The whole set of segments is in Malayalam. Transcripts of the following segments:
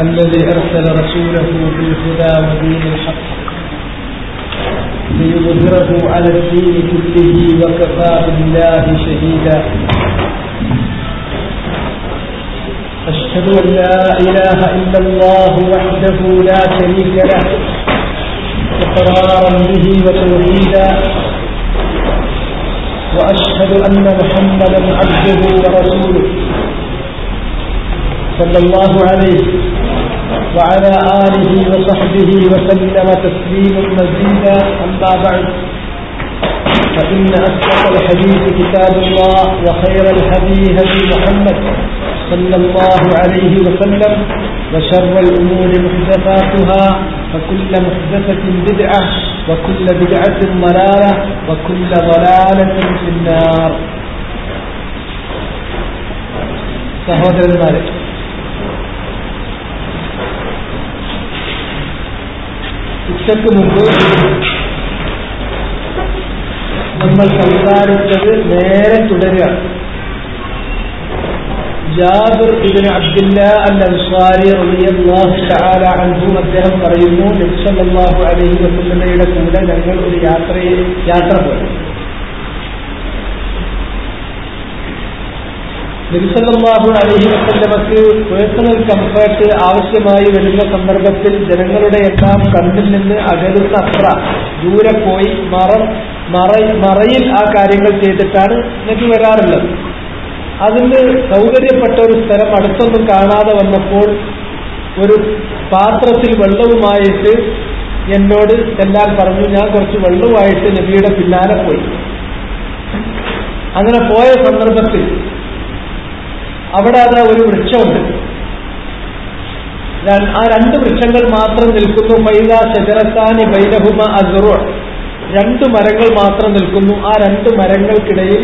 الذي أرسل رسوله بالهدى ودين الحق ليظهره على الدين كله وكفى بالله شهيدا. أشهد أن لا إله إلا الله وحده لا شريك له إقرارا به وتوحيدا، وأشهد أن محمدا عبده ورسوله صلى الله عليه وعلى آله وصحبه وسلم تسليما مزيدا. أما بعد، فإن أصدق الحديث كتاب الله، وخير الهدي هدي محمد صلى الله عليه وسلم، وشر الأمور محدثاتها، فكل محدثة بدعة، وكل بدعة ضلالة، وكل ضلالة في النار. സഹോദരന്മാരെ, ഉച്ചയ്ക്ക് മുമ്പ് നമ്മൾ സംസാരിച്ചത് നേരെ തുടരുക. ജാബിർ ഇബ്നു അബ്ദുല്ലാഹ് അൽ-അൻസാരി റളിയല്ലാഹു തആല അൻഹു അദ്ദേഹം പറയുന്നു, നബി സല്ലല്ലാഹു അലൈഹി വസല്ലമയുടെ കൂടെ ഞങ്ങൾ ഒരു യാത്ര പോയി. നബി സല്ലല്ലാഹു അലൈഹി വസല്ലമക്ക് പേഴ്സണൽ കംഫർട്ട് ആവശ്യമായി വരുന്ന സന്ദർഭത്തിൽ ജനങ്ങളുടെ എല്ലാം കണ്ണിൽ നിന്ന് അകലുന്ന അത്ര ദൂരെ പോയി മറയിൽ ആ കാര്യങ്ങൾ ചെയ്തിട്ടാണ് നബി വരാറുള്ളത്. അതിന് സൗകര്യപ്പെട്ട ഒരു സ്ഥലം അടുത്തൊന്നും കാണാതെ വന്നപ്പോൾ ഒരു പാത്രത്തിൽ വെള്ളവുമായിട്ട് എന്നോട് ചെല്ലാൻ പറഞ്ഞു. ഞാൻ കുറച്ച് വെള്ളവുമായിട്ട് നബിയുടെ പിന്നാലെ പോയി. അങ്ങനെ പോയ സന്ദർഭത്തിൽ അവിടെ അതാ ഒരു വൃക്ഷമുണ്ട്. ആ രണ്ട് വൃക്ഷങ്ങൾ മാത്രം നിൽക്കുന്നു. ഫൈദാ ശജറത്താനി ബൈനഹുമ അസ്റു, രണ്ട് മരങ്ങൾ മാത്രം നിൽക്കുന്നു. ആ രണ്ട് മരങ്ങൾക്കിടയിൽ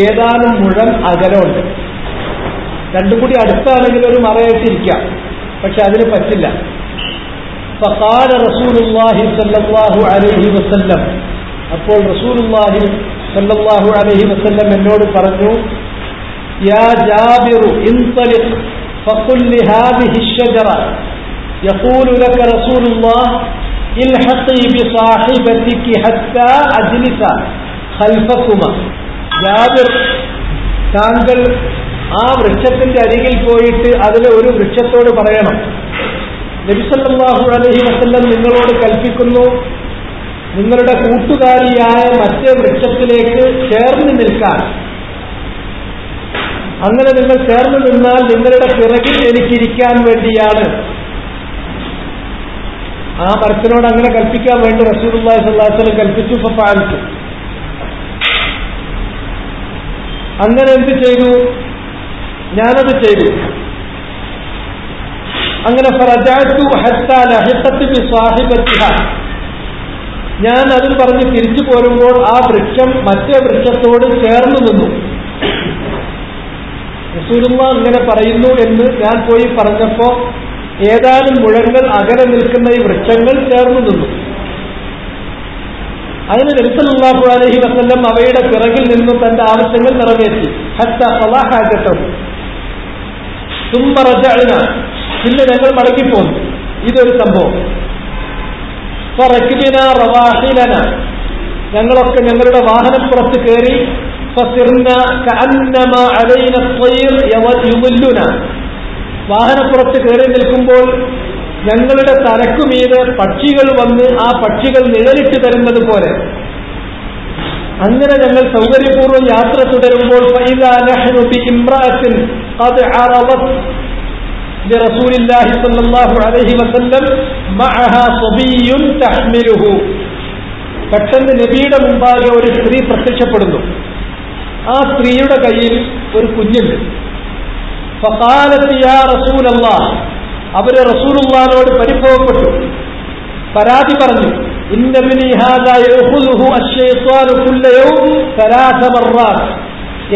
ഏതാനും മുഴം അകലമുണ്ട്. രണ്ടും കൂടി അടുത്താണെങ്കിൽ ഒരു മറയായിട്ടിരിക്കാം, പക്ഷെ അതിന് പറ്റില്ല. ഫഖാല റസൂലുള്ളാഹി സ്വല്ലല്ലാഹു അലൈഹി വസല്ലം, അപ്പോൾ റസൂലുള്ളാഹി സ്വല്ലല്ലാഹു അലൈഹി വസല്ലം എന്നോട് പറഞ്ഞു, യാ ജാബിറു ഇൻതലിഖ് ഫഖുൽ ലിഹാദിഹി الشجرة يقول لك رسول الله ഇൽഹഖി ബിസാഹിബതികി ഹത്താ അജ്ലിസ ഖൽഫകുമ. ജാബിർ, താങ്കൾ ആ വൃക്ഷത്തിന്റെ അരികിൽ പോയിട്ട് അതിലെ ഒരു വൃക്ഷത്തോട് പറയണം, നബി സല്ലല്ലാഹു അലൈഹി വസല്ലം നിങ്ങളോട് കൽപ്പിക്കുന്നു, നിങ്ങളുടെ കൂട്ടുകാരിയായ മറ്റേ വൃക്ഷത്തിലേക്ക് ചേർന്ന് നിൽക്കാൻ. അങ്ങനെ നിങ്ങൾ ചേർന്ന് നിന്നാൽ നിങ്ങളുടെ പിറകിൽ എനിക്കിരിക്കാൻ വേണ്ടിയാണ്. ആ മരത്തിനോട് അങ്ങനെ കൽപ്പിക്കാൻ വേണ്ടി റസൂലുള്ളാഹി സ്വല്ലല്ലാഹു അലൈഹി വസല്ലം കൽപ്പിച്ചു. ഫഅൽതു, അങ്ങനെ എന്ത് ചെയ്തു? ഞാനത് ചെയ്തു. അങ്ങനെ ഫറജഅതു ഹത്താ ലഹിഖത് ബിസാഹിബതിഹാ, ഞാൻ അതിൽ പറഞ്ഞ് തിരിച്ചു പോരുമ്പോൾ ആ വൃക്ഷം മറ്റേ വൃക്ഷത്തോട് ചേർന്ന് നിന്നു. റസൂലുള്ളാഹി അങ്ങനെ പറയുന്നു എന്ന് ഞാൻ പോയി പറഞ്ഞപ്പോ ഏതാനും മുഴങ്ങൾ അകലെ നിൽക്കുന്ന ഈ വൃക്ഷങ്ങൾ ചേർന്നു നിന്നു. അതിന് നബി സല്ലല്ലാഹു അലൈഹി വസല്ലം അവയുടെ പിറകിൽ നിന്നും തന്റെ ആവശ്യങ്ങൾ നിറവേറ്റി. ഹത്താ ഖളാ ഹാജതഹു സുമ്മ റജഅന, പിന്നെ ഞങ്ങൾ മടങ്ങിപ്പോന്നു. ഇതൊരു സംഭവം. ഫറക്ബിനാ റവാഹിലന, ഞങ്ങളൊക്കെ ഞങ്ങളുടെ വാഹനപ്പുറത്ത് കയറി. ഫസിർനാ കഅന്നമാ അലൈന ത്വയ്ർ യുദല്ലുന, വാഹനപ്പുറത്ത് കയറി നിൽക്കുമ്പോൾ ഞങ്ങളുടെ തലക്കുമീതെ പക്ഷികൾ വന്ന് ആ പക്ഷികൾ നിഴലിട്ട് തരുന്നത് പോലെ. അങ്ങനെ ഞങ്ങൾ സൗകര്യപൂർവ്വം യാത്ര തുടരുമ്പോൾ ഫൈദാ നഹ്നു ബിഇംറഅത്തിൻ ഖദ് അറദത് ലിറസൂലില്ലാഹി സ്വല്ലല്ലാഹു അലൈഹി വസല്ലം മഅഹാ സബിയ്യുൻ തഹ്മിലുഹു, പെട്ടെന്ന് നബിയുടെ മുമ്പാകെ ഒരു സ്ത്രീ പ്രത്യക്ഷപ്പെടുന്നു. ആ സ്ത്രീയുടെ കയ്യിൽ ഒരു കുഞ്ഞുണ്ട്. ഫഖാലത് യാ റസൂലല്ലാഹ്, അവര് റസൂലുള്ളാഹിനോട് പരിഭവപ്പെട്ടു, പരാതി പറഞ്ഞു. ഇന്ന ബിനി ഹാദാ യഖുദുഹു അശ്ശൈത്വാനു കുല്ല യൗം 3 മർറാത്ത്,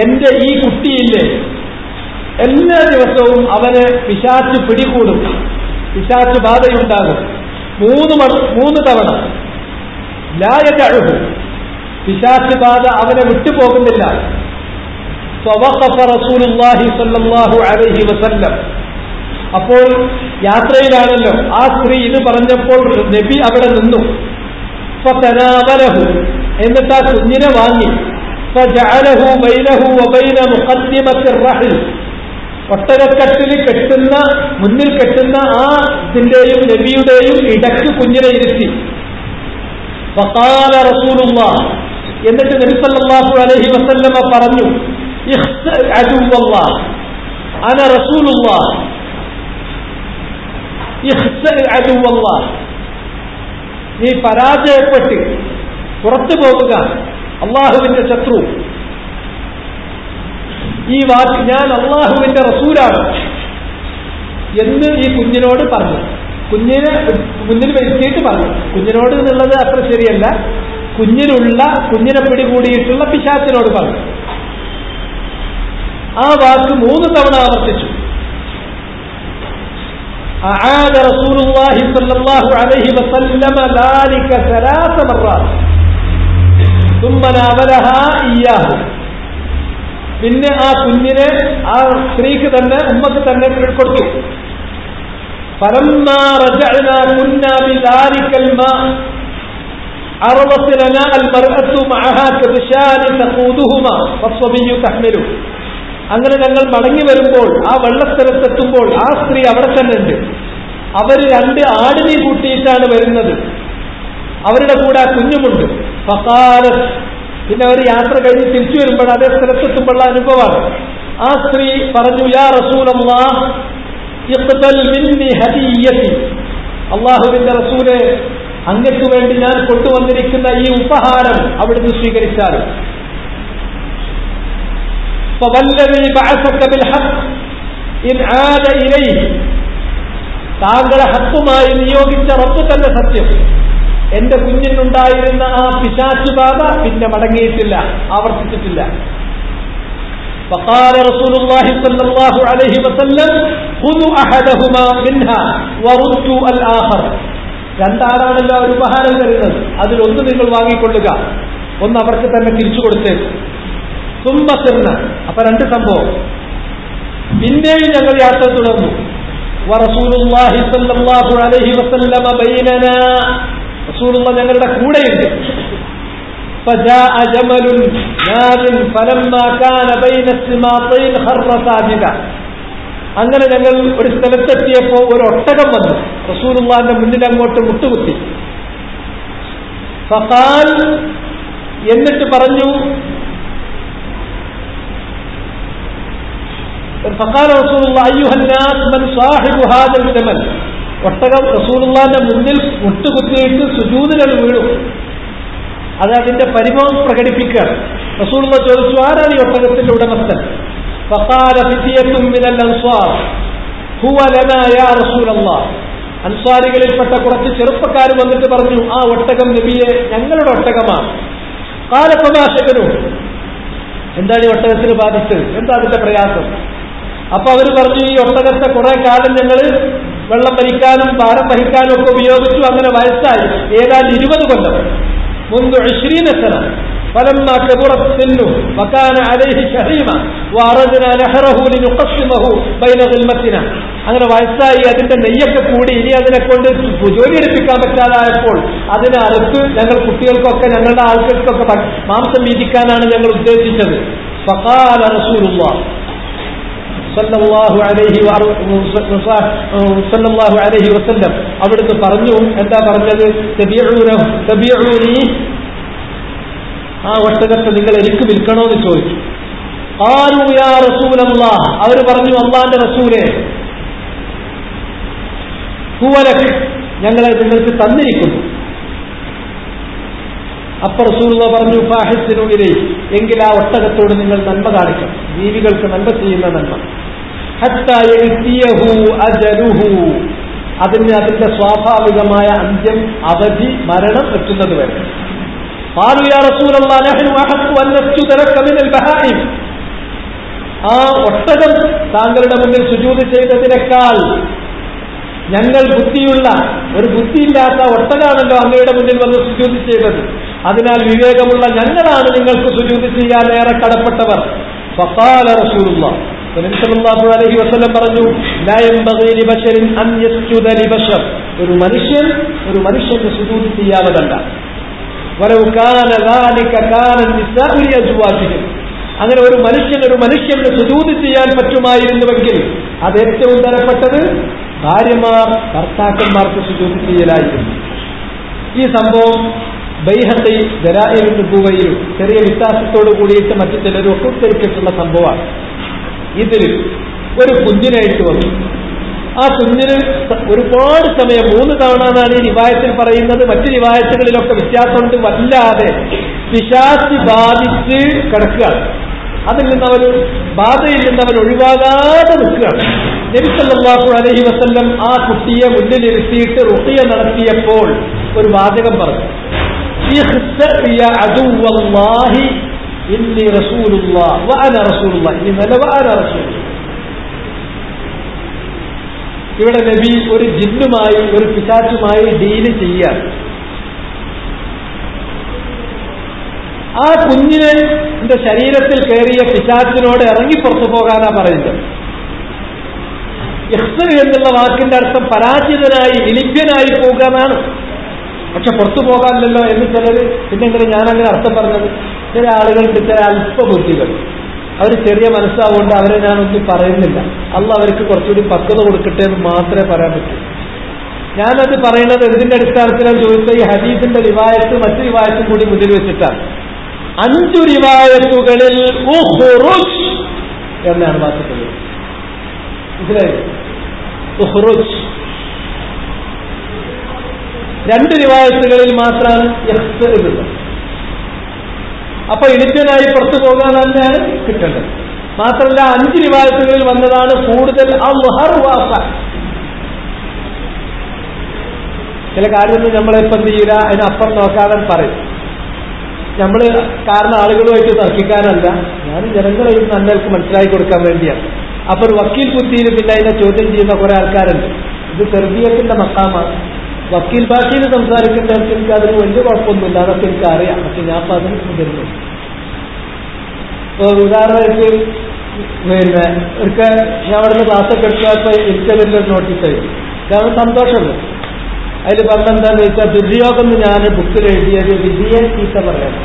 എന്റെ ഈ കുട്ടിയില്ലേ എല്ലാ ദിവസവും അവന് പിശാച് പിടികൂടും, പിശാച് ബാധയുണ്ടാകും 3 തവണ. ലാ യദഉഹു, പിശാച് ബാധ അവനെ വിട്ടുപോകുന്നില്ല. فوقف رسول الله صلى الله عليه وسلم, അപ്പോൾ യാത്രയിലാണല്ലോ. ആ സ്ത്രീ ഇത് പറഞ്ഞപ്പോൾ നബി അവിടെ നിന്നു. ഫതനാവലഹു, എന്നിട്ട് ആ കുഞ്ഞിനെ വാങ്ങി. ഫജഅലഹു ബൈനഹു വബൈന മുഖദ്ദിമത്തിർ റഹ്ൽ, ഒട്ടകക്കട്ടിൽ കെട്ടുന്ന മുന്നിൽ കെട്ടുന്ന ആ ഇതിന്റെയും നബിയുടെയും ഇടയ്ക്ക് കുഞ്ഞിനെ ഇരുത്തി. ഫഖാല റസൂലുള്ളാഹ്, എന്നിട്ട് നബി സല്ലല്ലാഹു അലൈഹി വസല്ലമ പറഞ്ഞു, അദുവല്ലാഹ് അന റസൂലുള്ളാഹ്, അദുവല്ലാഹ്, നീ പരാജയപ്പെട്ട് പുറത്തു പോകുക, അള്ളാഹുവിന്റെ ശത്രു. ഈ വാക്ക് ഞാൻ അള്ളാഹുവിന്റെ റസൂലാണ് എന്ന് ഈ കുഞ്ഞിനോട് പറഞ്ഞു. കുഞ്ഞിനെ മുന്നിൽ വരുത്തിയിട്ട് പറഞ്ഞു. കുഞ്ഞിനോട് എന്നുള്ളത് അത്ര ശരിയല്ല, കുഞ്ഞിനെ പിടികൂടിയിട്ടുള്ള പിശാചിനോട് പറഞ്ഞു. ആ വാക്ക് 3 തവണ ആവർത്തിച്ചു. അആദ റസൂലുള്ളാഹി സ്വല്ലല്ലാഹു അലൈഹി വസല്ലമ ذلك 3 مرات ثم ناولها إياه. പിന്നെ ആ കുഞ്ഞിനെ ആ സ്ത്രീക്ക് തന്നെ, ഉമ്മക്ക് തന്നെ കൊടുത്തു. فلما رجعنا كنا بذلك الماء عرضت لنا المرأة معها كبشان تقودهما فالصبي تحمله. അങ്ങനെ ഞങ്ങൾ മടങ്ങി വരുമ്പോൾ, ആ വെള്ളസ്ഥലത്തെത്തുമ്പോൾ ആ സ്ത്രീ അവിടെ തന്നെ ഉണ്ട്. അവർ 2 ആടിനെ കൂട്ടിയിട്ടാണ് വരുന്നത്. അവരുടെ കൂടെ ആ കുഞ്ഞുമുണ്ട്. ഫഖാലത്ത്, പിന്നെ അവർ യാത്ര കഴിഞ്ഞ് തിരിച്ചു വരുമ്പോൾ അതേ സ്ഥലത്തെത്തുമ്പോഴുള്ള അനുഭവമാണ്. ആ സ്ത്രീ പറഞ്ഞു, യാ റസൂലല്ലാഹ് ഇഖ്ബൽ മിന്നി ഹദിയതി, അല്ലാഹുവിന്റെ റസൂലേ, അങ്ങക്ക് വേണ്ടി ഞാൻ കൊണ്ടുവന്നിരിക്കുന്ന ഈ ഉപഹാരം അവിടുന്ന് സ്വീകരിച്ചാൽ. ഫവല്ലദീ ബഅസക ബിൽ ഹഖ് ഇൻ ആദ ഇലൈഹി, താങ്കളെ ഹഖുമായി നിയോഗിച്ച റബ്ബ് തന്നെ സത്യം, എന്റെ കുഞ്ഞിനുണ്ടായിരുന്ന ആ പിശാചുബാധ പിന്നെ മടങ്ങിയിട്ടില്ല, ആവർത്തിച്ചിട്ടില്ല. فقال رسول الله صلى الله عليه وسلم خذوا احدهما منها وردوا الاخر. 2 ആടാണല്ലോ ഒരു ഉപഹാരം തരുന്നത്, അതിലൊന്ന് നിങ്ങൾ വാങ്ങിക്കൊള്ളുക, ഒന്ന് അവർക്ക് തന്നെ തിരിച്ചു കൊടുത്തേക്കും. സുമ്മസിർന, അപ്പൊ 2 സംഭവം. പിന്നെയും ഞങ്ങൾ യാത്ര തുടർന്നു. വറസൂലുള്ളാഹി സ്വല്ലല്ലാഹു അലൈഹി വസല്ലമ ബൈനനാ, റസൂലുള്ള ഞങ്ങളുടെ കൂടെയുണ്ട്. فجاء جمل نار فلما كان بين السماطين خر ساجدا. അങ്ങനെ ഞങ്ങൾ ഒരു സ്ഥലത്തെത്തിയപ്പോൾ ഒരു ഒട്ടകം വന്നു റസൂലുള്ളാഹിന്റെ മുന്നിൽ അങ്ങോട്ട് മുട്ടുകുത്തി. ഫഖാൽ, എന്നിട്ട് പറഞ്ഞു, ഫഖാല റസൂലുള്ളാഹി അയ്യുഹന്നാസ് മൻ സാഹിബു ഹാദൽ ജമൽ. ഒട്ടകം റസൂലുള്ളാഹിന്റെ മുന്നിൽ മുട്ടുകുത്തിയിട്ട് സുജൂദിൽ വീണു. അത് അതിന്റെ പരിഭവം പ്രകടിപ്പിക്കുകയാണ്. റസൂലുള്ളാഹി ചോദിച്ചു, ആരാണ് ഈ ഒട്ടകത്തിന്റെ ഉടമസ്ഥൻ? ഫഖാല ഫിത്യത്തും മിനൽ അൻസാർ ഹുവ ലനാ യാ റസൂലല്ലാഹ്. അൻസാരികളിൽപ്പെട്ട കുറച്ച് ചെറുപ്പക്കാർ വന്നിട്ട് പറഞ്ഞു, ആ ഒട്ടകം നബിയെ ഞങ്ങളുടെ ഒട്ടകമാണ്. ഖാല ഫമാ ശഅനു, എന്താണ് ഈ ഒട്ടകത്തിന് ബാധിച്ചത്, എന്താ അതിന്റെ പ്രയാസം? അപ്പൊ അവർ പറഞ്ഞു, ഈ ഒട്ടകത്തെ കുറെ കാലം ഞങ്ങൾ വെള്ളം വഹിക്കാനും ഭാരം വഹിക്കാനും ഒക്കെ ഉപയോഗിച്ചു, അങ്ങനെ വയസ്സായി ഏതാണ്ട് 20 കൊല്ലം. منذ 20 سنة فلما كبرت سنه وكان عليه شهيما وأردنا نحره لنقسمه بين غلمتنا. അങ്ങനെ വയസ്സായി അതിന്റെ നെയ്യൊക്കെ കൂടി ഇനി അതിനെ കൊണ്ട് ജോലിയെടുപ്പിക്കാൻ പറ്റാതായപ്പോൾ അതിനെ അറുത്ത് ഞങ്ങൾ കുട്ടികൾക്കൊക്കെ ഞങ്ങളുടെ ആൾക്കാർക്കൊക്കെ മാംസം വീതിക്കാനാണ് ഞങ്ങൾ ഉദ്ദേശിച്ചത്. ഫഖാല റസൂലുള്ളാഹി സല്ലല്ലാഹു അലൈഹി വസല്ലം അവിടുന്ന് പറഞ്ഞു, എന്താ പറഞ്ഞത്? തബിഊനി, ആ ഒട്ടകത്തെ നിങ്ങൾ എനിക്ക് വിൽക്കണോന്ന് ചോദിച്ചു. ഖാലൂ യാ റസൂലല്ലാഹ്, അവർ പറഞ്ഞു, അല്ലാഹുവിന്റെ റസൂലേ, ഹുവലക്, ഞങ്ങളെ നിങ്ങൾക്ക് തന്നിരിക്കുന്നു. അപ്പൊ റസൂലുള്ളാഹി പറഞ്ഞു, ഫാഹിസിനു ഇലൈഹി, എങ്കിൽ ആ ഒട്ടകത്തോട് നിങ്ങൾ നന്മ കാണിക്കണം, ജീവികൾക്ക് നന്മ ചെയ്യുന്ന നന്മ. ഹത്താ യഅതിയഹു അജലുഹു, അതിന്റെ സ്വാഭാവികമായ അന്ത്യം, അവധി, മരണം എത്തുന്നത് വരെ. ഖാലൂ യാ റസൂലല്ലാഹ് നഹ്നു അഹഖു അൻ നസ്ജുദ ലക മിനൽ ബഹായിം, ആ ഒട്ടകം താങ്കളുടെ മുന്നിൽ സുജൂദ് ചെയ്തതിനേക്കാൾ ഞങ്ങൾ ബുദ്ധിയുള്ള, ഒരു ബുദ്ധിയില്ലാത്ത ഒട്ടകാണല്ലോ അങ്ങയുടെ മുന്നിൽ വന്ന് സുജൂദ് ചെയ്തത്. അതിനാൽ വിവേകമുള്ള ഞങ്ങളാണ് നിങ്ങൾക്ക് സുജൂദ് ചെയ്യാൻ ഏറെ കടപ്പെട്ടവർ. ഫഖാല റസൂലുള്ളാഹ് നബി സല്ലല്ലാഹു അലൈഹി വസല്ലം പറഞ്ഞു, ലാ യൻബഗി ലിബശരിൻ അൻ യസ്ജുദ ലിബശർ, ഒരു മനുഷ്യന് സുജൂദ് ചെയ്യാവതല്ല. വലൗ കാന ദാലിക കാന നിസാഉ ലിഅസ്വാജിഹിം, അങ്ങനെ ഒരു മനുഷ്യന് സുജൂദ് ചെയ്യാൻ പറ്റുമായിരുന്നുവെങ്കിൽ അത് ഏറ്റവും തരപ്പെട്ടത് ഭാര്യമാർ ഭർത്താക്കന്മാർക്ക് സുജൂദ് ചെയ്യലായിരുന്നു. ഈ സംഭവം ബൈഹഖി ദലായിലുൻ നുബുവയിൽ ചെറിയ വ്യത്യാസത്തോട് കൂടിയിട്ട് മറ്റു ചിലരും ഒക്കെ ഉദ്ധരിച്ചിട്ടുള്ള സംഭവമാണ്. ഇതിൽ ഒരു കുഞ്ഞിനായിട്ട് വന്നു. ആ കുഞ്ഞിന് ഒരുപാട് സമയം 3 തവണ എന്നാണ് ഈ റിവായത്തിൽ പറയുന്നത്. മറ്റു റിവായത്തുകളിലൊക്കെ വ്യത്യാസമുണ്ട്. വല്ലാതെ പിശാച് ബാധിച്ച് കിടക്കുകയാണ്. അതിൽ നിന്ന് ബാധയിൽ നിന്ന് അവൻ ഒഴിവാകാതെ നിൽക്കുകയാണ്. നബി സല്ലല്ലാഹു അലൈഹി വസല്ലം ആ കുട്ടിയെ മുന്നിലിരുത്തിയിട്ട് റുഖിയ നടത്തിയപ്പോൾ ഒരു വാചകം പറഞ്ഞു, ഇന്നി റസൂലുള്ളാഹി വഅന റസൂലുള്ളാഹി, ഇവിടെ നബി ഒരു ജിന്നുമായി ഒരു പിശാചുമായി ഡീല് ചെയ്യാൻ. ആ കുഞ്ഞിന്റെ ശരീരത്തിൽ കയറിയ പിശാചിനോട് ഇറങ്ങി പുറത്തു പോകാനാ പറയുന്നത്. ഇഖ്സർ എന്നുള്ള വാക്കിന്റെ അർത്ഥം പരാജിതനായി വിലിഭ്യനായി പോകാനാണ്. പക്ഷെ പുറത്തു പോകാനില്ലല്ലോ എന്ന് ചിലർ. പിന്നെ എങ്ങനെ ഞാനങ്ങനെ അർത്ഥം പറഞ്ഞത്? ചില ആളുകൾക്ക് ചില അല്പബുദ്ധികൾ, അവർ ചെറിയ മനസ്സാവുകൊണ്ട് അവരെ ഞാനൊന്നും പറയുന്നില്ല. അള്ളാഹ് അവർക്ക് കുറച്ചുകൂടി പക്വത കൊടുക്കട്ടെ എന്ന് മാത്രമേ പറയാൻ പറ്റൂ. ഞാനത് പറയുന്നത് എന്തിന്റെ അടിസ്ഥാനത്തിലാണ് ചോദിച്ചാൽ, ഈ ഹദീസിന്റെ റിവായത്ത് മറ്റു റിവായത്തും കൂടി മുന്നിൽ വെച്ചിട്ടാണ്. 5 റിവായത്തുകളിൽ ഉഖ്റുജ് എന്നാണ് വാക്കുള്ളത്. മനസ്സിലായി? ഉഖ്റുജ്. 2 റിവായത്തുകളിൽ മാത്രമാണ് ഇഖ്സർ എന്നുള്ളത്. അപ്പൊ ഇടിച്ചനായി പുറത്തു പോകാൻ തന്നെയാണ് കിട്ടേണ്ടത്. മാത്രമല്ല 5 റിവായത്തുകളിൽ വന്നതാണ് കൂടുതൽ ചില കാര്യമൊന്നും നമ്മളിപ്പം എന്ത് ചെയ്യില്ല, അതിനപ്പുറം നോക്കാതെ പറയും. നമ്മള് കാരണം ആളുകളുമായിട്ട് തർക്കിക്കാനല്ല, ഞാൻ ജനങ്ങളെ നല്ലവർക്ക് മനസ്സിലാക്കി കൊടുക്കാൻ വേണ്ടിയാണ്. അപ്പൊ ഒരു വക്കീൽ ബുദ്ധിയിൽ പിന്നെ അതിനെ ചോദ്യം ചെയ്യുന്ന കുറെ ആൾക്കാരുണ്ട്. ഇത് തെർബിയത്തിന്റെ മക്കാമാണ്. വക്കീൽ ഭാഷയിൽ സംസാരിക്കേണ്ടവർക്ക് എനിക്ക് അതിന് വലിയ കുഴപ്പമൊന്നുമില്ല, അതൊക്കെ എനിക്ക് അറിയാം. പക്ഷെ ഞാൻ ഇപ്പൊ അതിന് മുതിർന്നു. ഉദാഹരണമായിട്ട് പിന്നെ ഒരിക്കൽ ഞാൻ അവിടുന്ന് ക്ലാസ്സൊക്കെ എടുത്തപ്പോ എനിക്കതിൻ്റെ ഒരു നോട്ടീസ് ആയി. കാരണം സന്തോഷമുണ്ട്. അതിൽ പറഞ്ഞെന്താന്ന് വെച്ചാൽ, ദുര്യോഗം ഞാൻ ബുക്കിൽ എഴുതിയത് വിധിയെ ചീത്ത പറയണം.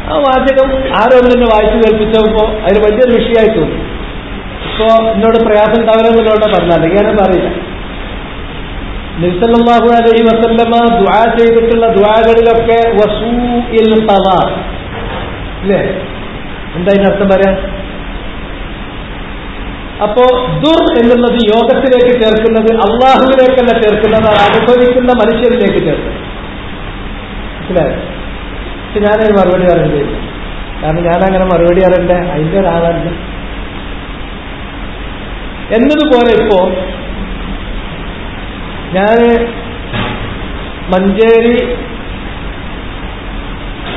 ആ വാചകം ആരോ തന്നെ വായിച്ചു കേൾപ്പിച്ചപ്പോ അതിന് വലിയൊരു വിഷയമായി തോന്നി. ഇപ്പോ എന്നോട് പ്രയാസം ഉണ്ടാവണമെന്നോട് പറഞ്ഞാൽ ഞാനും പറയില്ല. നബി സല്ലല്ലാഹു അലൈഹി വസല്ലമ ദുആ ചെയ്തിട്ടുള്ള ദുആകളിലൊക്കെ വസൂഇൽ ഖദാ അല്ലേ, എന്താ ഇതിനർത്ഥം പറയാൻ? അപ്പോ ദുർ എന്നുള്ളത് യോഗത്തിലേക്ക് ചേർക്കുന്നത് അള്ളാഹുവിലേക്കല്ല ചേർക്കുന്നത്, അനുഭവിക്കുന്ന മനുഷ്യരിലേക്ക് ചേർക്കുന്നത്. മനസ്സിലായോ? പക്ഷെ ഞാനൊരു മറുപടി പറയേണ്ടിയില്ല. കാരണം ഞാനങ്ങനെ മറുപടി പറയണ്ട അതിന്റെ ഒരാളല്ല. എന്നതുപോലെ ഇപ്പോ ഞാൻ മഞ്ചേരി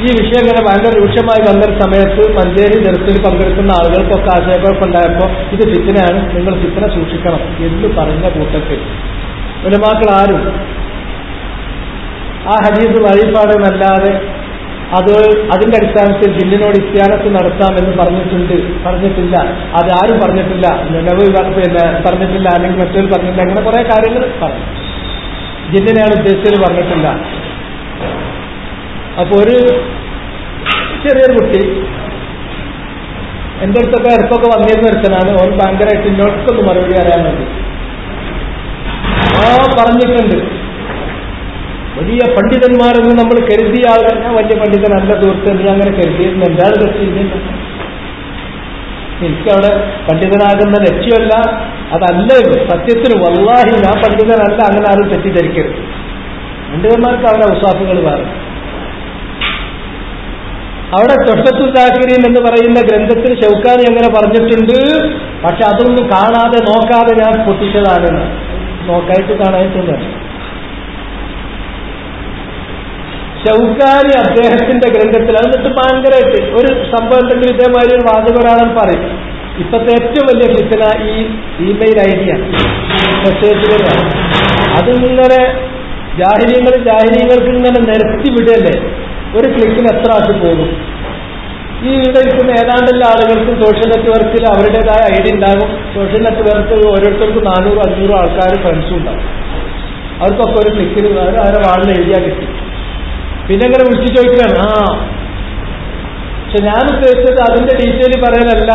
ഈ വിഷയം ഇങ്ങനെ ഭയങ്കര രൂക്ഷമായി വന്നൊരു സമയത്ത് മഞ്ചേരി ദർസിൽ പങ്കെടുക്കുന്ന ആളുകൾക്കൊക്കെ ആശയക്കുഴപ്പമുണ്ടായപ്പോൾ ഇത് ഫിത്നയാണ്, നിങ്ങൾ ഫിത്ന സൂക്ഷിക്കണം എന്ന് പറഞ്ഞ കൂട്ടത്തിൽ ഉലമാക്കൾ ആരും ആ ഹദീസ് വഴിപാടെന്നല്ലാതെ അതിന്റെ അടിസ്ഥാനത്തിൽ ജിന്നിനോട് ഇസ്തിയാനത്ത് നടത്താമെന്ന് പറഞ്ഞിട്ടില്ല. അതാരും പറഞ്ഞിട്ടില്ല. പിന്നെ പറഞ്ഞിട്ടില്ല, അല്ലെങ്കിൽ മറ്റൊരു പറഞ്ഞില്ല. അങ്ങനെ കുറെ കാര്യങ്ങൾ പറഞ്ഞു. ജിന്നിനെയാണ് ഉദ്ദേശിച്ചത് പറഞ്ഞിട്ടില്ല. അപ്പൊ ഒരു ചെറിയൊരു കുട്ടി എന്റെ അടുത്തൊക്കെ ഇടത്തൊക്കെ വന്നിരുന്ന ഒരുത്തനാണ്. ഓൻ ഭയങ്കരമായിട്ട് ഇന്നോടൊക്കൊന്ന് മറുപടി അറിയാൻ വേണ്ടി പറഞ്ഞിട്ടുണ്ട്. വലിയ പണ്ഡിതന്മാരെന്ന് നമ്മൾ കരുതിയ ആളുകൾ, ഞാൻ വലിയ പണ്ഡിതനല്ല സുഹൃത്ത്, നീ അങ്ങനെ കരുതിയിരുന്നു, എന്താണ് തെറ്റില്ല. എനിക്കവിടെ പണ്ഡിതനാകുന്ന ലക്ഷ്യമല്ല, അതല്ല സത്യത്തിന്. വല്ലാഹി ഞാൻ പണ്ഡിതനല്ല, അങ്ങനെ ആരും തെറ്റിദ്ധരിക്കരുത്. പണ്ഡിതന്മാർക്ക് അവരുടെ ഉസാഫുകൾ വേറെ. അവിടെ തൊഹ്ഫത്തുൽ ദാക്കിരീൻ എന്ന് പറയുന്ന ഗ്രന്ഥത്തിൽ ഷൗക്കാനി അങ്ങനെ പറഞ്ഞിട്ടുണ്ട്. പക്ഷെ അതൊന്നും കാണാതെ നോക്കാതെ ഞാൻ പൊട്ടിച്ചതാണെന്ന്. നോക്കായിട്ട് കാണായിട്ടൊന്നും. ഷൗക്കാനി അദ്ദേഹത്തിന്റെ ഗ്രന്ഥത്തിൽ എന്നിട്ട് ഭയങ്കരമായിട്ട് ഒരു സംഭവം ഉണ്ടെങ്കിൽ ഇതേമാതിരി ഒരു വാചകം ഒരാളെ പറയും. ഇപ്പത്തെ ഏറ്റവും വലിയ ഫിത്ന ഈ ഇമെയിൽ ഐഡിയ മെസ്സേജുകളാണ്. അതിങ്ങനെ ജാഹിലീങ്ങൾക്ക് ഇങ്ങനെ നിരത്തി വിടല്ലേ. ഒരു ക്ലിക്കിന് എത്ര ആൾക്ക് പോകും? ഈ ഇവിടെ ഇരിക്കുന്ന ഏതാണ്ടുള്ള ആളുകൾക്കും സോഷ്യൽ നെറ്റ്വർക്കിൽ അവരുടേതായ ഐഡിയ ഉണ്ടാകും. സോഷ്യൽ നെറ്റ്വർക്ക് ഓരോരുത്തർക്കും 400-500 ആൾക്കാർ ഫ്രണ്ട്സും ഉണ്ടാകും. അവർക്കൊക്കെ ഒരു ക്ലിക്കിൽ അവരെ വാളിൽ എഴുതിയാൽ കിട്ടി. പിന്നെ അങ്ങനെ വിളിച്ചു ചോദിക്കുകയാണ്. പക്ഷെ ഞാൻ ഉദ്ദേശിച്ചത് അതിന്റെ ഡീറ്റെയിൽ പറയാനല്ല.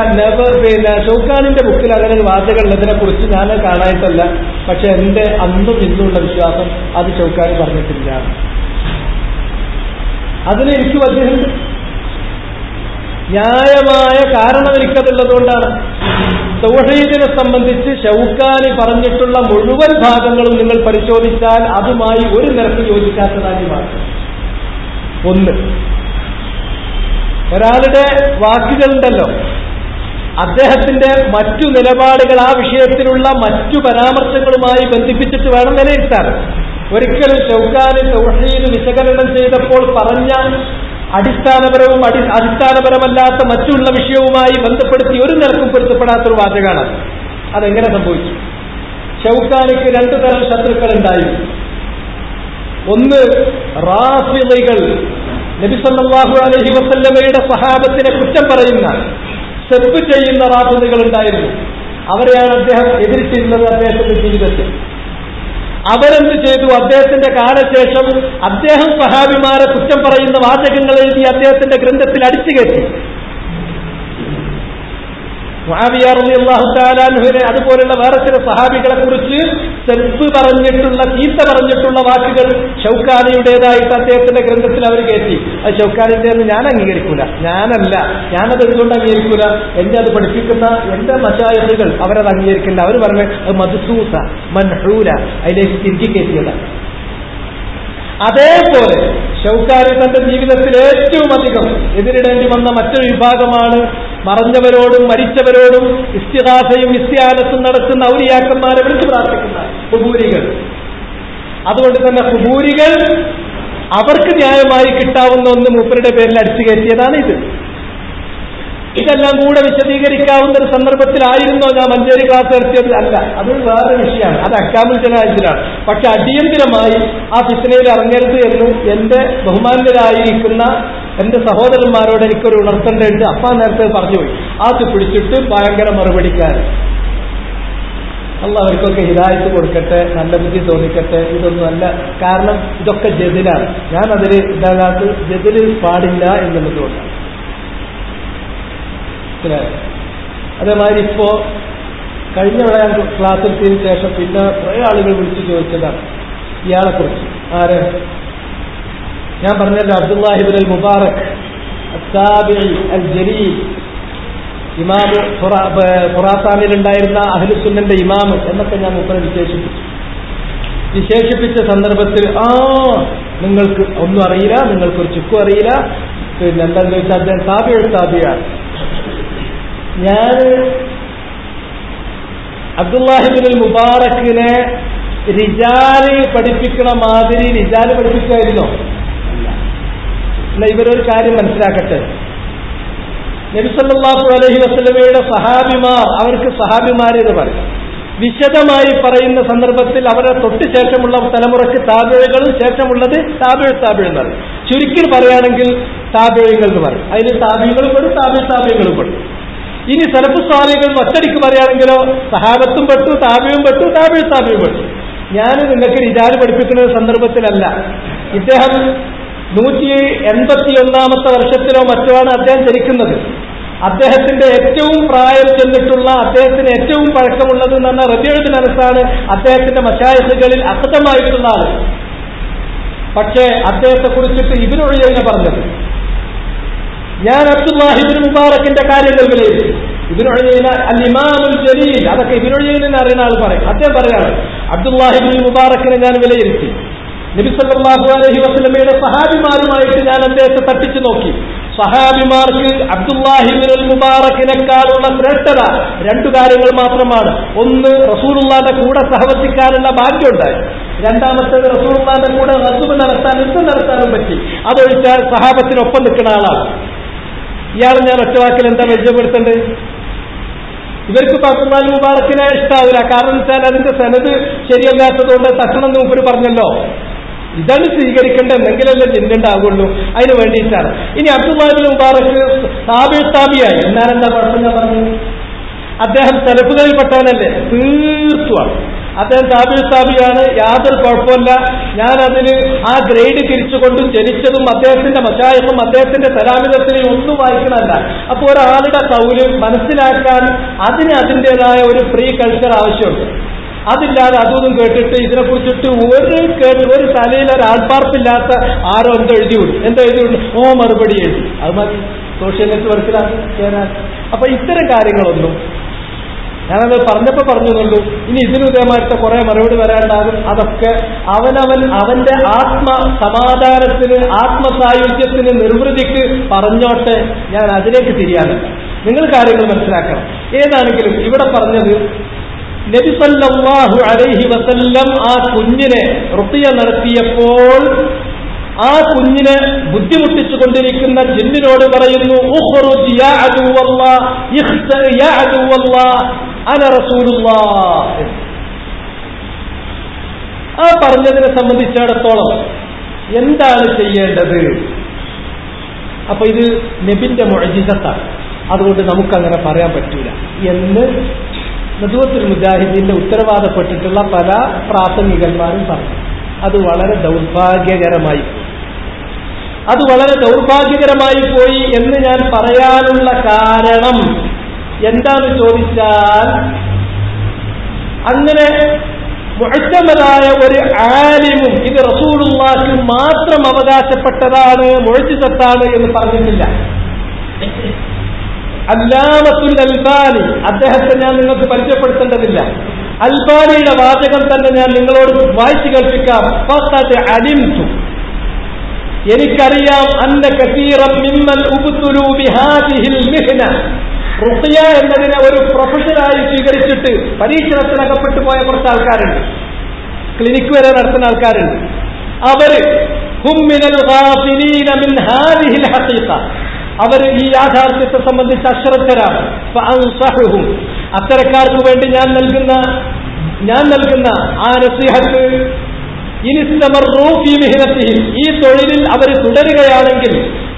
പിന്നെ ഷൗക്കാനിന്റെ ബുക്കിൽ അങ്ങനെ ഒരു വാചകം ഉള്ളതിനെ കുറിച്ച് ഞാൻ കാണായിട്ടല്ല. പക്ഷെ എന്റെ അന്നും ഇന്നുമുള്ള വിശ്വാസം അത് ഷൗക്കാനി പറഞ്ഞിട്ടില്ല. അതിന് എനിക്ക് വജ്ജുണ്ട്, ന്യായമായ കാരണം എനിക്കതുള്ളതുകൊണ്ടാണ്. തൗഹീദിനെ സംബന്ധിച്ച് ഷൗക്കാനി പറഞ്ഞിട്ടുള്ള മുഴുവൻ ഭാഗങ്ങളും നിങ്ങൾ പരിശോധിച്ചാൽ അതുമായി ഒരു നിരക്ക് യോജിക്കാത്തതായി മാറും. ഒന്ന്, ഒരാളുടെ വാക്കുകളുണ്ടല്ലോ, അദ്ദേഹത്തിന്റെ മറ്റു നിലപാടുകൾ ആ വിഷയത്തിലുള്ള മറ്റു പരാമർശങ്ങളുമായി ബന്ധിപ്പിച്ചിട്ട് വേണം വിലയിരുത്താൻ. ഒരിക്കലും ഷൗക്കാനി തൗഹീദ് വിശകലനം ചെയ്തപ്പോൾ പറഞ്ഞ അടിസ്ഥാനപരവും അടിസ്ഥാനപരമല്ലാത്ത മറ്റുള്ള വിഷയവുമായി ബന്ധപ്പെടുത്തി ഒരു നിലക്കും പൊരുത്തപ്പെടാത്തൊരു വാചകമാണ്. അതെങ്ങനെ സംഭവിച്ചു? ഷൗക്കാനിക്ക് 2 തരം ശത്രുക്കൾ ഉണ്ടായിരുന്നു. ഒന്ന്, റാഫിളികൾ, നബി സല്ലല്ലാഹു അലൈഹി വസല്ലമയുടെ സ്വഹാബത്തിനെ കുറ്റം പറയുന്ന, സെബ് ചെയ്യുന്ന റാഫിളികൾ ഉണ്ടായിരുന്നു. അവരെയാണ് അദ്ദേഹം എതിരിച്ചിരുന്നത് അദ്ദേഹത്തിന്റെ ജീവിതത്തിൽ. അവരെന്ത് ചെയ്തു? അദ്ദേഹത്തിന്റെ കാലശേഷം അദ്ദേഹം സ്വഹാബിമാരെ കുറ്റം പറയുന്ന വാചകങ്ങൾ എഴുതി അദ്ദേഹത്തിന്റെ ഗ്രന്ഥത്തിൽ അടിച്ചുകയറ്റി. മുആവിയ റളിയല്ലാഹു തആല അൻഹുവിനെ അതുപോലുള്ള വേറെ ചില സഹാബികളെ കുറിച്ച് സെബ് പറഞ്ഞിട്ടുള്ള, ചീത്ത പറഞ്ഞിട്ടുള്ള വാക്കുകൾ ഷൗക്കാനിയുടേതായിട്ട് അദ്ദേഹത്തിന്റെ ഗ്രന്ഥത്തിൽ അവർ കയറ്റി. അത് ഷൗക്കാനിന്റെ എന്ന് ഞാൻ അംഗീകരിക്കൂല, ഞാനത് എന്തുകൊണ്ട് അംഗീകരിക്കൂല? എന്നെ അത് പഠിപ്പിക്കുന്ന എന്റെ മശായിഖുകൾ അവരത് അംഗീകരിക്കില്ല. അവർ പറഞ്ഞു അത് മദ്സൂസ മൻഹൂല, അതിലേക്ക് തിരികെ കയറ്റിയതാണ്. അതേപോലെ ഷൗക്കാനി തന്റെ ജീവിതത്തിൽ ഏറ്റവും അധികം എതിരിടേണ്ടി വന്ന മറ്റൊരു വിഭാഗമാണ് മറഞ്ഞവരോടും മരിച്ചവരോടും ഇസ്തിഗാസയും ഇസ്തിആനത്തും നടത്തുന്ന ഔലിയാക്കന്മാരെ വിളിച്ചു പ്രാർത്ഥിക്കുന്ന ഖുബൂരികൾ. അതുകൊണ്ട് തന്നെ ഖുബൂരികൾ അവർക്ക് ന്യായമായി കിട്ടാവുന്ന ഒന്ന് മൂപ്പരുടെ പേരിൽ അടിച്ചു കയറ്റിയതാണ് ഇത്. ഇതെല്ലാം കൂടെ വിശദീകരിക്കാവുന്ന ഒരു സന്ദർഭത്തിലായിരുന്നോ ഞാൻ മഞ്ചേരി ക്ലാസ് നടത്തിയത്? അല്ല, അത് വേറെ വിഷയമാണ്. അത് അഹ്കാമുൽ ജനായിസിലാണ്. പക്ഷെ അടിയന്തിരമായി ആ ഫിത്നയിൽ ഇറങ്ങരുത് എന്ന് എന്റെ ബഹുമാന്യരായിരിക്കുന്ന എന്റെ സഹോദരന്മാരോട് എനിക്കൊരു ഉണർത്തേണ്ടതുണ്ട്. അപ്പാ നേരത്തെ പറഞ്ഞുപോയി. അത് പിടിച്ചിട്ട് ഭയങ്കര മറുപടിക്കാരൻ. അള്ളാഹ് അവർക്കൊക്കെ ഹിദായത്ത് കൊടുക്കട്ടെ, നല്ല ബുദ്ധി തോന്നിക്കട്ടെ. ഇതൊന്നും അല്ല, കാരണം ഇതൊക്കെ ജദിലാണ്. ഞാൻ അതിൽ ഇതാകാത്ത ജദില് പാടില്ല എന്നുള്ളതുകൊണ്ടാണ്. അതേമാതിരി ഇപ്പോ കഴിഞ്ഞ ഞാൻ ക്ലാസ് എത്തിയതിനു ശേഷം പിന്നെ കുറെ ആളുകൾ വിളിച്ചു ചോദിച്ചതാണ് ഇയാളെ കുറിച്ച്. ആര്? ഞാൻ പറഞ്ഞല്ലോ, അബ്ദുല്ലാഹി ഇബ്നുൽ മുബാറക് അത്താബിഈ അൽ ജലീൽ, ഇമാം ഖുറാസാനിലുണ്ടായിരുന്ന അഹ്ലുസുന്നന്റെ ഇമാം എന്നൊക്കെ ഞാൻ മുപ്പത് വിശേഷിപ്പിച്ച സന്ദർഭത്തിൽ നിങ്ങൾക്ക് ഒന്നും അറിയില്ല, നിങ്ങൾക്കൊരു ചുക്കും അറിയില്ല, പിന്നെ എന്താണെന്ന് ചോദിച്ചാൽ അദ്ദേഹം താബിയാണ്. ഞാൻ അബ്ദുല്ലാഹി ഇബ്നുൽ മുബാറക്കിനെ റിജാല് പഠിപ്പിക്കണ മാതിരി റിജാല് പഠിപ്പിക്കുമായിരുന്നോ? അല്ല. ഇവരൊരു കാര്യം മനസ്സിലാക്കട്ടെ. നബി സല്ലല്ലാഹു അലൈഹി വസല്ലമയുടെ സഹാബിമാർ, അവർക്ക് സഹാബിമാരെന്ന് പറയും. വിശദമായി പറയുന്ന സന്ദർഭത്തിൽ അവരെ തൊട്ട് ശേഷമുള്ള തലമുറയ്ക്ക് താബിഈകളും ശേഷമുള്ളത് താബിഈ എന്ന് പറയും. ചുരുക്കി പറയുകയാണെങ്കിൽ താബിഈകൾ എന്ന് പറയും. അതിൽ താബിഈകളും പെടും, താബിഈകളും പെടും. ഇനി സലഫ് സ്വാലികൾ ഒറ്റടിക്ക് പറയുകയാണെങ്കിലോ സഹാബത്തും പെട്ടു, താബിയും പെട്ടു, താബിയും പെട്ടു. ഞാൻ നിങ്ങൾക്ക് റിജാല് പഠിപ്പിക്കുന്ന സന്ദർഭത്തിലല്ല. ഇദ്ദേഹം 181 വർഷത്തിലോ മറ്റോ ആണ് അദ്ദേഹം ജനിക്കുന്നത്. അദ്ദേഹത്തിന്റെ ഏറ്റവും പ്രായം ചെന്നിട്ടുള്ള, അദ്ദേഹത്തിന് ഏറ്റവും പഴക്കമുള്ളത് എന്ന് പറഞ്ഞാൽ റബീഉ ബിൻ അനസാണ് അദ്ദേഹത്തിന്റെ മശായിഖുകളിൽ അഖദമായിട്ടുള്ള ആള്. പക്ഷേ അദ്ദേഹത്തെ കുറിച്ചിട്ട് ഇബ്നു ഉയൈന പറഞ്ഞത്, ഞാൻ അബ്ദുല്ലാഹി ഇബ്നുൽ മുബാറക്കിന്റെ കാര്യങ്ങൾ വിലയിരുത്തി. ഇബ്നു ഉയൈന അൽ ഇമാമുൽ ജലീൽ, അതൊക്കെ ഇബ്നു ഉയൈന അറിയുന്ന ആൾ പറയും. അദ്ദേഹം പറയാണ്, അബ്ദുല്ലാഹി ഇബ്നുൽ മുബാറക്കിനെ ഞാൻ വിലയിരുത്തി. നബി സല്ലല്ലാഹു അലൈഹി വസല്ലമയുടെ സഹാബിമാരുമായിട്ട് ഞാൻ അദ്ദേഹത്തെ തട്ടിച്ചു നോക്കി. സഹാബിമാർക്ക് അബ്ദുല്ലാഹി ഇബ്നുൽ മുബാറക്കിനെക്കാളുള്ള ശ്രേഷ്ഠത 2 കാര്യങ്ങൾ മാത്രമാണ്. ഒന്ന്, റസൂലുള്ളാഹിന്റെ കൂടെ സഹവസിക്കാനുള്ള ഭാഗ്യമുണ്ടായി. രണ്ടാമത്തേത്, റസൂലുള്ളാഹിന്റെ കൂടെ റസൂൽ നടത്താൻ, യുദ്ധം നടത്താനും പറ്റി. അതൊഴിച്ചാൽ സഹാബത്തിനൊപ്പം നിൽക്കുന്ന ആളാണ്. ഇയാൾ ഞാൻ ഒറ്റവാക്കിൽ എന്താ പരിചയപ്പെടുത്തേണ്ടത്? ഇവർക്ക് അബ്ദുല്ലാഹി മുബാറക്കിനെ ഇഷ്ടാവില്ല. കാരണം വെച്ചാൽ അതിന്റെ സനത് ശരിയല്ലാത്തതുകൊണ്ട് തട്ടണമെന്ന് മൂപ്പര് പറഞ്ഞല്ലോ. ഇതാണ് സ്വീകരിക്കേണ്ട, എന്തെങ്കിലല്ലേ ജിന്നുണ്ടാകുള്ളൂ. അതിന് വേണ്ടിയിട്ടാണ്. ഇനി അബ്ദുല്ലാഹി ഇബ്നു മുബാറക്ക് താബിയായി എന്നാലെന്താ കുഴപ്പം? ഞാൻ പറഞ്ഞു, അദ്ദേഹം സലഫുകളിൽപ്പെട്ടവനല്ലേ, തീർത്തുമാണ്. അദ്ദേഹം താബിയാണ്, യാതൊരു കുഴപ്പമില്ല. ഞാനതിന് ആ ഗ്രേഡ് തിരിച്ചുകൊണ്ടും ജനിച്ചതും അദ്ദേഹത്തിന്റെ മശായിഖും അദ്ദേഹത്തിന്റെ സലാമിതത്തിനും ഒന്നും വായിക്കണമല്ല. അപ്പോൾ ഒരാളുടെ കൗല് മനസ്സിലാക്കാൻ അതിന് അതിൻ്റെതായ ഒരു പ്രീ കൾച്ചർ ആവശ്യമുണ്ട്. അതില്ലാതെ അതൊന്നും കേട്ടിട്ട് ഇതിനെക്കുറിച്ചിട്ട് ഒരു തലയിൽ ഒരാൾപ്പാർപ്പില്ലാത്ത ആരോ എന്തോ എഴുതി വിടും, ഓ മറുപടി എഴുതി, അത് മതി സോഷ്യൽ നെറ്റ്വർക്കിലാണ്. അപ്പൊ ഇത്തരം കാര്യങ്ങളൊന്നും ഞാനത് പറഞ്ഞുള്ളൂ. ഇനി ഇതിന് ഇതേമായിട്ട് കുറെ മറുപടി വരാണ്ടാകും. അതൊക്കെ അവന്റെ സമാധാനത്തിന് ആത്മസായുജ്യത്തിന് നിർവൃതിക്ക് പറഞ്ഞോട്ടെ, ഞാൻ അതിലേക്ക് തിരിയാനില്ല. നിങ്ങൾ കാര്യങ്ങൾ മനസ്സിലാക്കണം. ഏതാണെങ്കിലും ഇവിടെ പറഞ്ഞത് നബി സല്ലല്ലാഹു അലൈഹി വസല്ലം ആ കുഞ്ഞിനെ റുഖിയ നടത്തിയപ്പോൾ ആ കുഞ്ഞിനെ ബുദ്ധിമുട്ടിച്ചു കൊണ്ടിരിക്കുന്ന ജിന്നിനോട് പറയുന്നു, ഉഖ്റുജ് യാ അദുവല്ലാഹ് ഇഖ്ത യാ അദുവല്ലാഹ് അന റസൂലുള്ളാഹ്. ആ പറഞ്ഞതിനെ സംബന്ധിച്ചിടത്തോളം എന്താണ് ചെയ്യേണ്ടത്? അപ്പൊ ഇത് നബിന്റെ മുഅ്ജിസത്താണ്, അതുകൊണ്ട് നമുക്കങ്ങനെ പറയാൻ പറ്റൂല എന്ന് നദുവത്തുൽ മുജാഹിദീന്റെ ഉത്തരവാദപ്പെട്ടിട്ടുള്ള പല പ്രാസംഗികന്മാരും പറഞ്ഞു. അത് വളരെ ദൗർഭാഗ്യകരമായി പോയി എന്ന് ഞാൻ പറയാനുള്ള കാരണം എന്താന്ന് ചോദിച്ചാൽ, അങ്ങനെ മുഅ്തമദായ ഒരു ആലിമും ഇത് റസൂലുള്ളാഹിക്ക് മാത്രം അവകാശപ്പെട്ടതാണ്, മുഅ്ജിസത്താണ് എന്ന് പറഞ്ഞിട്ടില്ല. അല്ലാമത്തുൽ അൽബാനി, അദ്ദേഹത്തെ ഞാൻ നിങ്ങൾക്ക് പരിചയപ്പെടുത്തേണ്ടതില്ല. അൽബാനിയുടെ വാചകം തന്നെ ഞാൻ നിങ്ങളോട് വായിച്ചു കേൾപ്പിക്കാം. ഫഖദ് അലിംതു, എനിക്കറിയാം, അന്ന കസീറൻ മിമ്മൻ ഉബ്തുലു ബിഹാദിഹിൽ മിഹ്ന, റുഖിയ എന്നതിനെ ഒരു പ്രൊഫഷനായി സ്വീകരിച്ചിട്ട് പരീക്ഷണത്തിനകപ്പെട്ടു പോയ കുറച്ച് ആൾക്കാരുണ്ട്, ക്ലിനിക്ക് വരെ നടത്തുന്ന ആൾക്കാരുണ്ട്. അവര് ഹും മിനൽ ഗാഫിലീന മിൻ ഹാദിഹിൽ ഹഖീഖ, അവർ ഈ യാഥാർത്ഥ്യത്തെ സംബന്ധിച്ച് അശ്രദ്ധരാണ്. ഫഅൻസഹുഹും, അത്തരക്കാർക്ക് വേണ്ടി ഞാൻ നൽകുന്ന ആ നസീഹത്ത്, ഇനിസ്തമറൂ ഫീ മിഹ്നതിഹിം, ഈ തൊഴിലിൽ അവർ തുടരുകയാണെങ്കിൽ,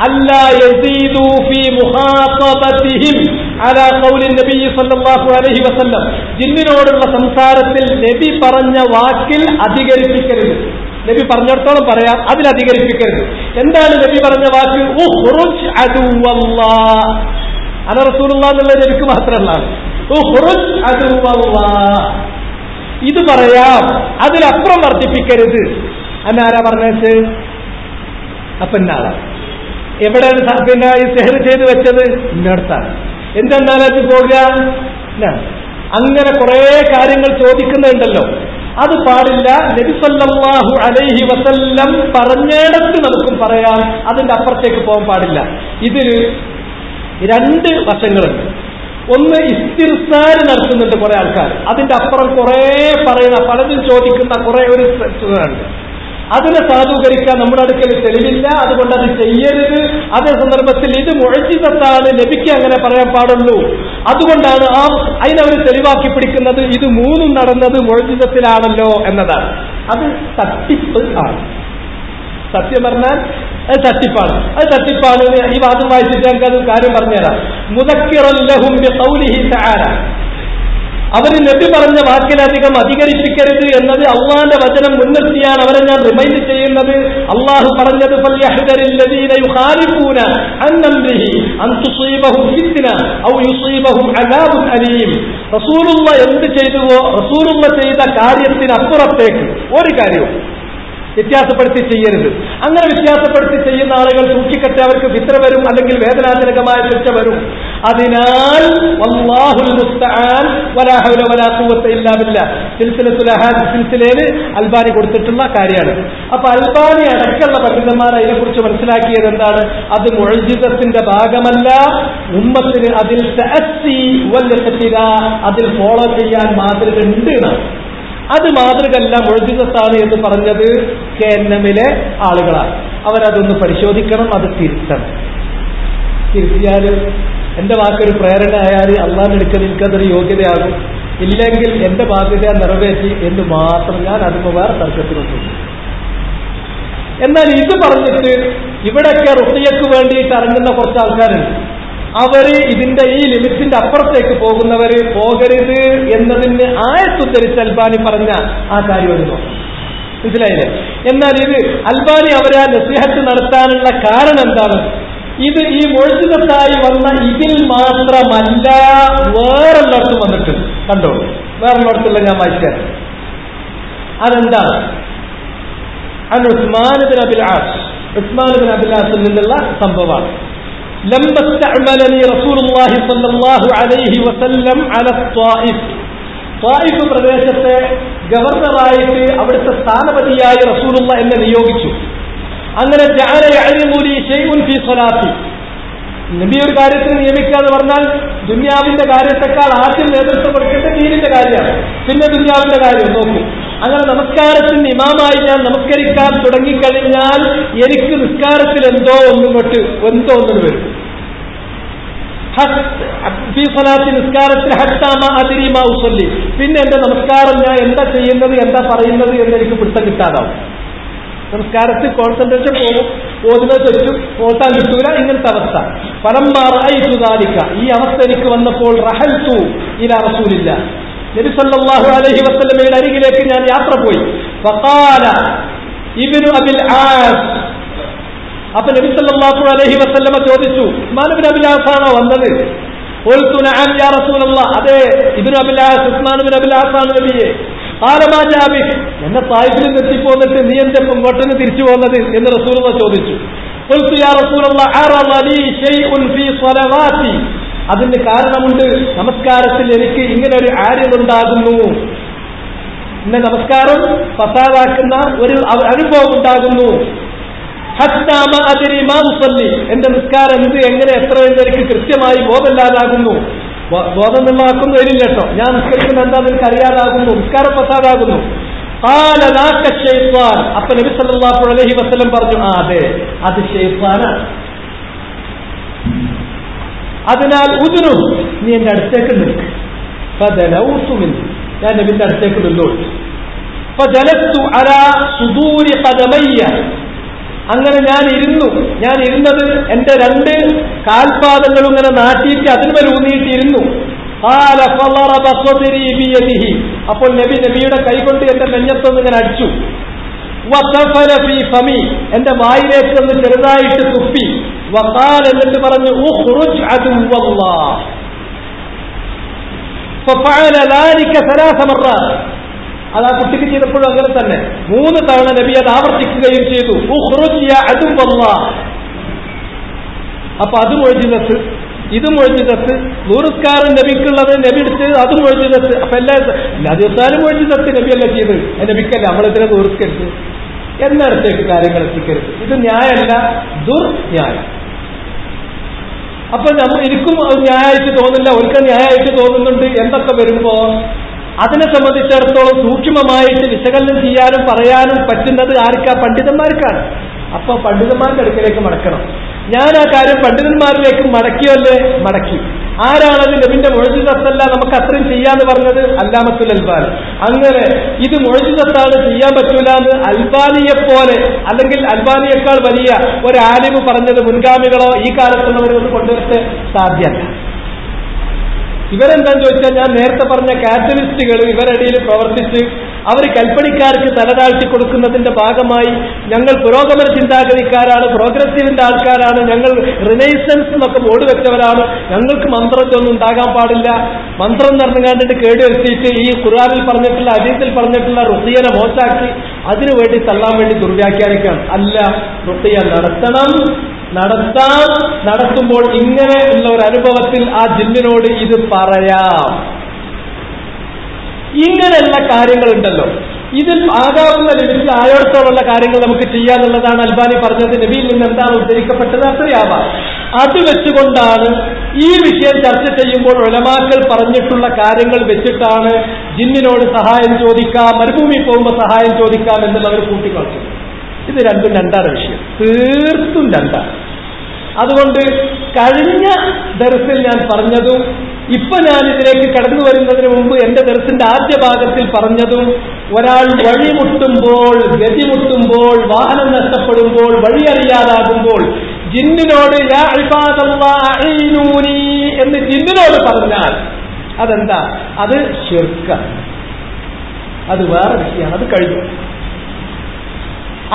അല്ലാ യസീദു ഫീ മുഖാതബതിഹിം അലാ ഖൗലി നബി സല്ലല്ലാഹു അലൈഹി വസല്ലം, ജിന്നിനോടുള്ള സംസാരത്തിൽ നബി പറഞ്ഞ വാക്കിൽ അധികരിപ്പിക്കരുത്. നബി പറഞ്ഞിടത്തോളം പറയാം, അതിലധികരിപ്പിക്കരുത്. എന്താണ് നബി പറഞ്ഞ വാക്ക്? ഉഖ്റുജ് അദുവല്ലാഹ് അന റസൂലുള്ളാഹ് എന്നുള്ളത് നബിക്ക് മാത്രമല്ല. ഉഖ്റുജ് അദുവല്ലാഹ് ഇത് പറയാം, അതിലപ്പുറം വർദ്ധിപ്പിക്കരുത്. അന്നാരാ പറഞ്ഞത്? അപ്പന്നാളാ. എവിടെയാണ് പിന്നെ ഈ സെഹർ ചെയ്ത് വെച്ചത്? ഇന്നടത്താണ്. എന്തെന്നാലത് പോകുക? അങ്ങനെ കുറെ കാര്യങ്ങൾ ചോദിക്കുന്നുണ്ടല്ലോ, അത് പാടില്ല. നബി സല്ലല്ലാഹു അലൈഹി വസല്ലം പറഞ്ഞിടത്ത് നമുക്കും പറയാം, അതിന്റെ അപ്പുറത്തേക്ക് പോകാൻ പാടില്ല. ഇതിന് രണ്ട് വശങ്ങളുണ്ട്. ഒന്ന്, ഇസ്തിർസാൽ നടത്തുന്നുണ്ട് കുറെ ആൾക്കാർ, അതിന്റെ അപ്പുറം കുറെ പറയുന്ന പലതും ചോദിക്കുന്ന കുറെ ഒരു ഉണ്ട്. അതിനെ സാധൂകരിക്കാൻ നമ്മുടെ അടുക്കൽ തെളിവില്ല, അതുകൊണ്ട് അത് ചെയ്യരുത്. അതേ സന്ദർഭത്തിൽ ഇത് മുഅ്ജിസത്താണ്, നബിക്ക് അങ്ങനെ പറയാൻ പാടുള്ളൂ. അതുകൊണ്ടാണ് അതിനവർ തെളിവാക്കി പിടിക്കുന്നത് ഇത് മൂന്നും നടന്നത് മുഅ്ജിസത്തിലാണല്ലോ എന്നതാണ്. അത് തട്ടിപ്പ് ആണ്. സത്യം പറഞ്ഞാൽ അത് തട്ടിപ്പാണ്. ഈ വാദം വായിച്ചിട്ട് ഞങ്ങൾക്ക് അത് കാര്യം പറഞ്ഞുതരാം. മുദക്കിറൻ ലഹും ബിഖൗലിഹി തആല, അവര് നബി പറഞ്ഞ വാക്കിലധികം അധികരിപ്പിക്കരുത് എന്നത് അള്ളാന്റെ വചനം മുൻനിർത്തിയാണ് അവരെ ഞാൻ റിമൈൻഡ് ചെയ്യുന്നത്. അള്ളാഹു പറഞ്ഞത് ഫൽയഹ്ദരില്ലദീന യുഖാലിഫൂന അൻ അംരിഹി അൻ തുസീബഹും ഫിത്ന ഔ യുസീബഹും അദാബുൻ അലീം. റസൂലുള്ള എന്ത് ചെയ്തുവോ, റസൂലുള്ള ചെയ്ത കാര്യത്തിനപ്പുറത്തേക്ക് ഒരു കാര്യവും വ്യത്യാസപ്പെടുത്തി ചെയ്യരുത്. അങ്ങനെ വ്യത്യാസപ്പെടുത്തി ചെയ്യുന്ന ആളുകൾ സൂക്ഷിക്കട്ടെ, അവർക്ക് ഫിത്ന വരും, അല്ലെങ്കിൽ വേദനാജനകമായ ശിക്ഷ വരും. അതിനാൽ വല്ലാഹുൽ മുസ്തആൻ വലാ ഹൗല വലാ ഖുവത ഇല്ലാ ബില്ലാഹ് സിൽസിലത്തുൽ അഹാദീസ് സിൽസിലയിൽ അൽബാനി കൊടുത്തിട്ടുള്ള കാര്യമാണ്. അപ്പൊ അൽബാനി അടക്കമുള്ള പണ്ഡിതന്മാർ അതിനെക്കുറിച്ച് മനസ്സിലാക്കിയത് എന്താണ്? അത് മുഅ്ജിസത്തിന്റെ ഭാഗമല്ല, ഉമ്മത്തിന് അതിൽ തഅസ്സി വൽ ഇഖ്തിദാ, അതിൽ ഫോളോ ചെയ്യാൻ മാതൃക ഉണ്ട് എന്നാണ്. അത് മാതൃകല്ല, മുഅ്ജിസത്താണ് എന്ന് പറഞ്ഞത് KNM-ലെ ആളുകളാണ്. അവരതൊന്ന് പരിശോധിക്കണം, അത് തിരുത്തണം. തിരുത്തിയാൽ എന്റെ വാക്കൊരു പ്രേരണ ആയാൽ അള്ളാഹുവിന്റെ അടുക്കൽ എനിക്കതൊരു യോഗ്യതയാകും. ഇല്ലെങ്കിൽ എന്റെ ബാധ്യത നിറവേറ്റി എന്ന് മാത്രം ഞാൻ അതിന് വേറെ തർക്കത്തിനൊന്നും. എന്നാൽ ഇത് പറഞ്ഞിട്ട് ഇവിടെയൊക്കെ റുഖിയക്ക് വേണ്ടിയിട്ട് ഇറങ്ങുന്ന കുറച്ച് ആൾക്കാരുണ്ട്. അവര് ഇതിന്റെ ഈ ലിമിറ്റിന്റെ അപ്പുറത്തേക്ക് പോകുന്നവര് പോകരുത് എന്നതിന് ആയത്തുദ്ധരിച്ച് അൽബാനി പറഞ്ഞ ആ കാര്യം ഒരു നോക്കാം, മനസ്സിലായില്ലേ? എന്നാൽ ഇത് അൽബാനി അവരെ ആ നസീഹത്ത് നടത്താനുള്ള കാരണം എന്താണ്? ഇത് ഈ മുഅ്ജിസത്തായി വന്ന ഇതിൽ മാത്രമല്ല, വേറെല്ലായിടത്തും വന്നിട്ടുണ്ട്. കണ്ടോ, വേറെല്ലായിടത്തുള്ള ഞാൻ വായിക്കാം. അതെന്താണ്? ഉസ്മാൻ ഇബ്നു അബിൽ ആസ്, ഉസ്മാൻ ഇബ്നു അബിൽ ആസിൽ നിന്നുള്ള സംഭവമാണ്. ലമ്മ ഇസ്തഅമലനി റസൂലുള്ളാഹി സ്വല്ലല്ലാഹു അലൈഹി വസല്ലം അല ത്വായിഫ്, ത്വായിഫ് പ്രദേശത്തെ ഗവർണറായിട്ട് അവിടുത്തെ സ്ഥാനപതിയായി റസൂലുള്ളാഹി എന്നെ നിയോഗിച്ചു. അങ്ങനെ ജഅല യഅലിമു ലി ശൈഉൻ ഫീ സ്വലാത്തി, നബി ഒരു കാര്യത്തിന് നിയമിക്കാന്ന് പറഞ്ഞാൽ ദുനിയാവിന്റെ കാര്യത്തെക്കാൾ ആദ്യം നേതൃത്വം കൊടുക്കേണ്ട ദീനിന്റെ കാര്യമാണ്, പിന്നെ ദുനിയാവിന്റെ കാര്യം നോക്കും. അങ്ങനെ നമസ്കാരത്തിന് ഇമാമായി ഞാൻ നമസ്കരിക്കാൻ തുടങ്ങിക്കഴിഞ്ഞാൽ എനിക്ക് നിസ്കാരത്തിൽ എന്തോ ഒന്നും വരും. നിസ്കാരത്തിൽ പിന്നെ എന്റെ നമസ്കാരം ഞാൻ എന്താ ചെയ്യുന്നത് എന്താ പറയുന്നത് എന്ന് എനിക്ക് പിടുത്തം കിട്ടാതാവും. നമസ്കാരത്തിൽ കോൺസെൻട്രേഷൻ പോകും, ഓതുന്നത് തെറ്റും, ഓത്താൻ കിട്ടൂല, ഇങ്ങനത്തെ അവസ്ഥ. ഫലംമാറായിക, ഈ അവസ്ഥ എനിക്ക് വന്നപ്പോൾ റഹൽതു ഇലാ റസൂലില്ലാ, നബി സല്ലല്ലാഹു അലൈഹി വസല്ലമയുടെ അരികിലേക്ക് ഞാൻ യാത്ര പോയി. ഫഖാല ഇബ്നു അബിൽ ആസ്, അപ്പൊ നബി സല്ലല്ലാഹു അലൈഹി വസല്ലമ ചോദിച്ചു, ഉസ്മാൻ ഇബ്നു അബിൽ ആസ് ആണോ വന്നത്? ഖുൽതു നഅം യാ റസൂലല്ലാഹ്, അതെ ഇബ്നു അബിൽ ആസ്, ഉസ്മാൻ ഇബ്നു അബിൽ ആസ് ആണ് നബിയെ. ഖാല മാ ജാബിക്, എന്നെ തായിഫിൽ നിർത്തിപ്പോന്നിട്ട് നീ എന്റെ ഇങ്ങോട്ടേക്ക് തിരിച്ചു പോകുന്നത് എന്ന് റസൂലുള്ളാഹ് ചോദിച്ചു. ഖുൽതു യാ റസൂലല്ലാഹ് അറദ ലീ ശൈഉൻ ഫീ സ്വലവാതി, അതിന് കാരണമുണ്ട്, നമസ്കാരത്തിൽ എനിക്ക് ഇങ്ങനെ ഒരു ആര്യമുണ്ടാകുന്നു, എന്നെ നമസ്കാരം ഫസാദാക്കുന്ന ഒരു അനുഭവം ഉണ്ടാകുന്നു. എന്റെ നിസ്കാരം എന്ത് എങ്ങനെ എത്ര എന്ന് എനിക്ക് കൃത്യമായി ബോധമില്ലാതാകുന്നു. ബോധം നിന്നാക്കുന്നു വരില്ല കേട്ടോ, ഞാൻ നിസ്കരിക്കുന്ന എന്താണെന്ന് എനിക്ക് അറിയാതാകുന്നു, നിസ്കാരം ഫസാദാകുന്നു. അപ്പൊ നബി സല്ലല്ലാഹു അലൈഹി വസല്ലം പറഞ്ഞു, അതെ അത് ശൈത്താനാണ്. അതിനാൽ ഉദ്നു, നീ എന്റെ അടുത്തേക്ക് നിൽക്ക്. ഞാൻ നബിന്റെ അടുത്തേക്ക് നിന്നോളൂ. അങ്ങനെ ഞാൻ ഇരുന്നത് എന്റെ രണ്ട് കാൽപാദങ്ങളും ഇങ്ങനെ നാട്ടിയിട്ട് അതിന്മേൽ ഊന്നിയിട്ടിരുന്നു. അപ്പോൾ നബിയുടെ കൈകൊണ്ട് എന്റെ നെഞ്ഞത്തൊന്ന് ഇങ്ങനെ അടിച്ചു. എന്റെ വായിലേക്ക് ഒന്ന് ചെറുതായിട്ട് തുപ്പി. വഖാൽ, എന്നിട്ട് പറഞ്ഞു, ഉഖ്റുജ് അദുവല്ലാഹ്. ഫഫഅല ദാലിക സലാസ മർറാത്ത്, അത് ആ കുട്ടിക്ക് ചെയ്തപ്പോഴും അങ്ങനെ തന്നെ 3 തവണ നബി അത് ആവർത്തിക്കുകയും ചെയ്തു. ഉഖ്റുജ് യാ അദുവല്ലാഹ്. അപ്പൊ അത് മുഅ്ജിസത്ത്, ഇത് മുഅ്ജിസത്ത്, നൂറുസ്കാരം നബിക്കുള്ളത് നബി എടുത്ത്, അത് മുഅ്ജിസത്ത്. അപ്പൊ എല്ലാ ദിവസവും മുഅ്ജിസത്ത് നബിയല്ല ചെയ്ത്, നബിക്കല്ല നമ്മളെതിരെ നൂറുസ്കരിച്ച് എന്നിടത്തേക്ക് കാര്യങ്ങൾ എത്തിക്കരുത്. ഇത് ന്യായമല്ല, ദുർന്യായം. അപ്പൊ എനിക്കും ന്യായമായിട്ട് തോന്നില്ല, ഒരിക്കൽ ന്യായമായിട്ട് തോന്നുന്നുണ്ട്. എന്തൊക്കെ വരുമ്പോ അതിനെ സംബന്ധിച്ചിടത്തോളം സൂക്ഷ്മമായിട്ട് വിശകലനം ചെയ്യാനും പറയാനും പറ്റുന്നത് ആർക്കാ? പണ്ഡിതന്മാർക്കാണ്. അപ്പൊ പണ്ഡിതന്മാരുടെ അടുക്കലേക്ക് മടക്കണം. ഞാൻ ആ കാര്യം പണ്ഡിതന്മാരിലേക്ക് മടക്കിയല്ലേ? മടക്കി. ആരാണത് നബിന്റെ മുഅ്ജിസത്തല്ല നമുക്ക് അത്രയും ചെയ്യാന്ന് പറഞ്ഞത്? അല്ലാമത്തുൽ അൽബാനി. അങ്ങനെ ഇത് മുഅ്ജിസത്താണ്, ചെയ്യാൻ പറ്റൂല എന്ന് അൽബാനിയെ പോലെ അല്ലെങ്കിൽ അൽബാനിയേക്കാൾ വലിയ ഒരു ആലിമ് പറഞ്ഞത് മുൻഗാമികളോ ഈ കാലത്തുള്ളവരൊന്നും കൊണ്ടുവരത്തെ സാധ്യമല്ല. ഇവരെന്താന്ന് ചോദിച്ചാൽ, ഞാൻ നേരത്തെ പറഞ്ഞ കാറ്റലിസ്റ്റുകൾ ഇവരടിയിൽ പ്രവർത്തിച്ച് അവർ കൽപ്പണിക്കാർക്ക് തലതാഴ്ത്തി കൊടുക്കുന്നതിന്റെ ഭാഗമായി ഞങ്ങൾ പുരോഗമന ചിന്താഗതിക്കാരാണ്, പ്രോഗ്രസീവിന്റെ ആൾക്കാരാണ്, ഞങ്ങൾ റിനൈസൻസ് എന്നൊക്കെ ബോർഡ് വെച്ചവരാണ്, ഞങ്ങൾക്ക് മന്ത്രമൊന്നും ഉണ്ടാകാൻ പാടില്ല, മന്ത്രം നിറഞ്ഞുകാണ്ടിട്ട് കേടുവരുത്തിയിട്ട് ഈ ഖുർആനിൽ പറഞ്ഞിട്ടുള്ള ഹദീസിൽ പറഞ്ഞിട്ടുള്ള റുഖിയനെ മോശാക്കി അതിനുവേണ്ടി തള്ളാൻ വേണ്ടി ദുർവ്യാഖ്യാനിക്കുകയാണ്. അല്ല, റുഖിയ നടത്തുമ്പോൾ ഇങ്ങനെ ഉള്ള ഒരു അനുഭവത്തിൽ ആ ജിന്നിനോട് ഇത് പറയാം. ഇങ്ങനെയുള്ള കാര്യങ്ങളുണ്ടല്ലോ, ഇതിൽ ആകാവുന്ന ലിമിറ്റിൽ ആയോടത്തോളം കാര്യങ്ങൾ നമുക്ക് ചെയ്യാന്നുള്ളതാണ് അൽബാനി പറഞ്ഞത്. നബിയിൽ നിന്ന് എന്താണ് ഉദ്ധരിക്കപ്പെട്ടത് അത്രയാവാം. അത് വെച്ചുകൊണ്ടാണ് ഈ വിഷയം ചർച്ച ചെയ്യുമ്പോൾ ഉലമാക്കൾ പറഞ്ഞിട്ടുള്ള കാര്യങ്ങൾ വെച്ചിട്ടാണ് ജിന്നിനോട് സഹായം ചോദിക്കാം, മരുഭൂമി പോകുമ്പോൾ സഹായം ചോദിക്കാം എന്നുള്ളവർ കൂട്ടിക്കൊടുക്കും. ഇത് രണ്ടും രണ്ടാണ് വിഷയം, തീർത്തും രണ്ടാണ്. അതുകൊണ്ട് കഴിഞ്ഞ ദർസിൽ ഞാൻ പറഞ്ഞതും ഇപ്പൊ ഞാൻ ഇതിലേക്ക് കടന്നു വരുന്നതിന് മുമ്പ് എന്റെ ദർസിന്റെ ആദ്യ ഭാഗത്തിൽ പറഞ്ഞതും ഒരാൾ വഴിമുട്ടുമ്പോൾ, ഗതിമുട്ടുമ്പോൾ, വാഹനം നഷ്ടപ്പെടുമ്പോൾ, വഴിയറിയാതാകുമ്പോൾ ജിന്നിനോട് യാ ഇബാദല്ലാഹ് അഈനൂനി എന്ന് ജിന്നിനോട് പറഞ്ഞാൽ അതെന്താ? അത് ശിർക്കാണ്. അത് വേറെ വിഷയമാണ്. അത് കഴിഞ്ഞു.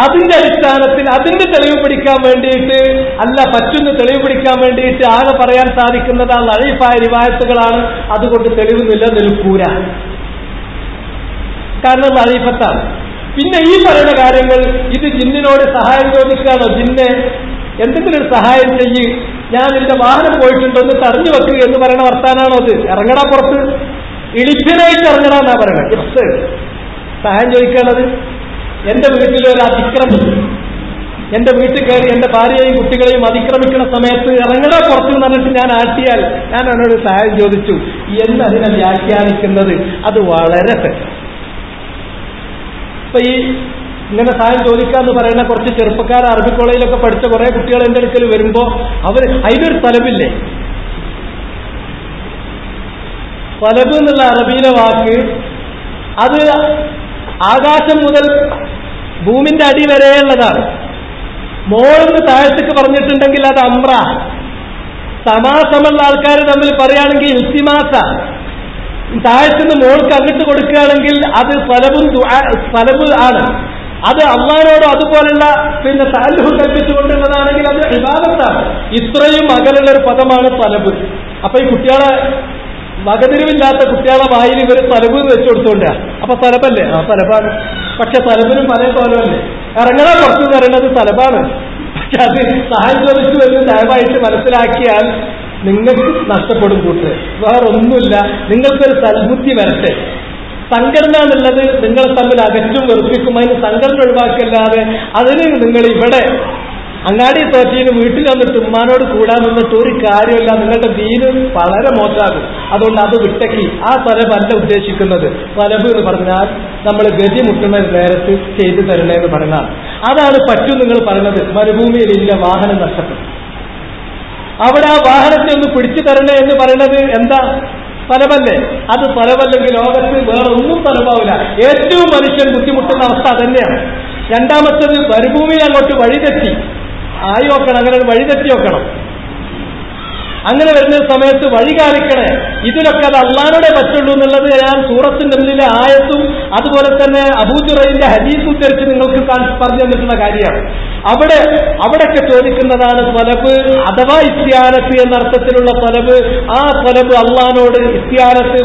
അതിന്റെ അടിസ്ഥാനത്തിൽ അതിന്റെ തെളിവ് പിടിക്കാൻ വേണ്ടിയിട്ട് അല്ല, പറ്റുന്ന തെളിവ് പിടിക്കാൻ വേണ്ടിയിട്ട് ആകെ പറയാൻ സാധിക്കുന്നത് ആ ലഈഫായ റിവായത്തുകളാണ്. അതുകൊണ്ട് തെളിവ് നിലനിൽക്കൂല, കാരണം ലഈഫത്താണ്. പിന്നെ ഈ പറയുന്ന കാര്യങ്ങൾ ഇത് ജിന്നിനോട് സഹായം ചോദിക്കാണോ? ജിന്നെ എന്തെങ്കിലും ഒരു സഹായം ചെയ്യ്, ഞാൻ എന്റെ വാഹനം പോയിട്ടുണ്ടോ തടഞ്ഞു വെക്കുക എന്ന് പറയുന്ന വർത്താനാണോ അത്? ഇറങ്ങടാ പുറത്ത്, ഇളിപ്പിനായിട്ട് ഇറങ്ങടാന്നാ പറയണത്. സഹായം ചോദിക്കാണത്? എന്റെ വീട്ടിലൊരു അതിക്രമം, എന്റെ വീട്ടിൽ കയറി എന്റെ ഭാര്യയെയും കുട്ടികളെയും അതിക്രമിക്കുന്ന സമയത്ത് ഇറങ്ങടാ പുറത്ത് എന്ന് പറഞ്ഞിട്ട് ഞാൻ ആട്ടിയാൽ ഞാൻ അവനോട് സഹായം ചോദിച്ചു എന്നതിനെ വ്യാഖ്യാനിക്കുന്നത് അത് വളരെ തെറ്റ്. ഇപ്പൊ ഈ ഇങ്ങനെ സഹായം ചോദിക്കാന്ന് പറയുന്ന കുറച്ച് ചെറുപ്പക്കാർ അറബി കോളേജിലൊക്കെ പഠിച്ച കുറെ കുട്ടികൾ എന്റെ അടുക്കൽ വരുമ്പോ അവർ അതിനൊരു തലബില്ലേ, തലബ് എന്നുള്ള അറബിയിലെ വാക്ക് അത് ആകാശം മുതൽ ഭൂമിന്റെ അടി വരെയുള്ളതാണ്. മോളിന്ന് താഴത്തേക്ക് പറഞ്ഞിട്ടുണ്ടെങ്കിൽ അത് അമ്ര. സമാസമുള്ള ആൾക്കാർ തമ്മിൽ പറയുകയാണെങ്കിൽ ഇൽത്തിമാസ. താഴത്തുനിന്ന് മോൾക്ക് അങ്ങോട്ട് കൊടുക്കുകയാണെങ്കിൽ അത് ഫലബ് ആണ്. അത് അള്ളാഹിനോടോ അതുപോലുള്ള പിന്നെ തഅല്ലുഹ് കൽപ്പിച്ചുകൊണ്ടുള്ളതാണെങ്കിൽ അത് ഇബാദത്താണ്. ഇത്രയും അകലുള്ള ഒരു പദമാണ് തലബ്. അപ്പൊ ഈ കുട്ടികളെ വകതിരിവില്ലാത്ത കുട്ടികളെ വായിൽ ഇവർ തലബ് വെച്ചു കൊടുത്തോണ്ടാ. അപ്പൊ തലബല്ലേ? ആ തലബാണ്. പക്ഷെ തലബിനും പല കോലമല്ലേ. ഇറങ്ങണ പുറത്ത് പറയുന്നത് തലബാണ്. പക്ഷെ അത് സഹായം ചോദിച്ചു എന്ന് ദയവായിട്ട് മനസ്സിലാക്കിയാൽ നിങ്ങൾക്ക് നഷ്ടപ്പെടും കൂട്ട്. വേറൊന്നുമില്ല, നിങ്ങൾക്കൊരു സൽബുദ്ധി വരട്ടെ. സംഘടന എന്നുള്ളത് നിങ്ങളെ തമ്മിൽ അകറ്റും വെറുപ്പിക്കും. അതിന് സംഘടന ഒഴിവാക്കല്ലാതെ അതിന് നിങ്ങൾ ഇവിടെ അങ്ങാടി തോറ്റീന് വീട്ടിൽ വന്നിട്ട് ഉമ്മാനോട് കൂടാൻ നിന്നിട്ട് ഒരു കാര്യമില്ല. നിങ്ങളുടെ ദീന് വളരെ മോശമാകും. അതുകൊണ്ട് അത് വിട്ടക്കി. ആ തലബല്ല ഉദ്ദേശിക്കുന്നത്. തലബ് എന്ന് പറഞ്ഞാൽ നമ്മൾ ഗതി മുട്ടുന്ന നേരത്ത് ചെയ്തു തരണേന്ന് പറഞ്ഞാൽ അതാണ് പറ്റും നിങ്ങൾ പറയുന്നത്. മരുഭൂമിയിൽ ഇല്ല, വാഹനം നഷ്ടപ്പെട്ടു, അവിടെ ആ വാഹനത്തെ ഒന്ന് പിടിച്ചു തരണേ എന്ന് പറയുന്നത് എന്താ? തലബല്ലേ? അത് തലബല്ലെങ്കിൽ ലോകത്ത് വേറൊന്നും തലബാവില്ല. ഏറ്റവും മനുഷ്യൻ ബുദ്ധിമുട്ടുന്ന അവസ്ഥ തന്നെയാണ്. രണ്ടാമത്തത് മരുഭൂമിയിൽ അങ്ങോട്ട് വഴിതെറ്റി ആയി നോക്കണം, അങ്ങനെ വഴിതെറ്റി നോക്കണം. അങ്ങനെ വരുന്ന സമയത്ത് വഴി കാണിക്കണേ. ഇതിലൊക്കെ അത് അള്ളാഹിനോടെ പറ്റുള്ളൂ എന്നുള്ളത് ഞാൻ സൂറത്തിന്റെ മുന്നിലെ ആയത്തും അതുപോലെ തന്നെ അബൂജുറൈന്റെ ഹദീസ് ഉദ്ധരിച്ച് നിങ്ങൾക്ക് പറഞ്ഞു തന്നിട്ടുള്ള കാര്യമാണ്. അവിടെയൊക്കെ ചോദിക്കുന്നതാണ് തലബ് അഥവാ ഇസ്തിയാനത്ത് എന്ന അർത്ഥത്തിലുള്ള തലബ്. ആ തലബ് അള്ളാഹിനോട് ഇസ്തിയാനത്ത്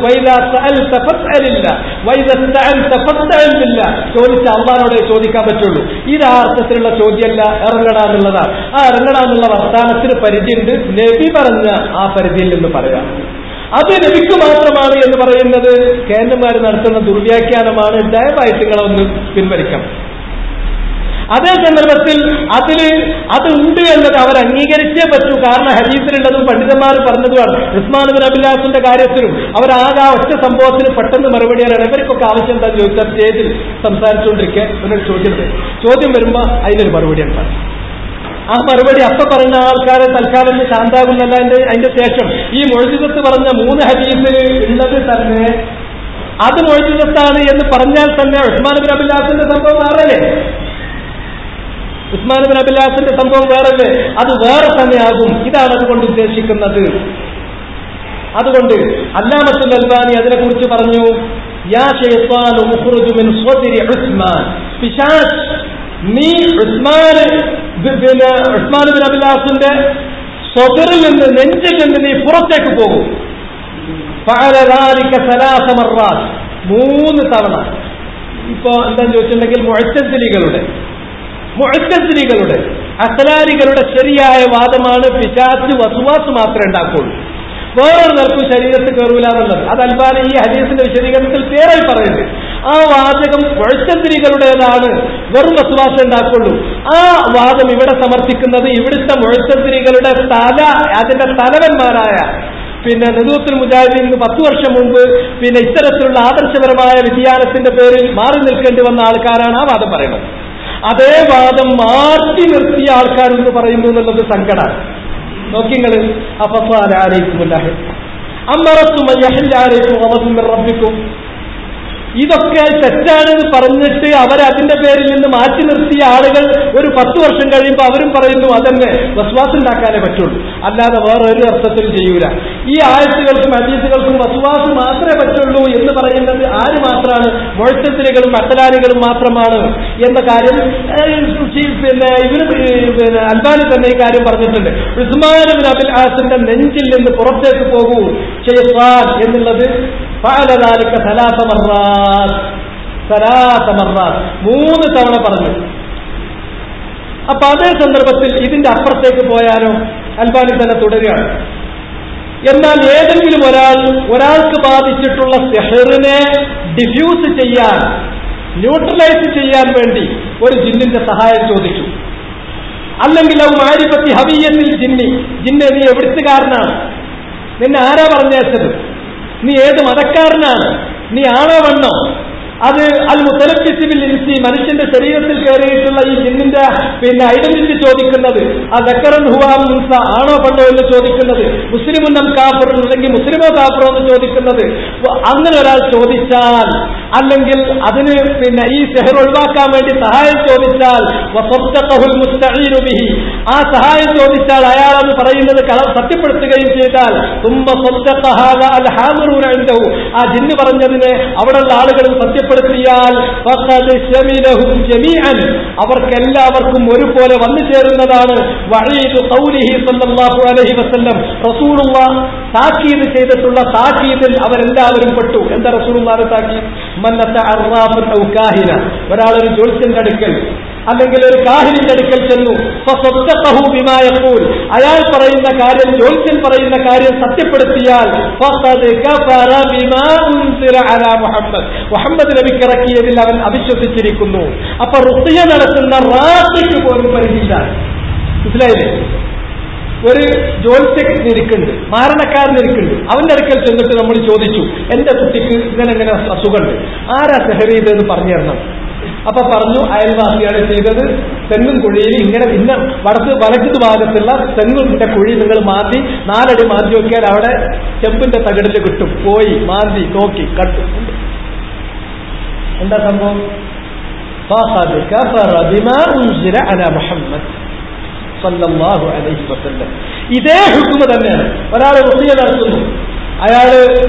ചോദിച്ച അള്ളാഹിനോട് ചോദിക്കാൻ പറ്റുള്ളൂ. ഇത് ആ അർത്ഥത്തിലുള്ള ചോദ്യമല്ല, ഇറങ്ങടാന്നുള്ളതാണ്. ആ ഇറങ്ങടാന്നുള്ള വർത്താനത്തിന് പരിധിയുണ്ട്. നബി പറഞ്ഞ ആ പരിധിയിൽ നിന്ന് പറയാം. അത് നബിക്ക് മാത്രമാണ് എന്ന് പറയുന്നത് കേന്ദ്രന്മാർ നടത്തുന്ന ദുർവ്യാഖ്യാനമാണ്. ദയവായിട്ട് നിങ്ങളൊന്ന് പിൻവലിക്കണം. അതേ സന്ദർഭത്തിൽ അത് ഉണ്ട് എന്നത് അവർ അംഗീകരിച്ചേ പറ്റൂ. കാരണം ഹദീസിലുള്ളതും പണ്ഡിതന്മാർ പറഞ്ഞതുമാണ്. ഉസ്മാൻ ബിൻ അബ്ദുല്ലാഹിന്റെ കാര്യത്തിലും അവരാകെ ഒറ്റ സംഭവത്തിന് പെട്ടെന്ന് മറുപടി അറിയണം. ഇവർക്കൊക്കെ ആവശ്യം എന്താ ചോദിച്ചാൽ സ്റ്റേജിൽ സംസാരിച്ചുകൊണ്ടിരിക്കെ ഒരു ചോദ്യം വരുമ്പോ അതിനൊരു മറുപടി ഉണ്ടാകും. ആ മറുപടി അപ്പൊ പറയുന്ന ആൾക്കാരെ തൽക്കാലം ശാന്താകുന്നല്ല. അതിന്റെ ശേഷം ഈ മുഅ്ജിസത്ത് പറഞ്ഞ 3 ഹദീസിൽ ഉള്ളത് തന്നെ അത് മുഅ്ജിസത്താണ് എന്ന് പറഞ്ഞാൽ തന്നെ ഉസ്മാൻ ബിൻ അബ്ദുല്ലാഹിന്റെ സംഭവം വേറല്ലേ? ഉസ്മാൻ ബിൻ അബ്ദുല്ലാഹിന്റെ സംഭവം വേറല്ലേ? അത് വേറെ തന്നെയാകും. ഇതാണ് അതുകൊണ്ട് ഉദ്ദേശിക്കുന്നത്. അതുകൊണ്ട് അല്ലാമത്തുൽ അൽബാനി അതിനെക്കുറിച്ച് പറഞ്ഞു, യാ ശൈത്താനു മുഖ്റുജു മിൻ സ്വദ്രി ഉസ്മാൻ, പിശാച് നീ ഉസ്മാൻ ബിൻ അബ്ദുല്ലാഹിന്റെ സ്വദറിൽ നിന്ന്, നെഞ്ചിൽ നിന്ന് നീ പുറത്തേക്ക് പോകും. ഫഅല ദാലിക 3 മർറാത്ത്, 3 തവണ. ഇപ്പോ എന്താന്ന് ചോദിച്ചിട്ടുണ്ടെങ്കിൽ മുഅ്തസിലികളുടെ അസ്ലാരികളുടെ ശരിയായ വാദമാണ് പിശാച് വസ്വാസ് മാത്രമേ ഉണ്ടാക്കുള്ളൂ, വേറൊരു നിലക്കും ശരീരത്തിൽ കയറൂല എന്നുള്ളത്. അത് അൽബാനി ഈ ഹദീസിന്റെ വിശദീകരണത്തിൽ പേരായി പറയുന്നത്. ആ വാചകം മുഅ്തസിലികളുടേതാണ്, വെറും വസ്വാസ് ഉണ്ടാക്കുള്ളൂ. ആ വാദം ഇവിടെ സമർത്ഥിക്കുന്നത് ഇവിടുത്തെ മുഅ്തസിലികളുടെ അതിന്റെ തലവന്മാരായ നദൂത്തുൽ മുജാഹിദീന് 10 വർഷം മുമ്പ് ഇത്തരത്തിലുള്ള ആദർശപരമായ വ്യതിയാനത്തിന്റെ പേരിൽ മാറി നിൽക്കേണ്ടി വന്ന ആൾക്കാരാണ് ആ വാദം പറയുന്നത്. അതേ വാദം മാറ്റി നിർത്തിയ ആൾക്കാരെന്ന് പറയുന്നു എന്നുള്ളത് സങ്കടമാണ്. നോക്കിങ്ങള് അഫസാല അലൈക്കുമുല്ലാഹി അമറത്തും യഹ്ല അലൈക്കും ഖദബും മിർ റബ്ബിക്കും. ഇതൊക്കെ തെറ്റാണെന്ന് പറഞ്ഞിട്ട് അവരതിന്റെ പേരിൽ നിന്ന് മാറ്റി നിർത്തിയ ആളുകൾ ഒരു 10 വർഷം കഴിയുമ്പോൾ അവരും പറയുന്നു അതന്നെ വസ്വാസ് ഉണ്ടാക്കാനേ പറ്റുള്ളൂ, അല്ലാതെ വേറെ ഒരു അർത്ഥത്തിൽ ചെയ്യൂല. ഈ ആയത്തുകൾക്കും ഹദീസുകൾക്കും വസ്വാസ് മാത്രമേ പറ്റുള്ളൂ എന്ന് പറയുന്നത് ആര് മാത്രമാണ്? മുഅ്തസിലികളും അഖ്ലാനികളും മാത്രമാണ് എന്ന കാര്യം അൽബാനി തന്നെ ഈ കാര്യം പറഞ്ഞിട്ടുണ്ട്. ഉസ്മാൻ ഇബ്നു അബിൽ ആസിന്റെ നെഞ്ചിൽ നിന്ന് പുറത്തേക്ക് പോകൂ ശൈത്താൻ എന്നുള്ളത് ഫഅല ദാലിക 3 തവണ പറഞ്ഞു. അപ്പൊ അതേ സന്ദർഭത്തിൽ ഇതിന്റെ അപ്പുറത്തേക്ക് പോയാലോ? അൽബാനി തന്നെ തുടരുകയാണ്. എന്നാൽ ഏതെങ്കിലും ഒരാൾക്ക് ബാധിച്ചിട്ടുള്ള സിഹ്റിനെ ഡിഫ്യൂസ് ചെയ്യാൻ, ന്യൂട്രലൈസ് ചെയ്യാൻ വേണ്ടി ഒരു ജിന്നിന്റെ സഹായം ചോദിച്ചു. അല്ലെങ്കിൽ മാരിഫത്തി ഹവിയ്യത്തിൽ ജിന്നെ നീ എവിടുത്തുകാരനാണ്, നിന്നെ ആരാ പറഞ്ഞയച്ചത്, നീ ഏത് മതക്കാരനാണ്, നീ ആണോ വണ്ണോ, അത് അൽ മുതലബ്ബിസ് ബിൽ ഇൻസി മനുഷ്യന്റെ ശരീരത്തിൽ കയറിയിട്ടുള്ള ഈ ജിന്നിന്റെ ഐഡന്റിറ്റി ചോദിക്കുന്നത്, ആ ദക്കറൻ ഹുവ മുൻസ ആണോ പെണ്ണോ എന്ന് ചോദിക്കുന്നത്, മുസ്ലിമുൻ കാഫിർ അല്ലെങ്കിൽ മുസ്ലിമോ കാഫിറോ എന്ന് ചോദിക്കുന്നത്. അങ്ങനെ ഒരാൾ ചോദിച്ചാൽ, അല്ലെങ്കിൽ അതിന് ഈ സിഹ്ർ ഒഴിവാക്കാൻ വേണ്ടി സഹായം ചോദിച്ചാൽ, വസദ്ദഖഹുൽ മുസ്തഈനു ബിഹി, ആ സഹായം ചോദിച്ചാൽ അയാൾ അത് പറയുന്നത് സത്യപ്പെടുത്തുകയും ചെയ്താൽ, തുമ്മ സദ്ദഖ ഹാദാ അൽ ഹാദിറൂന ഇൻദഹു, ആ ജിന്ന് പറഞ്ഞതിനെ അവിടെയുള്ള ആളുകൾ സത്യപ്പെടുത്തിയാൽ ഫഖദ് ശമിലഹും ജമീഅൻ, അവർക്കെല്ലാവർക്കും ഒരുപോലെ വന്നു ചേരുന്നതാണ് വഈദു ഖൗലിഹി സല്ലല്ലാഹു അലൈഹി വസല്ലം, റസൂലുള്ളാഹ് താക്കീത് ചെയ്തിട്ടുള്ള താക്കീതിൽ അവരെല്ലാവരും പെട്ടു. എന്താ റസൂലുള്ളാഹിന്റെ താക്കീത്? മൻ തഅറഫൻ ഔ കാഹിന, ഒരാളൊരു ജ്യോത്സ്യന്റെ അടുക്കൽ അല്ലെങ്കിൽ ഒരു കാഹിനിന്റെ അടുക്കൽ ചെന്നു, ഫസദ്ദഖഹു ബിമാ യഖൂൽ, അയാൾ പറയുന്ന കാര്യം, ജ്യോത്സ്യൻ പറയുന്ന കാര്യം സത്യപ്പെടുത്തിയാൽ ഫഖദ് കഫറ ബിമാ ഉൻസില അലാ മുഹമ്മദ് നബിക്ക് ഇറക്കിയതിൽ അവൻ അവിശ്വസിച്ചിരിക്കുന്നു. അപ്പൊ റുഖ്യ നടത്തുന്ന റാഖിക്ക് പോലും പരിധിയില്ല. മനസ്സിലായില്ലേ? ഒരു ജ്യോത്സ്യനിരിക്കുന്നുണ്ട്, മാരണക്കാരനിരിക്കുന്നുണ്ട്, അവന്റെ അടുക്കൽ ചെന്നിട്ട് നമ്മൾ ചോദിച്ചു, എന്റെ കുട്ടിക്ക് ഇങ്ങനെ അസുഖമുണ്ട്, ആരാ സിഹ്ർ ചെയ്തതെന്ന് പറഞ്ഞു തരണം. അപ്പൊ പറഞ്ഞു, അയൽവാസിയാണ് ചെയ്തത്, തെങ്ങും കുഴിയിൽ ഇങ്ങനെ വലത് ഭാഗത്തുള്ള തെങ്ങിന്റെ കുഴി നിങ്ങൾ മാന്തി 4 അടി മാന്തി നോക്കിയാൽ അവിടെ ചെമ്പിന്റെ തകിടില് കിട്ടും. പോയി മാന്തി നോക്കി കട്ടു. എന്താ സംഭവം? ഇതേ ഹുക്മ തന്നെയാണ്. ഒരാൾ റുഖ്യ നടത്തുന്നു, അയാള്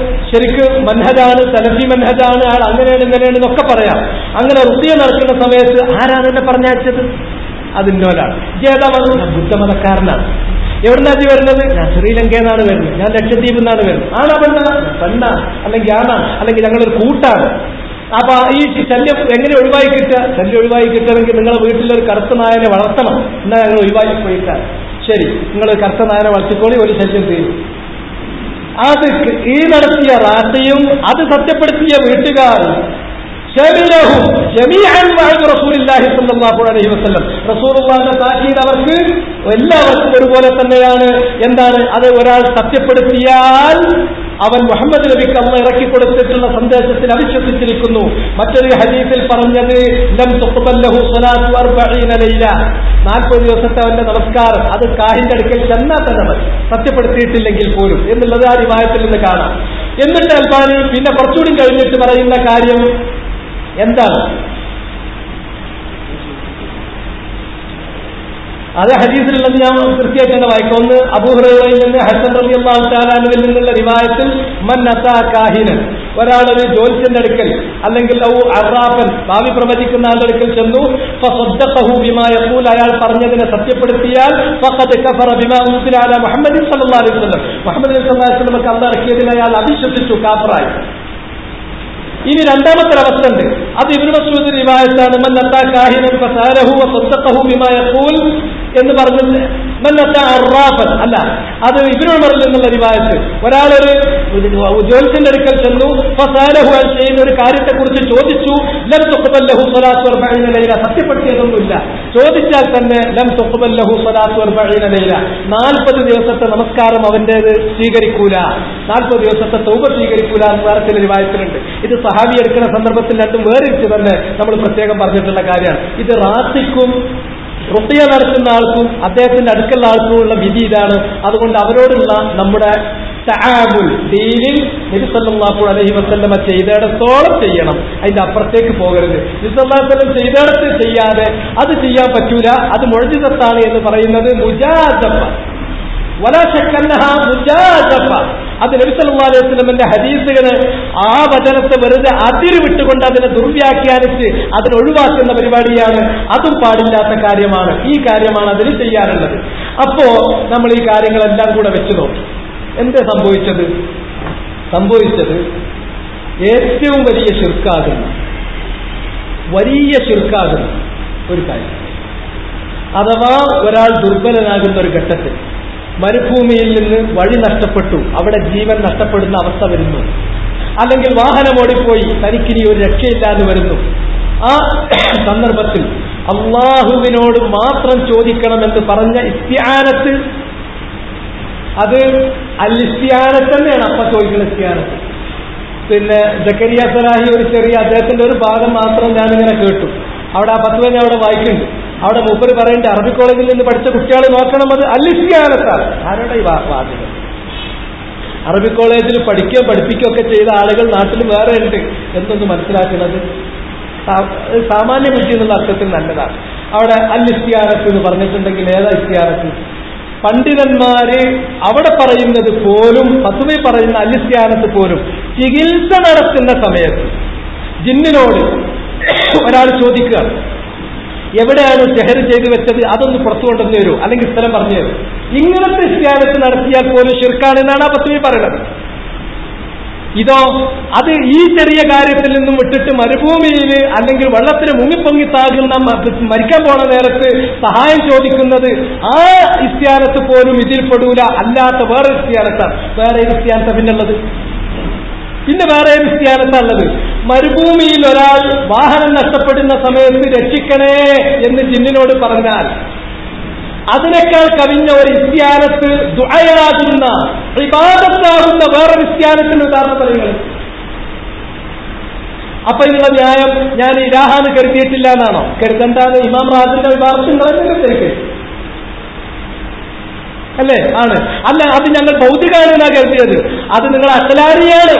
ശരിക്ക് മൻഹജാണ്, സലഫി മൻഹജാണ്, അയാൾ അങ്ങനെയാണ് ഇങ്ങനെയാണ് എന്നൊക്കെ പറയാം. അങ്ങനെ റുഖ്യ നടക്കുന്ന സമയത്ത് ആരാണ് എന്നെ പറഞ്ഞയച്ചത്? അതിന്നോലാണ്. ജേതാവാണ്? ഞാൻ ബുദ്ധമതക്കാരനാണ്. എവിടുന്നാജി വരുന്നത്? ഞാൻ ശ്രീലങ്കയിൽ നിന്നാണ് വരുന്നത്, ഞാൻ ലക്ഷദ്വീപിൽ നിന്നാണ് വരുന്നത്. ആണാ പെണ്ണാ അല്ലെങ്കിൽ ആണാ അല്ലെങ്കിൽ ഞങ്ങളൊരു കൂട്ടാണ്. അപ്പൊ ഈ ശല്യം എങ്ങനെ ഒഴിവായി കിട്ടുക? ശല്യം ഒഴിവായി കിട്ടണമെങ്കിൽ നിങ്ങളെ വീട്ടിലൊരു കറുത്ത നായനെ വളർത്തണം, എന്നാ ഞങ്ങൾ ഒഴിവായി പോയിട്ടാണ്. ശരി, നിങ്ങൾ കറുത്ത നായനെ വളർത്തിക്കോളി, ഒരു ശല്യം തീരും. അത് ഈ നടത്തിയ റാത്തയും അത് സത്യപ്പെടുത്തിയ വീട്ടുകാർ റസൂലുള്ളാഹിന്റെ താക്കീത് അവർക്ക് എല്ലാവർക്കും ഒരുപോലെ തന്നെയാണ്. എന്താണ് അത്? ഒരാൾ സത്യപ്പെടുത്തിയാൽ അവൻ മുഹമ്മദ് നബിക്ക് അള്ളാഹ് ഇറക്കി കൊടുത്തിട്ടുള്ള സന്ദേശത്തിൽ അവിശ്വസിച്ചിരിക്കുന്നു. മറ്റൊരു ഹദീസിൽ പറഞ്ഞത് ലം തുഖ്ബൽ ലഹു സ്വലാത്തു 40 ലൈല, 40 ദിവസത്തെ അവന്റെ നമസ്കാരം അത് കാഹിന്റെ അടുക്കൽ ചെന്നാൽ തന്നെ മതി, സത്യപ്പെടുത്തിയിട്ടില്ലെങ്കിൽ പോലും എന്നുള്ളത് ആ റിവായത്തിൽ നിന്ന് കാണാം. എന്നിട്ട് അൽബാനി പിന്നെ കുറച്ചുകൂടി കഴിഞ്ഞിട്ട് പറയുന്ന കാര്യം എന്താണ്? അത് ഹദീസിലുള്ളത് ഞാൻ കൃത്യമായിട്ട് വായിക്കാം. ഒന്ന് അബൂ ഹുറൈറയിൽ നിന്ന് ഹസൻ റളിയല്ലാഹു തആല അൻഹുവിൽ നിന്നുള്ള റിവായത്തിൽ മൻ അതാ കാഹിനൻ, ഒരാളൊരു ജ്യോത്സ്യന്റെ അടുക്കൽ അല്ലെങ്കിൽ അറാഫൻ ഭാവി പ്രവചിക്കുന്ന ആളുടെ അടുക്കൽ ചെന്നു, ഫസദ്ദഖഹു ബിമാ യഖൂൽ, അയാൾ പറഞ്ഞതിനെ സത്യപ്പെടുത്തിയാൽ ഫഖദ് കഫറ ബിമാ ഉൻസില അലാ മുഹമ്മദ് സല്ലല്ലാഹു അലൈഹി വസല്ലം, മുഹമ്മദ് സല്ലല്ലാഹു അലൈഹി വസല്ലം അല്ലാഹു ഇറക്കിയതിൽ അയാൾ അവിശ്വസിച്ചു, കാഫറായി. ഇനി രണ്ടാമത്തെ അവസ്ഥ ഉണ്ട്. അത് ഇബ്നു മസ്ഊദ് റിവായത്താണ്. മൻ അതാ കാഹിനൻ ഫസഅലഹു വസദ്ദഖഹു ബിമാ യഖൂൽ എന്ന് പറഞ്ഞത് മൻ അതാ അറാഫൻ അല്ല, അത് ഇബ്നു ഉമറിൽ നിന്നുള്ള റിവായത്ത്. ഒരാളൊരു ജ്യോത്സ്യന്റെ അടുക്കൽ ചെന്നു, ഫസഅലഹു അൻ ഷൈഇൻ, ഒരു കാര്യത്തെക്കുറിച്ച് ചോദിച്ചു, ലം തുഖ്ബൽ ലഹു സ്വലാത്തു 40 ലൈല, സത്യപ്പെടുത്തിയതൊന്നുമില്ല, ചോദിച്ചാൽ തന്നെ ലം തുഖ്ബൽ ലഹു സ്വലാത്തു 40 ലൈല, 40 ദിവസത്തെ നമസ്കാരം അവന്റേത് സ്വീകരിക്കൂല, 40 ദിവസത്തെ തൗബ സ്വീകരിക്കൂല എന്ന് വേറെ ചില റിവായത്തിലുണ്ട്. ഇത് സഹാബി എടുക്കുന്ന സന്ദർഭത്തിൽ രണ്ടും വേറിച്ച് തന്നെ നമ്മൾ പ്രത്യേകം പറഞ്ഞിട്ടുള്ള കാര്യമാണ്. ഇത് റാത്തിക്കും റുഖിയ നടത്തുന്ന ആൾക്കും അദ്ദേഹത്തിന്റെ അടുക്കലുള്ള ആൾക്കും ഉള്ള വിധി ഇതാണ്. അതുകൊണ്ട് അവരോടുള്ള നമ്മുടെ തആമുൽ ഡീലിൽ നബി സല്ലല്ലാഹു അലൈഹി വസല്ലമ ചെയ്തിടത്തോളം ചെയ്യണം, അതിന്റെ അപ്പുറത്തേക്ക് പോകരുത്. നബി സല്ലല്ലാഹു അലൈഹി വസല്ലം ചെയ്തിടത്ത് ചെയ്യാതെ അത് ചെയ്യാൻ പറ്റൂല, അത് മുഅ്ജിസത്താണ് എന്ന് പറയുന്നത് മുജാസഫ, വലാ ശക്കന്നഹാ മുജാസഫ. അത് നബി സല്ലല്ലാഹു അലൈഹി വസല്ലമയുടെ ഹദീസുകള് ആ വചനത്തെ വെറുതെ അതിര് വിട്ടുകൊണ്ട് അതിനെ ദുർവ്യാഖ്യാനിച്ച് അതിനെ ഒഴിവാക്കുന്ന പരിപാടിയാണ്. അതും പാടില്ലാത്ത കാര്യമാണ്. ഈ കാര്യമാണ് അതിന് ചെയ്യാറുള്ളത്. അപ്പോ നമ്മൾ ഈ കാര്യങ്ങളെല്ലാം കൂടെ വെച്ച് നോക്കി. എന്താ സംഭവിച്ചത് ഏറ്റവും വലിയ ശിർക്കാകുന്ന ഒരു കാര്യം, അഥവാ ഒരാൾ ദുർബലനാകുന്ന ഒരു ഘട്ടത്തിൽ മരുഭൂമിയിൽ നിന്ന് വഴി നഷ്ടപ്പെട്ടു, അവിടെ ജീവൻ നഷ്ടപ്പെടുന്ന അവസ്ഥ വരുന്നു, അല്ലെങ്കിൽ വാഹനം ഓടിപ്പോയി തനിക്കിനി ഒരു രക്ഷയില്ലാതെ വരുന്നു. ആ സന്ദർഭത്തിൽ അള്ളാഹുവിനോട് മാത്രം ചോദിക്കണമെന്ന് പറഞ്ഞ ഇസ്തിആനത്ത്, അത് അൽ-ഇസ്തിആനത്ത് തന്നെയാണ്. അപ്പ ചോദിക്കുന്ന ഇസ്തിആനത്ത്. പിന്നെ സക്കരിയ സലാഹി ഒരു ചെറിയ അദ്ദേഹത്തിന്റെ ഒരു ഭാഗം മാത്രം ഞാനിങ്ങനെ കേട്ടു. അവിടെ ആ 10 ഞാൻ അവിടെ വായിക്കുന്നുണ്ട്. അവിടെ മൂപ്പര് പറയേണ്ട അറബി കോളേജിൽ നിന്ന് പഠിച്ച കുട്ടികൾ നോക്കണം, അത് അൽ-ഇസ്തിആനത്താണ്. ആരുടെ ഈ വാചകം? അറബി കോളേജിൽ പഠിപ്പിക്കുകയൊക്കെ ചെയ്ത ആളുകൾ നാട്ടിൽ വേറെ ഉണ്ട് എന്നൊന്ന് മനസ്സിലാക്കുന്നത് സാമാന്യ ബുദ്ധി എന്നുള്ള അർത്ഥത്തിൽ നല്ലതാണ്. അവിടെ അൽ-ഇസ്തിആനത്ത് എന്ന് പറഞ്ഞിട്ടുണ്ടെങ്കിൽ ഏതാ ഇസ്തിആനത്ത്? പണ്ഡിതന്മാര് അവിടെ പറയുന്നത് പോലും, ഫത്വയിൽ പറയുന്ന അൽ-ഇസ്തിആനത്ത് പോലും ചികിത്സ നടത്തുന്ന സമയത്ത് ജിന്നിനോട് ഒരാൾ ചോദിക്കുക, എവിടെയാണ് സെഹർ ചെയ്തു വെച്ചത്, അതൊന്ന് പുറത്തു കൊണ്ടുവന്നു തരൂ, അല്ലെങ്കിൽ സ്ഥലം പറഞ്ഞു തരൂ. ഇങ്ങനത്തെ ഇസ്തിആനത്ത് നടത്തിയാൽ പോലും ശിർക്കാണെന്നാണ് ആ ഫത്വയിൽ പറയുന്നത്. ഇതോ അത് ഈ ചെറിയ കാര്യത്തിൽ നിന്നും വിട്ടിട്ട് മരുഭൂമിയിൽ അല്ലെങ്കിൽ വെള്ളത്തിന് മുങ്ങിപ്പൊങ്ങി താകുന്ന മരിക്കാൻ പോണ നേരത്ത് സഹായം ചോദിക്കുന്നത്, ആ ഇസ്തിആനത്ത് പോലും ഇതിൽപ്പെടൂല. അല്ലാത്ത വേറെ ഇസ്തിആനത്താണ്. വേറെ ഇസ്തിആനത്ത പിന്നെ വേറെ ഇസ്തിആനത്താണുള്ളത്. മരുഭൂമിയിൽ ഒരാൾ വാഹനം നഷ്ടപ്പെടുന്ന സമയത്ത് രക്ഷിക്കണേ എന്ന് ജിന്നിനോട് പറഞ്ഞാൽ അതിനേക്കാൾ കവിഞ്ഞ ഒരു ഇസ്തിആനത്ത് ദുആയാകുന്ന ഇബാദത്താകുന്ന വേറൊരു ഇസ്തിആനത്തിന് ഉദാഹരണം പറയുന്നത്. അപ്പൊ ഇതിനുള്ള ന്യായം ഞാൻ ഇലാഹാന്ന് കരുതിയിട്ടില്ല എന്നാണോ? കരുതണ്ടാന്ന് ഇമാം റാസിന്റെ വിഭാഗത്തിലേക്ക് അല്ലേ? ആണ്. അല്ല, അത് ഞങ്ങൾ ഭൗതികാണെന്നാ കരുതിയത്. അത് നിങ്ങൾ അഖ്ലാനിയാണ്.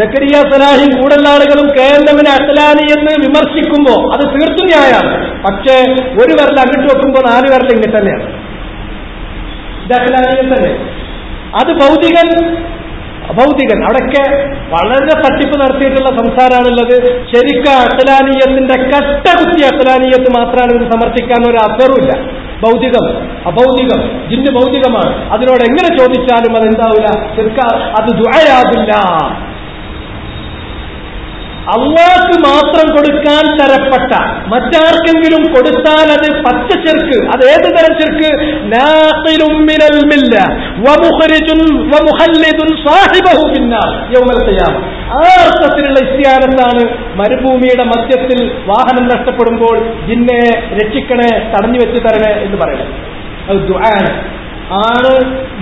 സക്കരിയ സലാഹിയും കൂടുതൽ ആളുകളും KLM-നെ അഖ്ലാനി എന്ന് വിമർശിക്കുമ്പോ അത് തീർത്തും ന്യായമാണ്. പക്ഷേ ഒരു വിരൽ അങ്ങോട്ട് വെക്കുമ്പോൾ 4 വിരൽ ഇങ്ങനെ തന്നെയാണ്. ഇത് അഖ്ലാനിയൻ തന്നെ. അത് ഭൗതികൻ. അവിടൊക്കെ വളരെ തട്ടിപ്പ് നടത്തിയിട്ടുള്ള സംസാരമാണുള്ളത്. ശരിക്കും അഖ്ലാനിയത്തിന്റെ കട്ടകുത്തിയ അഖ്ലാനിയത്ത് മാത്രമാണ് ഇത് സമർത്ഥിക്കാൻ ഒരു അസറുമില്ല. അഭൗതികം, ജിന്ന് ഭൗതികമാണ്. അതിനോട് എങ്ങനെ ചോദിച്ചാലും അതെന്താവില്ല, അത് ദുആയാകില്ല. അള്ളാഹ്ക്ക് മാത്രം കൊടുക്കാൻ തരപ്പെട്ട മറ്റാർക്കെങ്കിലും കൊടുത്താൽ അത് പച്ച ശിർക്ക്. അത് ഏത് തരം ശിർക്ക്? നാഖിലുൻ മിനൽ മില്ല വമുഖ്രിജുൻ വമുഖല്ലിദുൻ സാഹിബഹു ഫിന്നാർ യൗമൽ ഖിയാമ. ആ അർത്ഥത്തിലുള്ള ഇസ്തിആനത്താണ് മരുഭൂമിയുടെ മധ്യത്തിൽ വാഹനം നഷ്ടപ്പെടുമ്പോൾ ജിന്നെ രക്ഷിക്കണേ, തടഞ്ഞു വെച്ച് തരണേ എന്ന് പറയുന്നത്. അത് ദുആണ്, ആണ്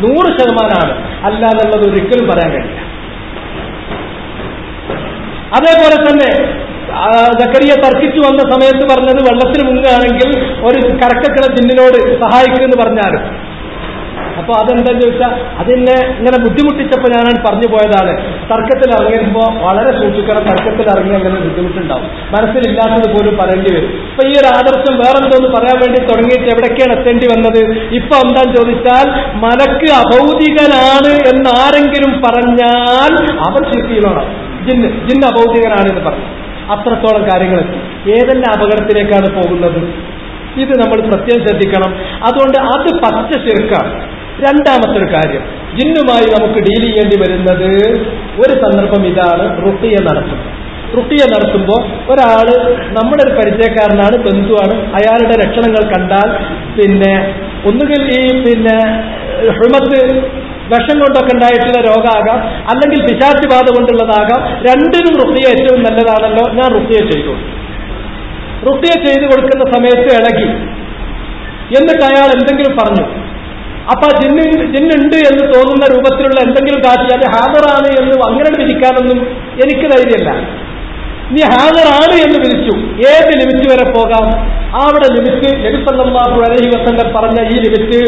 100% അല്ലാന്നുള്ളത് ഒരിക്കലും പറയാൻ കഴിയില്ല. അതേപോലെ തന്നെ സക്കരിയ തർക്കിച്ചു വന്ന സമയത്ത് പറഞ്ഞത് വെള്ളത്തിൽ മുങ്ങുകയാണെങ്കിൽ ഒരു കരക്കക്കിട ജിന്നിനോട് സഹായിക്കുമെന്ന് പറഞ്ഞാലും. അപ്പൊ അതെന്താന്ന് ചോദിച്ചാൽ അതിനെ ഇങ്ങനെ ബുദ്ധിമുട്ടിച്ചപ്പോ ഞാനാണ് പറഞ്ഞു പോയതാണ്. തർക്കത്തിൽ ഇറങ്ങിയപ്പോ വളരെ സൂക്ഷിക്കണം. തർക്കത്തിൽ ഇറങ്ങി അങ്ങനെ ബുദ്ധിമുട്ടുണ്ടാവും. മനസ്സിലില്ലാത്തത് പോലും പറയേണ്ടി വരും. ഇപ്പൊ ഈ ഒരു ആദർശം വേറെന്തോന്ന് പറയാൻ വേണ്ടി തുടങ്ങിയിട്ട് എവിടേക്കാണ് എത്തേണ്ടി വന്നത്? ഇപ്പൊ എന്താന്ന് ചോദിച്ചാൽ മലക്ക് അഭൗതികനാണ് എന്നാരെങ്കിലും പറഞ്ഞാൽ അവർ ശിർക്കിലാണ്. ജിന്ന് അഭൗതികനാണ് എന്ന് പറഞ്ഞു. അത്രത്തോളം കാര്യങ്ങളെത്തി. ഏതെല്ലാം അപകടത്തിലേക്കാണ് പോകുന്നത്? ഇത് നമ്മൾ പ്രത്യേകം ശ്രദ്ധിക്കണം. അതുകൊണ്ട് അത് പച്ച ശിർക്കാണ്. രണ്ടാമത്തെ ഒരു കാര്യം, ജിന്നുമായി നമുക്ക് ഡീൽ ചെയ്യേണ്ടി വരുന്നത് ഒരു സന്ദർഭം ഇതാണ്. റുഖിയ നടത്തുമ്പോൾ ഒരാള് നമ്മുടെ ഒരു പരിചയക്കാരനാണ്, ബന്ധുവാണ്. അയാളുടെ ലക്ഷണങ്ങൾ കണ്ടാൽ പിന്നെ ഒന്നുകിൽ ഈ ഹുമത്ത് വിഷം കൊണ്ടൊക്കെ ഉണ്ടായിട്ടുള്ള രോഗമാകാം, അല്ലെങ്കിൽ പിശാച് ബാധ കൊണ്ടുള്ളതാകാം. രണ്ടിനും റുഖിയ ഏറ്റവും നല്ലതാണല്ലോ. ഞാൻ റുഖിയ ചെയ്തു കൊടുക്കുന്ന സമയത്ത് ഇളകി, എന്നിട്ട് അയാൾ എന്തെങ്കിലും പറഞ്ഞു. അപ്പൊ ജിന്നുണ്ട് എന്ന് തോന്നുന്ന രൂപത്തിലുള്ള എന്തെങ്കിലും കാട്ടി അത് ഹാദറാണ് എന്ന് അങ്ങനെ വിധിക്കാനൊന്നും എനിക്ക് ധൈര്യമല്ല. നീ ഹാദറാണ് എന്ന് വിളിച്ചു. ഏത് ലിമിറ്റ് മിനിറ്റ് വരെ പോകാം. അവിടെ ലിമിറ്റ് നബി സല്ലല്ലാഹു അലൈഹി വസല്ലം പറഞ്ഞ ഈ ലിമിറ്റ്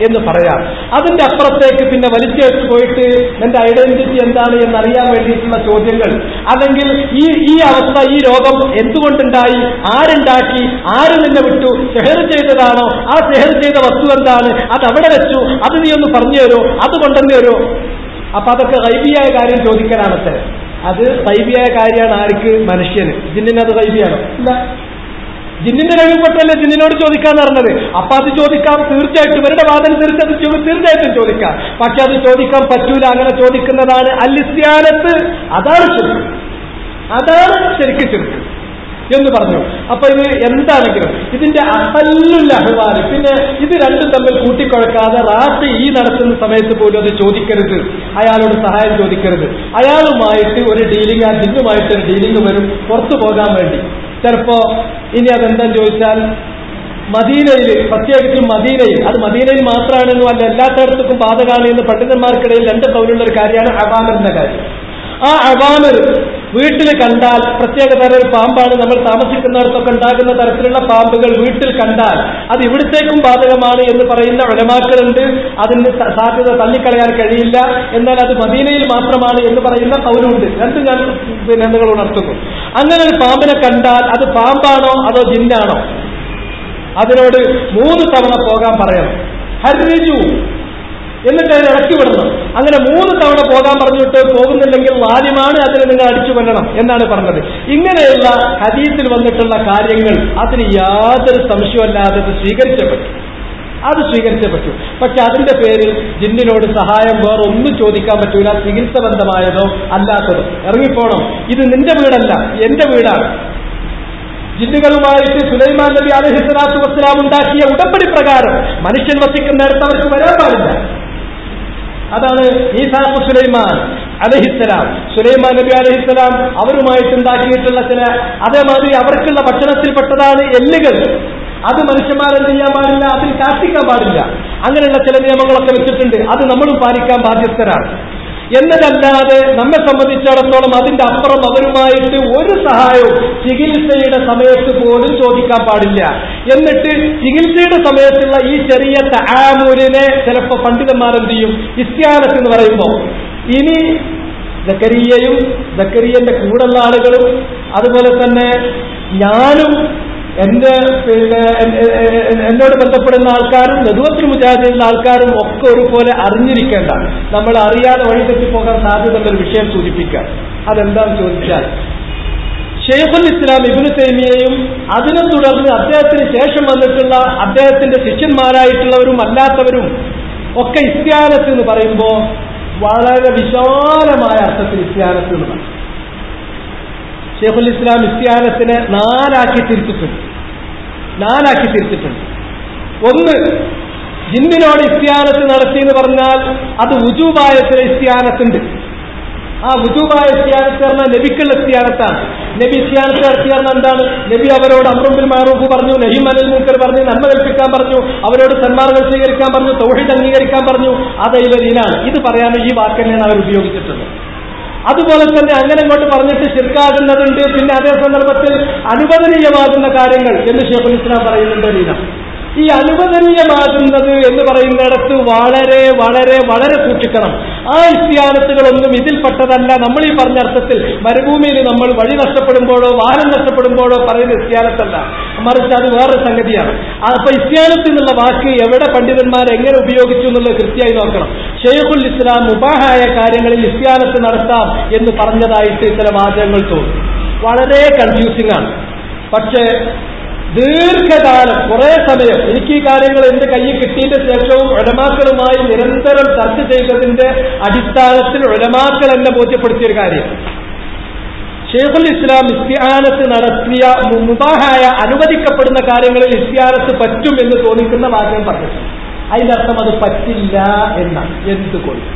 എന്ന് പറയാം. അതിന്റെ അപ്പുറത്തേക്ക് പിന്നെ വലിച്ചേറ്റ് പോയിട്ട് എന്റെ ഐഡന്റിറ്റി എന്താണ് എന്നറിയാൻ വേണ്ടിയിട്ടുള്ള ചോദ്യങ്ങൾ, അല്ലെങ്കിൽ ഈ അവസ്ഥ, ഈ രോഗം എന്തുകൊണ്ടുണ്ടായി, ആരുണ്ടാക്കി, ആര് നിന്നെ വിട്ടു, സെഹർ ചെയ്തതാണോ, ആ സെഹർ ചെയ്ത വസ്തു എന്താണ്, അത് അവിടെ വെച്ചു, അത് നീ ഒന്ന് പറഞ്ഞു തരോ, അത് കൊണ്ടുവന്നു തരോ. അപ്പൊ അതൊക്കെ ഗൈബിയായ കാര്യം ചോദിക്കാനാണത്തെ. അത് ഗൈബിയായ കാര്യമാണ് ആർക്ക്? മനുഷ്യന്. ജിന്നിന് അത് ഗൈബിയാണോ? ഇല്ല. ജിന്നിന്റെ കഴിവപ്പെട്ടല്ലേ ജിന്നിനോട് ചോദിക്കാന്ന് പറഞ്ഞത്. അപ്പൊ അത് ചോദിക്കാം, തീർച്ചയായിട്ടും ഇവരുടെ വാദം തീർച്ചയായിട്ടും ചോദിക്കാം. പക്ഷെ അത് ചോദിക്കാൻ പറ്റൂല. അങ്ങനെ ചോദിക്കുന്നതാണ് അൽ-ഇസ്തിആനത്ത്. അതാണ് ശരിക്കും ശിർക്ക് എന്ന് പറഞ്ഞു. അപ്പൊ ഇത് എന്താണെങ്കിലും ഇതിന്റെ അഹല്ലുൽ അഹ്വാൽ, പിന്നെ ഇത് രണ്ടും തമ്മിൽ കൂട്ടിക്കുഴക്കാതെ റാത്ത് ഈ നടത്തുന്ന സമയത്ത് പോലും അത് ചോദിക്കരുത്. അയാളോട് സഹായം ചോദിക്കരുത്. അയാളുമായിട്ട് ഒരു ഡീലിംഗ്, ആ ജിന്നുമായിട്ട് ഒരു ഡീലിംഗ് വരും പുറത്തു പോകാൻ വേണ്ടി. ചിലപ്പോ ഇനി അതെന്താന്ന് ചോദിച്ചാൽ മദീനയിൽ, പ്രത്യേകിച്ചും മദീനയിൽ, അത് മദീനയിൽ മാത്രമാണെന്നും അല്ല എല്ലാത്തടത്തും ബാധകമാണ് എന്ന് പണ്ഡിതന്മാർക്കിടയിൽ രണ്ട് കൗലുള്ള ഒരു കാര്യമാണ് അവാമറിന്റെ കാര്യം. ആ അവാമർ വീട്ടിൽ കണ്ടാൽ, പ്രത്യേക തരം ഒരു പാമ്പാണ്, നമ്മൾ താമസിക്കുന്നിടത്തൊക്കെ ഉണ്ടാകുന്ന തരത്തിലുള്ള പാമ്പുകൾ വീട്ടിൽ കണ്ടാൽ അത് ഇവിടത്തേക്കും ബാധകമാണ് എന്ന് പറയുന്ന ഉലമാക്കളുണ്ട്. അതിന് സാധ്യത തള്ളിക്കളയാൻ കഴിയില്ല. എന്നാൽ അത് മദീനയിൽ മാത്രമാണ് എന്ന് പറയുന്ന കൗലുണ്ട്. രണ്ടും ഞാൻ നിങ്ങൾ ഉണർത്തുന്നു. അങ്ങനെ ഒരു പാമ്പിനെ കണ്ടാൽ അത് പാമ്പാണോ അതോ ജിന്നാണോ, അതിനോട് 3 തവണ പോകാൻ പറയണം. ഹർരിജു എന്നിട്ട് അതിനെ ഇറക്കി വിടണം. അങ്ങനെ 3 തവണ പോകാൻ പറഞ്ഞിട്ട് പോകുന്നില്ലെങ്കിൽ വാല്യമാണ്, അതിന് നിങ്ങൾ അടിച്ചു കൊല്ലണം എന്നാണ് പറഞ്ഞത്. ഇങ്ങനെയുള്ള ഹദീസിൽ വന്നിട്ടുള്ള കാര്യങ്ങൾ അതിന് യാതൊരു സംശയമല്ലാതെ അത് സ്വീകരിച്ചേ പറ്റൂ. പക്ഷെ അതിന്റെ പേരിൽ ജിന്നിനോട് സഹായം വേറെ ഒന്നും ചോദിക്കാൻ പറ്റൂല, ചികിത്സ ബന്ധമായതോ അല്ലാത്തതോ. ഇറങ്ങിപ്പോണം. ഇത് നിന്റെ വീടല്ല, എന്റെ വീടാണ്. ജിന്നുകളുമായിട്ട് സുലൈമാൻ നബി അലൈഹിസ്സലാത്തു വസ്സലാം ഉണ്ടാക്കിയ ഉടമ്പടി പ്രകാരം മനുഷ്യൻ വസിക്കുന്നിടത്ത് അവർക്ക് വരാൻ പാടില്ല. അതാണ് ഈസാഖ് സുലൈമാൻ അലൈഹിസ്സലാം. സുലൈമാൻ നബി അലൈഹിസ്സലാം അവരുമായിട്ടുണ്ടാക്കിയിട്ടുള്ള ചില, അതേമാതിരി അവർക്കുള്ള ഭക്ഷണത്തിൽപ്പെട്ടതാണ് എല്ലുകൾ. അത് മനുഷ്യന്മാരെന്ത് ചെയ്യാൻ പാടില്ല, അതിൽ കാഷ്ടിക്കാൻ പാടില്ല. അങ്ങനെയുള്ള ചില നിയമങ്ങളൊക്കെ വെച്ചിട്ടുണ്ട്. അത് നമ്മളും പാലിക്കാൻ ബാധ്യസ്ഥരാണ്. എന്നതല്ലാതെ നമ്മെ സംബന്ധിച്ചിടത്തോളം അതിന്റെ അപ്പുറം അവരുമായിട്ട് ഒരു സഹായവും ചികിത്സയുടെ സമയത്ത് പോലും ചോദിക്കാൻ പാടില്ല. എന്നിട്ട് ചികിത്സയുടെ സമയത്തുള്ള ഈ ചെറിയ തആമുലിനെ ചിലപ്പോൾ പണ്ഡിതന്മാരെന്ത് ചെയ്യും, ഇസ്തിആനത്ത് എന്ന് പറയുമ്പോൾ ഇനി സക്കരിയയും സക്കരിയന്റെ കൂടെയുള്ള ആളുകളും അതുപോലെ തന്നെ ഞാനും എന്നോട് ബന്ധപ്പെടുന്ന ആൾക്കാരും നെടുവത്തിൽ മുജാഹിദിലുള്ള ആൾക്കാരും ഒക്കെ ഒരുപോലെ അറിഞ്ഞിരിക്കേണ്ട, നമ്മൾ അറിയാതെ വഴിതെറ്റി പോകാൻ സാധ്യതയുള്ള ഒരു വിഷയം സൂചിപ്പിക്കാം. അതെന്താണെന്ന് ചോദിച്ചാൽ, ഷെയ്ഖുൽ ഇസ്ലാം ഇബ്നു തൈമിയയും അതിനെ തുടർന്ന് അദ്ദേഹത്തിന് ശേഷം വന്നിട്ടുള്ള അദ്ദേഹത്തിന്റെ ശിഷ്യന്മാരായിട്ടുള്ളവരും അല്ലാത്തവരും ഒക്കെ ഇസ്തിആനത്ത് എന്ന് പറയുമ്പോൾ വളരെ വിശാലമായ അർത്ഥത്തിൽ ഇസ്തിആനത്ത് എന്ന് പറയും. ഷെയ്ഖുൽ ഇസ്ലാം ഇസ്തിആനത്തിനെ 4 ആക്കി തിരിച്ചിട്ടുണ്ട്. ഒന്ന്, ജിന്നിനോട് ഇസ്തിആനത്ത് നടത്തി എന്ന് പറഞ്ഞാൽ അത് വുജൂബായ ചില ഇസ്തിആനത്തുണ്ട്. ആ വുജൂബായ ഇസ്തിആനത്ത് പറഞ്ഞാൽ നബിക്കുള്ള ഇസ്തിആനത്താണ്. നബി ഇസ്തിആനത്ത് നടത്തി പറഞ്ഞാൽ എന്താണ്? നബി അവരോട് അംറും ബിൽ മഅറൂഫ് പറഞ്ഞു, നഹി അനിൽ മുൻകർ പറഞ്ഞു, നന്മ കൽപ്പിക്കാൻ പറഞ്ഞു, അവരോട് സന്മാർഗ്ഗം സ്വീകരിക്കാൻ പറഞ്ഞു, തൗഹീദ് അംഗീകരിക്കാൻ പറഞ്ഞു. അത് ഇവരീനാണ്. ഇത് പറയാനും ഈ വാക്ക് തന്നെയാണ് അവർ ഉപയോഗിച്ചിട്ടുള്ളത്. അതുപോലെ തന്നെ അങ്ങനെ ഇങ്ങോട്ട് പറഞ്ഞിട്ട് ശിർക്കാകുന്നതുണ്ട്. പിന്നെ അതേ സന്ദർഭത്തിൽ അനുവദനീയമാകുന്ന കാര്യങ്ങൾ എന്ന് ഷെയ്ഖുൽ ഇസ്ലാം പറയുന്നുണ്ട്. ഈ അനുവദനീയമാകുന്നത് എന്ന് പറയുന്നിടത്ത് വളരെ വളരെ വളരെ സൂക്ഷിക്കണം. ആ ഇസ്തിആനത്തുകളൊന്നും ഇതിൽപ്പെട്ടതല്ല. നമ്മൾ ഈ പറഞ്ഞ അർത്ഥത്തിൽ മരുഭൂമിയിൽ നമ്മൾ വഴി നഷ്ടപ്പെടുമ്പോഴോ വാഹനം നഷ്ടപ്പെടുമ്പോഴോ പറയുന്ന ഇസ്തിആനത്തല്ല, മറിച്ച് അത് വേറൊരു സംഗതിയാണ്. അപ്പൊ ഇസ്തിആനത്ത് എന്നുള്ള വാക്ക് എവിടെ പണ്ഡിതന്മാർ എങ്ങനെ ഉപയോഗിച്ചു എന്നുള്ളത് കൃത്യമായി നോക്കണം. ഷെയ്ഖുൽ ഇസ്ലാം മുബാഹായ കാര്യങ്ങളിൽ ഇസ്തിആനത്ത് നടത്താം എന്ന് പറഞ്ഞതായിട്ട് ചില വാചകങ്ങൾ തോന്നും. വളരെ കൺഫ്യൂസിംഗ് ആണ്. പക്ഷേ ദീർഘകാലം കുറെ സമയം എനിക്ക് ഈ കാര്യങ്ങൾ എന്റെ കയ്യിൽ കിട്ടിയതിന്റെ ശേഷവും ഉലമാക്കളുമായി നിരന്തരം ചർച്ച ചെയ്തതിന്റെ അടിസ്ഥാനത്തിൽ ഉലമാക്കൾ എന്നെ ബോധ്യപ്പെടുത്തിയൊരു കാര്യം, ഷെയ്ഖുൽ ഇസ്ലാം ഇസ്തിആനത്ത് നടത്തിയ മുബാഹായ അനുവദിക്കപ്പെടുന്ന കാര്യങ്ങളിൽ ഇസ്തിആനത്ത് പറ്റും എന്ന് തോന്നിക്കുന്ന വാചകം പറഞ്ഞിട്ടുണ്ട്. അതിന്റെ അർത്ഥം അത് പറ്റില്ല എന്നാണ്. എന്തുകൊണ്ട്?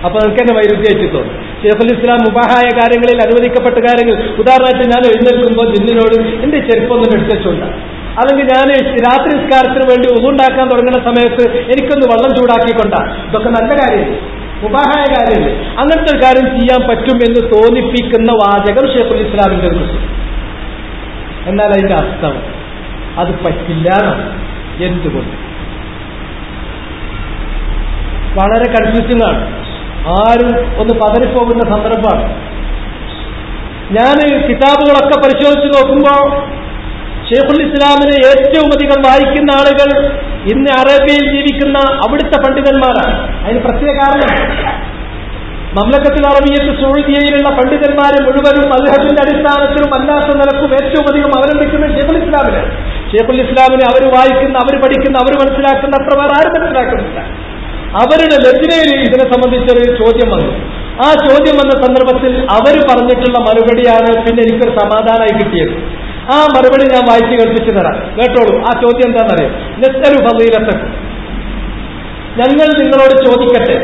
അപ്പൊ നമുക്ക് തന്നെ വൈരുദ്ധ്യമായിട്ട് തോന്നും. ഷെയ്ഖുൽ ഇസ്ലാം മുബാഹായ കാര്യങ്ങളിൽ അനുവദിക്കപ്പെട്ട കാര്യങ്ങൾ, ഉദാഹരണമായിട്ട് ഞാൻ എഴുന്നേൽക്കുമ്പോൾ ജിന്നിനോട് എന്റെ ചെരുപ്പൊന്നും എടുത്തുകൊണ്ട്, അല്ലെങ്കിൽ ഞാൻ രാത്രി നിസ്കാരത്തിന് വേണ്ടി ഉളുണ്ടാക്കാൻ തുടങ്ങുന്ന സമയത്ത് എനിക്കൊന്ന് വെള്ളം ചൂടാക്കിക്കൊണ്ടാ, ഇതൊക്കെ നല്ല കാര്യമാണ്. മുബാഹായ കാര്യമില്ലേ, അങ്ങനത്തെ ഒരു കാര്യം ചെയ്യാൻ പറ്റും എന്ന് തോന്നിപ്പിക്കുന്ന വാചകം ഷെയ്ഖുൽ ഇസ്ലാമിന്റെ കുറിച്ച്. എന്നാൽ അതിന്റെ അർത്ഥം അത് പറ്റില്ല. എന്തുകൊണ്ട്? വളരെ കൺഫ്യൂസിംഗ് ആണ്. ആരും ഒന്ന് പതറിപ്പോകുന്ന സന്ദർഭമാണ്. ഞാൻ കിതാബുകളൊക്കെ പരിശോധിച്ച് നോക്കുമ്പോൾ ഷെയ്ഖുൽ ഇസ്ലാമിനെ ഏറ്റവും അധികം വായിക്കുന്ന ആളുകൾ ഇന്ന് അറേബ്യയിൽ ജീവിക്കുന്ന അവിടുത്തെ പണ്ഡിതന്മാരാണ്. അതിന് പ്രത്യേക കാരണം, മംലക്കത്തുൽ അറബിയ്യത്ത് സൗദിയയിലുള്ള പണ്ഡിതന്മാരെ മുഴുവനും മദ്ഹബിന്റെ അടിസ്ഥാനത്തിലും അല്ലാത്ത നിലക്കും ഏറ്റവും അധികം അവലംബിക്കുന്നത് ഷെയ്ഖുൽ ഇസ്ലാമിനാണ്. ഷെയ്ഖുൽ ഇസ്ലാമിനെ അവർ വായിക്കുന്ന, അവർ പഠിക്കുന്ന, അവർ മനസ്സിലാക്കുന്ന അത്ര വേറെ ആരും മനസ്സിലാക്കുന്നില്ല. അവരുടെ ലജ്നയിൽ ഇതിനെ സംബന്ധിച്ചൊരു ചോദ്യം വന്നു. ആ ചോദ്യം വന്ന സന്ദർഭത്തിൽ അവർ പറഞ്ഞിട്ടുള്ള മറുപടിയാണ് പിന്നെ എനിക്കൊരു സമാധാനമായി കിട്ടിയത്. ആ മറുപടി ഞാൻ വായിച്ച് കേൾപ്പിച്ചു തരാം, കേട്ടോളൂ. ആ ചോദ്യം എന്താണെന്നറിയാം? നസ്അലു ഫളീലതക്കും, ഞങ്ങൾ നിങ്ങളോട് ചോദിക്കട്ടെ,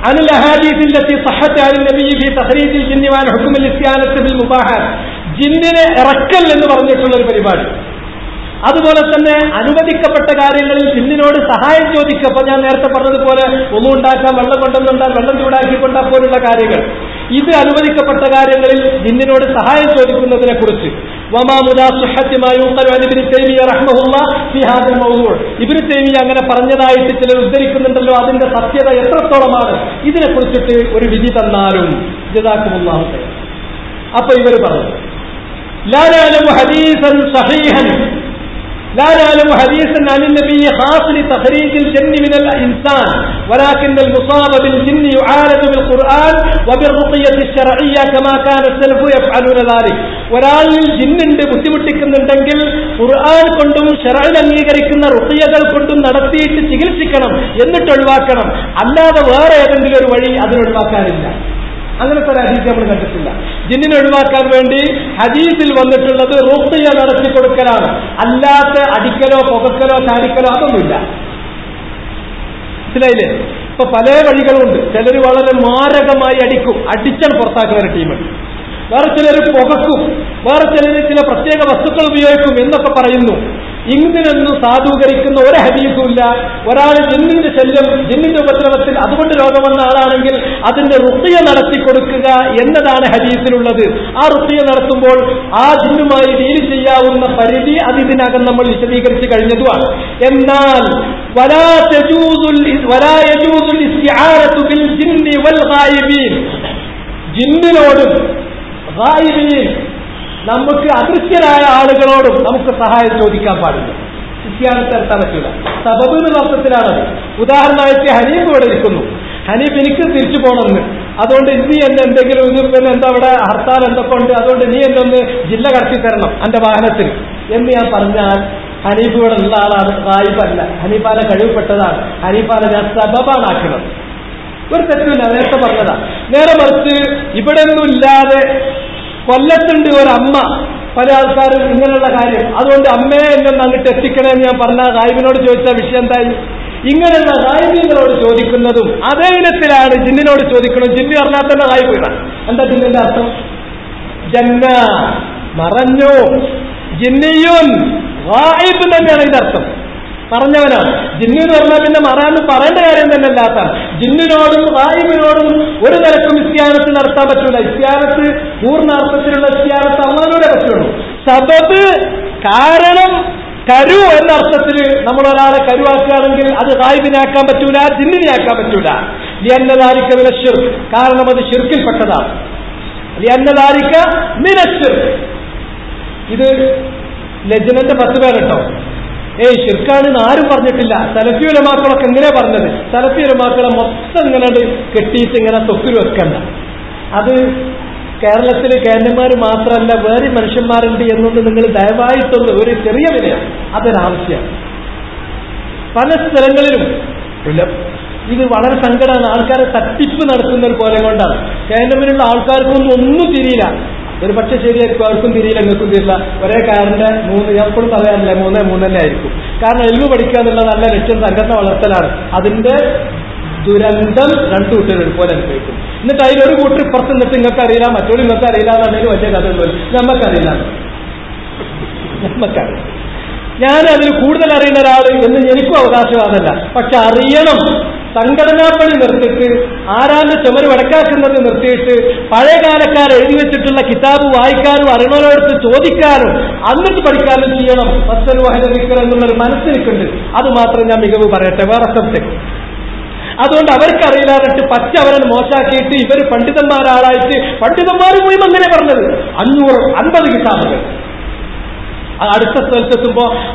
അനിൽ അഹാദീസിൽ ലത്തി സഹഹത്ത് അൻ നബി ഫി തഖ്രീജിൽ ജിന്നി വഅൻ ഹുക്മിൽ ഇസ്തിയാനത്ത് ബിൽ മുബാഹാത്ത്, ജിന്നിനെ ഇറക്കൽ എന്ന് പറഞ്ഞിട്ടുള്ള ഒരു പരിപാടി. അതുപോലെ തന്നെ അനുവദിക്കപ്പെട്ട കാര്യങ്ങളിൽ ജിന്നിനോട് സഹായം ചോദിക്കപ്പോൾ ഞാൻ നേരത്തെ പറഞ്ഞതുപോലെ ഒന്നും ഉണ്ടാക്കാൻ വെള്ളം കൊണ്ടുവന്നുണ്ടാൽ വെള്ളം ചൂടാക്കിക്കൊണ്ടാൽ പോലുള്ള കാര്യങ്ങൾ, ഇത് അനുവദിക്കപ്പെട്ട കാര്യങ്ങളിൽ ജിന്നിനോട് സഹായം ചോദിക്കുന്നതിനെ കുറിച്ച് ഇബ്നു തൈമിയ്യ അങ്ങനെ പറഞ്ഞതായിട്ട് ചിലർ ഉദ്ധരിക്കുന്നുണ്ടല്ലോ, അതിന്റെ സത്യത എത്രത്തോളമാണ്, ഇതിനെ കുറിച്ചിട്ട് ഒരു വിധി തന്നാലും ജസാക്കുമുല്ലാഹു ഖൈറൻ. അപ്പൊ ഇവർ പറഞ്ഞു, ലാ നഅലമു ഹദീസൻ സഹീഹൻ لا نعلم حديثا عن النبي خاص لتخريج الجن من الإنسان ولكن المصاب بالجن يعالج بالقرآن وبالرقية الشرعية كما كان السلف يفعلون ذلك. ഒരാളിൽ ജിന്നിന്റെ ബുദ്ധിമുട്ടിക്കുന്നുണ്ടെങ്കിൽ ഖുർആൻ കൊണ്ടും ശർഅ് അംഗീകരിക്കുന്ന റുഖിയകൾ കൊണ്ടും നടത്തിയിട്ട് ചികിത്സിക്കണം, എന്നിട്ട് ഒഴിവാക്കണം. അല്ലാതെ വേറെ ഏതെങ്കിലും ഒരു വഴി അതിനൊഴിവാക്കാനില്ല. അങ്ങനത്തെ ഒരു ഹദീസ് നമ്മൾ കണ്ടിട്ടില്ല. ജിന്നിനെ ഒഴിവാക്കാൻ വേണ്ടി ഹദീസിൽ വന്നിട്ടുള്ളത് റുഖിയ നടത്തി കൊടുക്കലാണ്, അല്ലാത്ത അടിക്കലോ പുകക്കലോ ചാടിക്കലോ അതൊന്നുമില്ല. മനസ്സിലായില്ലേ? ഇപ്പൊ പല വഴികളുണ്ട്. ചിലർ വളരെ മാരകമായി അടിക്കും, അടിച്ചാണ് പുറത്താക്കുന്ന ടീമുണ്ട്. വേറെ ചിലർ പുകക്കും, വേറെ ചിലർ ചില പ്രത്യേക വസ്തുക്കൾ ഉപയോഗിക്കും എന്നൊക്കെ പറയുന്നു. ഇങ്ങനൊന്നും സാധൂകരിക്കുന്ന ഒരു ഹദീസുമില്ല. ഒരാൾ ജിന്നിന്റെ ശല്യം, ജിന്നിന്റെ ഉപദ്രവത്തിൽ അതുകൊണ്ട് രോഗം വന്ന ആളാണെങ്കിൽ അതിന്റെ റുഖിയ നടത്തി കൊടുക്കുക എന്നതാണ് ഹദീസിലുള്ളത്. ആ റുഖിയ നടത്തുമ്പോൾ ആ ജിന്നുമായി ഡീൽ ചെയ്യാവുന്ന പരിധി അത് ഇതിനകം നമ്മൾ വിശദീകരിച്ച് കഴിഞ്ഞതുമാണ്. എന്നാൽ വലാ യജൂസുൽ ഇസ്തിആനതു ബിൽ ജിന്നി വൽ ഗായിബീൻ, ജിന്നിനോടും ഗായിബീൻ നമുക്ക് അദൃശ്യരായ ആളുകളോടും നമുക്ക് സഹായം ചോദിക്കാൻ പാടില്ല. ഇസ്തിആനത്ത് നടത്താൻ പറ്റില്ല. സബബ് എന്നുള്ള അർത്ഥത്തിലാണത്. ഉദാഹരണമായിട്ട് ഹനീഫ് ഇവിടെ ഇരിക്കുന്നു, ഹനീഫ് എനിക്ക് തിരിച്ചു പോകണമെന്ന്, അതുകൊണ്ട് നീ എന്നെ എന്തെങ്കിലും ഇത് പിന്നെ എന്താ ഇവിടെ ഹർത്താൽ എന്തൊക്കെ ഉണ്ട്, അതുകൊണ്ട് നീ എന്നെ ഒന്ന് ജില്ല കടത്തി തരണം എന്റെ വാഹനത്തിൽ എന്ന് ഞാൻ പറഞ്ഞാൽ ഹനീഫ് ഇവിടെ ഉള്ള ആളാണ്, ഗായിബല്ല. ഹനീഫാനെ കഴിവപ്പെട്ടതാണ്. ഹനീഫാനെ ഞാൻ സബബാണ് ആക്കുന്നത്. ഒരു തെറ്റുമില്ല, നേരത്തെ പറഞ്ഞതാ. നേരെ മറിച്ച് ഇവിടെ ഒന്നും ഇല്ലാതെ കൊല്ലത്തുണ്ട് ഒരമ്മ, പല ആൾക്കാരും ഇങ്ങനെയുള്ള കാര്യം, അതുകൊണ്ട് അമ്മയെ എന്നെ അങ്ങോട്ട് എത്തിക്കണമെന്ന് ഞാൻ പറഞ്ഞ ഗായിബിനോട് ചോദിച്ച വിഷയം എന്തായി? ഇങ്ങനെയുള്ള ഗായിബികളോട് ചോദിക്കുന്നതും അതേ ഇനത്തിലാണ് ജിന്നിനോട് ചോദിക്കണം. ജിന്നി പറഞ്ഞാൽ തന്നെ ഗായിബാണ്. എന്താ ജിന്നിന്റെ അർത്ഥം? ജന്ന, മറഞ്ഞു. ജിന്നിയുൻ ഗായിബ് തന്നെയാണ് ഇതിന്റെ അർത്ഥം, പറഞ്ഞവനാണ്. ജിന്നു എന്ന് പറഞ്ഞാൽ പിന്നെ മറാന്ന് പറയേണ്ട കാര്യം തന്നെ അല്ലാത്താണ്. ജിന്നിനോടും ഗായിബിനോടും ഒരു നിലക്കും ഇസ്തിആനത്ത് നടത്താൻ പറ്റൂല. ഇസ്തിആനത്ത് പൂർണ്ണാർത്ഥത്തിലുള്ള ഇസ്തിആനത്ത് അല്ലാഹുവിനോടെ പറ്റുള്ളൂ. സബബ്, കാരണം, കരു എന്ന അർത്ഥത്തിൽ നമ്മൾ ഒരാളെ കരുവാക്കുകയാണെങ്കിൽ അത് ഗായിബിനാക്കാൻ പറ്റൂല, ജിന്നിനെ ആക്കാൻ പറ്റൂല. ലിഅന്നദാലിക മിനശ് ശിർക്ക്, കാരണം അത് ശിർക്കിൽപ്പെട്ടതാണ്. ലിഅന്നദാലിക മിനശ് ശിർക്ക്. ഇത് ലജ്നന്റെ ഫത്വ കേട്ടോ. ശിർക്കാണെന്ന് ആരും പറഞ്ഞിട്ടില്ല. സലഫി ഉലമാക്കളൊക്കെ എങ്ങനെ പറഞ്ഞത്? സലഫി ഉലമാക്കളെ മൊത്തം ഇങ്ങനെ കെട്ടിയിട്ട് ഇങ്ങനെ തൊക്കിൽ വെക്കണ്ട. അത് കേരളത്തിൽ കേന്ദ്രന്മാർ മാത്രമല്ല വേറെ മനുഷ്യന്മാരുണ്ട് എന്നുകൊണ്ട് നിങ്ങൾ ദയവായിട്ടൊന്ന് ഒരു ചെറിയ വിലയാണ്, അതൊരാവശ്യമാണ്. പല സ്ഥലങ്ങളിലും ഇത് വളരെ സങ്കടമാണ്. ആൾക്കാരെ തട്ടിപ്പ് നടത്തുന്നത് പോലെ കൊണ്ടാണ്. കേന്ദ്രമിലുള്ള ആൾക്കാർക്കൊന്നും ഒന്നും തിരിയില്ല. ഒരു പക്ഷെ ശരിയായിരിക്കും, അവർക്കും തിരിയില്ല, എങ്ങൾക്കും തിരിയില്ല. ഒരേ കാറിന്റെ ഞാൻ എപ്പോഴും പറയാറില്ല 3 തന്നെ ആയിരിക്കും. കാരണം എല്ലു പഠിക്കുക എന്നുള്ള നല്ല ലക്ഷ്യം സംഘടന വളർത്തലാണ്. അതിന്റെ ദുരന്തം രണ്ടു കൂട്ടർ ഒരുപോലെ അനുഭവിക്കും. എന്നിട്ട് അതിലൊരു കൂട്ടർ ഇപ്പുറത്ത് നിന്നിട്ട് നിങ്ങൾക്ക് അറിയില്ല, മറ്റൊരു നിങ്ങൾക്ക് അറിയില്ല എന്നുണ്ടെങ്കിൽ വലിയ കഥ നമുക്കറിയില്ല. ഞാൻ അതിൽ കൂടുതൽ അറിയുന്ന ഒരാൾ എന്ന് എനിക്കും അവകാശവാദമല്ല. പക്ഷെ അറിയണം സംഘടനാപ്പണി നിർത്തിയിട്ട് ആരാന്റെ ചുമര് വടക്കാക്കുന്നത് നിർത്തിയിട്ട് പഴയകാലക്കാർ എഴുതി വെച്ചിട്ടുള്ള കിതാബ് വായിക്കാനും അറിയണവരോടത്ത് ചോദിക്കാനും എന്നിട്ട് പഠിക്കാനും ചെയ്യണം. ഫസ്സൽ വഹദ ദിക്ർ എന്നുള്ളൊരു മനസ്സിലേക്കുണ്ട്. അത് മാത്രം ഞാൻ മികവ് പറയട്ടെ, വേറെ സബ്ജക്ട്. അതുകൊണ്ട് അവർക്കറിയില്ലാതിട്ട് പച്ച അവരെ മോശാക്കിയിട്ട് ഇവർ പണ്ഡിതന്മാരാളായിട്ട് പണ്ഡിതന്മാർ പോയി അങ്ങനെ പറഞ്ഞത് 550 കിതാബുകൾ. അടുത്ത സ്ഥലത്തെത്തുമ്പോ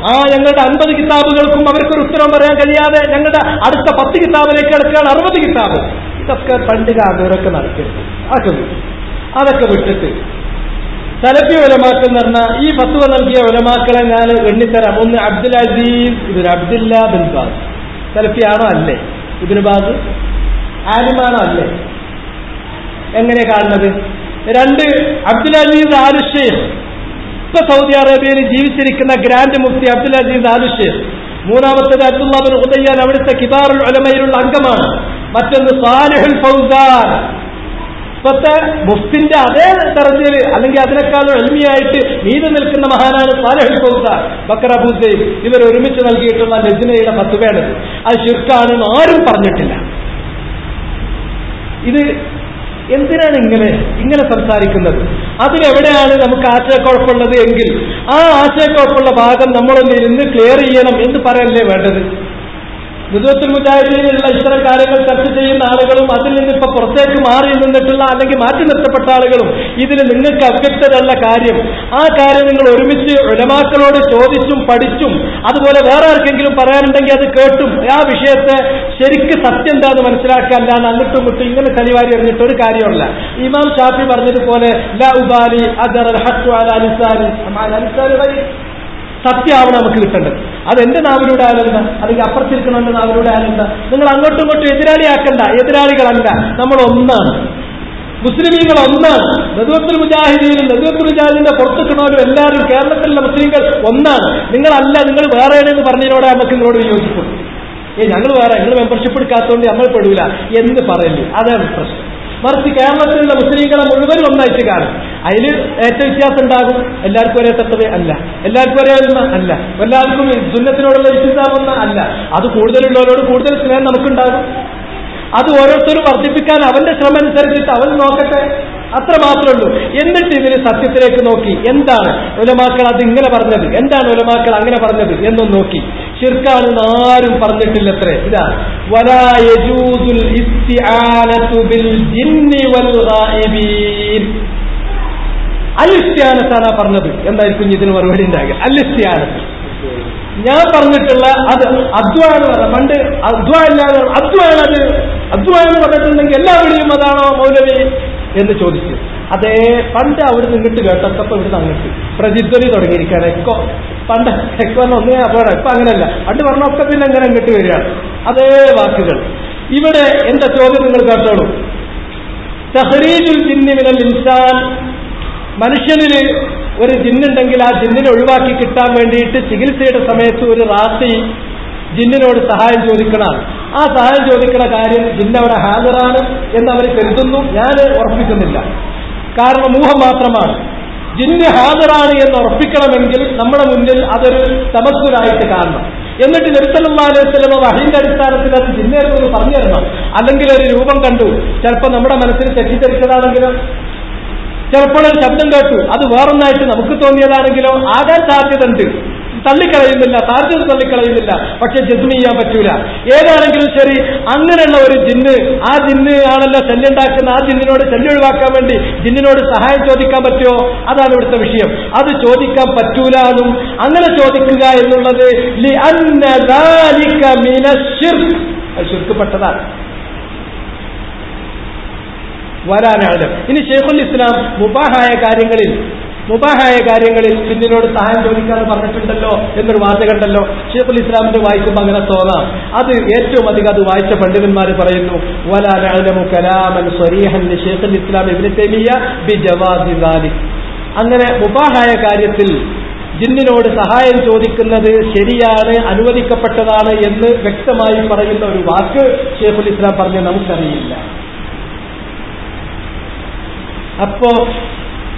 ഞങ്ങളുടെ 50 കിതാബുകൾക്കും അവർക്കൊരു ഉത്തരം പറയാൻ കഴിയാതെ ഞങ്ങളുടെ അടുത്ത 10 കിതാബിലേക്ക് എടുക്കുകയാണ് 60 കിതാബ്. ഇതൊക്കെ പണ്ട് കാലവരൊക്കെ നടക്കരുത്. അതൊക്കെ വിട്ടിട്ട് സലഫി ഉലമാക്കൾ എന്ന് പറഞ്ഞാൽ ഈ ഫത്വ നൽകിയ ഉലമാക്കളെ ഞാൻ എണ്ണിത്തരാം. ഒന്ന് Abdul Aziz ibn Abdullah bin Baz. സലഫിയാണോ? അല്ലേ. ഇബ്നു ബാസ് ആലിമാണോ? അല്ലേ. എങ്ങനെ കാണുന്നത്? 2 അബ്ദുൽ അസീസ് ആലു ഷെയ്ഖ്, ഇപ്പൊ സൗദി അറേബ്യയിൽ ജീവിച്ചിരിക്കുന്ന ഗ്രാൻഡ് മുഫ്തി അബ്ദുൽ അസീസ് ആലു ഷെയ്ഖ്. 3ാമത്തേത് അബ്ദുല്ലാ ബിൻ ഉദയ്യാൻ, അവിടുത്തെ കിബാറുൽ ഉലമയിലുള്ള അംഗമാണ്. മറ്റൊന്ന് സാലിഹുൽ ഫൗസാൻ, ഇപ്പത്തെ മുഫ്തിന്റെ അതേ ദർജയിൽ അല്ലെങ്കിൽ അതിനേക്കാളും എളിമയായിട്ട് മീതെ നിൽക്കുന്ന മഹാനാണ് സാലിഹുൽ ഫൗസാൻ, ബക്കർ അബൂ സൈദ്. ഇവർ ഒരുമിച്ച് നൽകിയിട്ടുള്ള ലജ്നയുടെ ഫത്വയാണിത്. അത് ശിർക്കാണെന്ന് ആരും പറഞ്ഞിട്ടില്ല. ഇത് എന്തിനാണ് ഇങ്ങനെ സംസാരിക്കുന്നത്? അതിലെവിടെയാണ് നമുക്ക് ആശയക്കുഴപ്പമുള്ളത് എങ്കിൽ ആ ആശയക്കുഴപ്പമുള്ള ഭാഗം നമ്മളൊന്ന് ഇരുന്ന് ക്ലിയർ ചെയ്യണം എന്ന് പറയല്ലേ വേണ്ടത്. നുദവത്തുൽ മുജാഹിദീനിലുള്ള ഇത്തരം കാര്യങ്ങൾ ചർച്ച ചെയ്യുന്ന ആളുകളും അതിൽ നിന്നിപ്പോ പുറത്തേക്ക് മാറി നിന്നിട്ടുള്ള അല്ലെങ്കിൽ മാറ്റി നിർത്തപ്പെട്ട ആളുകളും ഇതിൽ നിങ്ങൾക്ക് അവ്യക്തതയുള്ള കാര്യം, ആ കാര്യം നിങ്ങൾ ഒരുമിച്ച് ഉലമാക്കളോട് ചോദിച്ചും പഠിച്ചും അതുപോലെ വേറെ ആർക്കെങ്കിലും പറയാനുണ്ടെങ്കിൽ അത് കേട്ടും ആ വിഷയത്തെ ശരിക്ക് സത്യം എന്താന്ന് മനസ്സിലാക്കാനാണ് അങ്ങോട്ടും ഇങ്ങോട്ടും ഇങ്ങനെ കളിവാരി എറിഞ്ഞിട്ട് ഒരു കാര്യമല്ല. ഇമാം ഷാഫി പറഞ്ഞതുപോലെ ലാ ഉബാലി അദറൽ ഹഖ് അലാ ലിസാനി സത്യമാവണം നമുക്ക് കിട്ടേണ്ടത്. അത് എന്റെ നാവിലൂടെ ആയാലെന്താ, അല്ലെങ്കിൽ അപ്പുറത്തിരിക്കണവന്റെ നാവിലൂടെ ആയാലെന്താ? നിങ്ങൾ അങ്ങോട്ടും ഇങ്ങോട്ടും എതിരാളിയാക്കണ്ട. എതിരാളികളല്ല, നമ്മൾ ഒന്നാണ്. മുസ്ലിമീങ്ങൾ ഒന്നാണ്. നുദവത്തുൽ മുജാഹിദീന്റെ പുറത്തുനിൽക്കുന്നവരും എല്ലാവരും കേരളത്തിലുള്ള മുസ്ലിങ്ങൾ ഒന്നാണ്. നിങ്ങളല്ല, നിങ്ങൾ വേറെയാണെന്ന് പറഞ്ഞതിനോടെ നമുക്ക് നിങ്ങളോട് വിയോജിപ്പുള്ളൂ. ഞങ്ങൾ വേറെ, നിങ്ങൾ മെമ്പർഷിപ്പ് എടുക്കാത്തതുകൊണ്ട് നമ്മൾ പെടൂല എന്ന് പറയല്ലേ, അതാണ് പ്രശ്നം. മറിച്ച് കേരളത്തിലുള്ള മുസ്ലിങ്ങളെ മുഴുവൻ ഒന്നായിട്ട് കാണും. അതിൽ ഏറ്റവും വ്യത്യാസം ഉണ്ടാകും. എല്ലാവർക്കും ഒരേ തത്വമേ അല്ല, എല്ലാവർക്കും ഒരേ അല്ല, എല്ലാവർക്കും സുന്നത്തിനോടുള്ള വിശ്വാസം അല്ല. അത് കൂടുതലുള്ളവരോട് കൂടുതൽ സ്നേഹം നമുക്കുണ്ടാകും. അത് ഓരോരുത്തരും വർദ്ധിപ്പിക്കാൻ അവന്റെ ശ്രമം അനുസരിച്ചിട്ട് അവൻ നോക്കട്ടെ, അത്ര മാത്രമേ ഉള്ളൂ. എന്നിട്ട് ഇതിന് സത്യത്തിലേക്ക് നോക്കി എന്താണ് ഉലമാക്കൾ അതിങ്ങനെ പറഞ്ഞത്, എന്താണ് ഉലമാക്കൾ അങ്ങനെ പറഞ്ഞത് എന്നും നോക്കി. ശിർക്കാണെന്ന് ആരും പറഞ്ഞിട്ടില്ലത്രേ. ഇതാ വലാ യജൂസുൽ ഇസ്തിആനതു ബിൽ ജിന്നി വൽ ഗായിബീൻ. അൽ ഇസ്തിആനത്താണ് പറഞ്ഞത്. എന്തായിരിക്കും ഇതിന് മറുപടി ഉണ്ടാകുക? അൽ ഇസ്തിആനത്ത് ഞാൻ പറഞ്ഞിട്ടുള്ള അത് അദ്വാന്ന് പറഞ്ഞ പണ്ട് അദ്വാല്ലാതെ അദ്വാണത് അദ്വാന്ന് പറഞ്ഞിട്ടുണ്ടെങ്കിൽ എല്ലാവരുടെയും അതാണോ മൗലവി എന്ന് ചോദിച്ചു. അതേ പണ്ട് അവിടുന്ന് ഇങ്ങോട്ട് കേട്ടപ്പോ ഇവിടുന്ന് അങ്ങോട്ട് പ്രജിധ്വനി തുടങ്ങിയിരിക്കുകയാണ്. എക്കോ പണ്ട് എക്കോ പറഞ്ഞ ഒന്നേ അപകടം. ഇപ്പൊ അങ്ങനെയല്ല, പണ്ട് പറഞ്ഞൊക്കെ പിന്നെ എങ്ങനെ ഇങ്ങോട്ട് വരികയാണ് അതേ വാക്കുകൾ. ഇവിടെ എന്റെ ചോദ്യം നിങ്ങൾ കേട്ടോളൂ. തഹ്രീജുൽ ജിന്നി മിനൽ ഇൻസാൻ, മനുഷ്യനിൽ ഒരു ജിന്നുണ്ടെങ്കിൽ ആ ജിന്നിനെ ഒഴിവാക്കി കിട്ടാൻ വേണ്ടിയിട്ട് ചികിത്സയുടെ സമയത്ത് ഒരു റാത്തി ജിന്നിനോട് സഹായം ചോദിക്കണം. ആ സഹായം ചോദിക്കുന്ന കാര്യം ജിന്നവിടെ ഹാജറാണ് എന്നവർ കരുതുന്നു. ഞാൻ ഉറപ്പിക്കുന്നില്ല, കാരണം ഊഹം മാത്രമാണ്. ജിന്ന് ഹാജറാണ് എന്ന് ഉറപ്പിക്കണമെങ്കിൽ നമ്മുടെ മുന്നിൽ അതൊരു തമസ്സുരായിട്ട് കാണണം. എന്നിട്ട് നബി സല്ലല്ലാഹു അലൈഹി വസല്ലം വഹീന്റെ അടിസ്ഥാനത്തിൽ അത് ജിന്നേർക്കൊന്ന് പറഞ്ഞു തരണം. അല്ലെങ്കിൽ ഒരു രൂപം കണ്ടു, ചിലപ്പോൾ നമ്മുടെ മനസ്സിൽ തെറ്റിദ്ധരിച്ചതാണെങ്കിലോ, ചിലപ്പോൾ ഒരു ശബ്ദം കേട്ടു അത് വേറൊന്നായിട്ട് നമുക്ക് തോന്നിയതാണെങ്കിലോ ആകാൻ സാധ്യതയുണ്ട്. തള്ളിക്കളയുന്നില്ല, സാധ്യത തള്ളിക്കളയുന്നില്ല, പക്ഷെ ജസ്മി ചെയ്യാൻ പറ്റൂല. ഏതാണെങ്കിലും ശരി, അങ്ങനെയുള്ള ഒരു ജിന്ന്, ആ ജിന്ന് ആണല്ലോ ശല്യം ഉണ്ടാക്കുന്ന, ആ ജിന്നിനോട് ശല്യം ഒഴിവാക്കാൻ വേണ്ടി ജിന്നിനോട് സഹായം ചോദിക്കാൻ പറ്റുമോ? അതാണ് ഇവിടുത്തെ വിഷയം. അത് ചോദിക്കാൻ പറ്റൂല എന്നും അങ്ങനെ ചോദിക്കുക എന്നുള്ളത് ശിർക്ക്പ്പെട്ടതാണ്. വരാനാണ്. ഇനി ശൈഖുൽ ഇസ്ലാം മുബാഹായ കാര്യങ്ങളിൽ ജിന്നിനോട് സഹായം ചോദിക്കാന്ന് പറഞ്ഞിട്ടുണ്ടല്ലോ എന്നൊരു വാചകമുണ്ടല്ലോ. ശൈഖുൽ ഇസ്ലാമിന്റെ വായിക്കുമ്പോൾ അങ്ങനെ തോന്നാം. അത് ഏറ്റവും അധികം അത് വായിച്ച പണ്ഡിതന്മാർ പറയുന്നു വലാ നഅലമു കലാമൻ സ്വരീഹൻ ശൈഖുൽ ഇസ്ലാം ഇബ്നു തൈമിയ്യ ബിജവാസി ദാലിക്. അങ്ങനെ മുബാഹായ കാര്യത്തിൽ ജിന്നിനോട് സഹായം ചോദിക്കുന്നത് ശരിയാണ്, അനുവദിക്കപ്പെട്ടതാണ് എന്ന് വ്യക്തമായി പറയുന്ന ഒരു വാക്ക് ശൈഖുൽ ഇസ്ലാം പറഞ്ഞ് നമുക്കറിയില്ല. അപ്പോ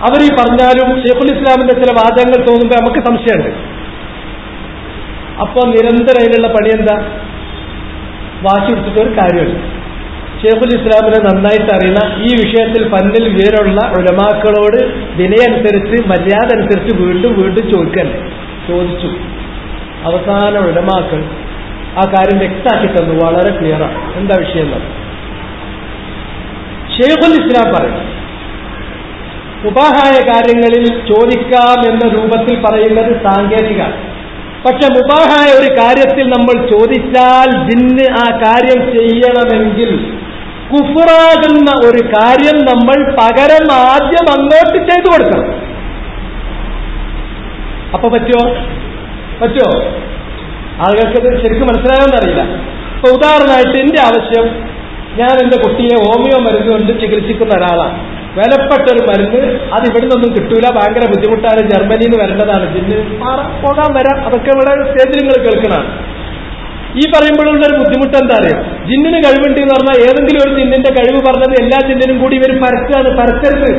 അവർ ഈ പറഞ്ഞാലും ശൈഖുൽ ഇസ്ലാമിന്റെ ചില വാദങ്ങൾ തോന്നുമ്പോൾ നമുക്ക് സംശയമുണ്ട്. അപ്പോ നിരന്തരം അതിനുള്ള പണി എന്താ? വാശി പിടിച്ചിട്ട് ഒരു കാര്യമില്ല. ഷെയ്ഖുൽ ഇസ്ലാമിനെ നന്നായിട്ട് അറിയുന്ന ഈ വിഷയത്തിൽ ഫന്നിൽ വിവരമുള്ള ഉലമാക്കളോട് വിനയനുസരിച്ച് മര്യാദ അനുസരിച്ച് വീണ്ടും വീണ്ടും ചോദിച്ചു. അവസാന ഉലമാക്കൾ ആ കാര്യം വ്യക്തമാക്കി തന്നു, വളരെ ക്ലിയറാണ് എന്താ വിഷയം എന്ന്. ഷെയ്ഖുൽ ഇസ്ലാം പറയും മുബാഹായ കാര്യങ്ങളിൽ ചോദിക്കാം എന്ന രൂപത്തിൽ പറയുന്നത് സാങ്കേതികമാണ്. പക്ഷെ മുബാഹായ ഒരു കാര്യത്തിൽ നമ്മൾ ചോദിച്ചാൽ ജിന്ന് ആ കാര്യം ചെയ്യണമെങ്കിൽ കുഫറാകുന്ന ഒരു കാര്യം നമ്മൾ പകരം ആദ്യം അങ്ങോട്ട് ചെയ്തു കൊടുക്കണം. അപ്പൊ പറ്റുമോ? ആളുകൾക്കത് ശരിക്കും മനസ്സിലായോന്നറിയില്ല. ഇപ്പൊ ഉദാഹരണമായിട്ട് എന്റെ ആവശ്യം, ഞാൻ എന്റെ കുട്ടിയെ ഹോമിയോ മരുന്ന് കൊണ്ട് ചികിത്സിക്കുന്ന ഒരാളാണ്. വിലപ്പെട്ടൊരു മരുന്ന്, അത് ഇവിടെ നിന്നൊന്നും കിട്ടൂല, ഭയങ്കര ബുദ്ധിമുട്ടാണ്, ജർമ്മനിയിൽ നിന്ന് വരേണ്ടതാണ്, ജിന്ന് പോകാൻ വരാം, അതൊക്കെ ഇവിടെ സ്റ്റേജിൽ നിങ്ങൾ കേൾക്കണതാണ്. ഈ പറയുമ്പോഴുള്ളൊരു ബുദ്ധിമുട്ട് എന്താ അറിയാം? ജിന്നിന് കഴിവുണ്ട് എന്ന് പറഞ്ഞാൽ ഏതെങ്കിലും ഒരു ജിന്നിന്റെ കഴിവ് പറഞ്ഞത് എല്ലാ ജിന്നിനും കൂടി ഇവർ പരക്കരുത്.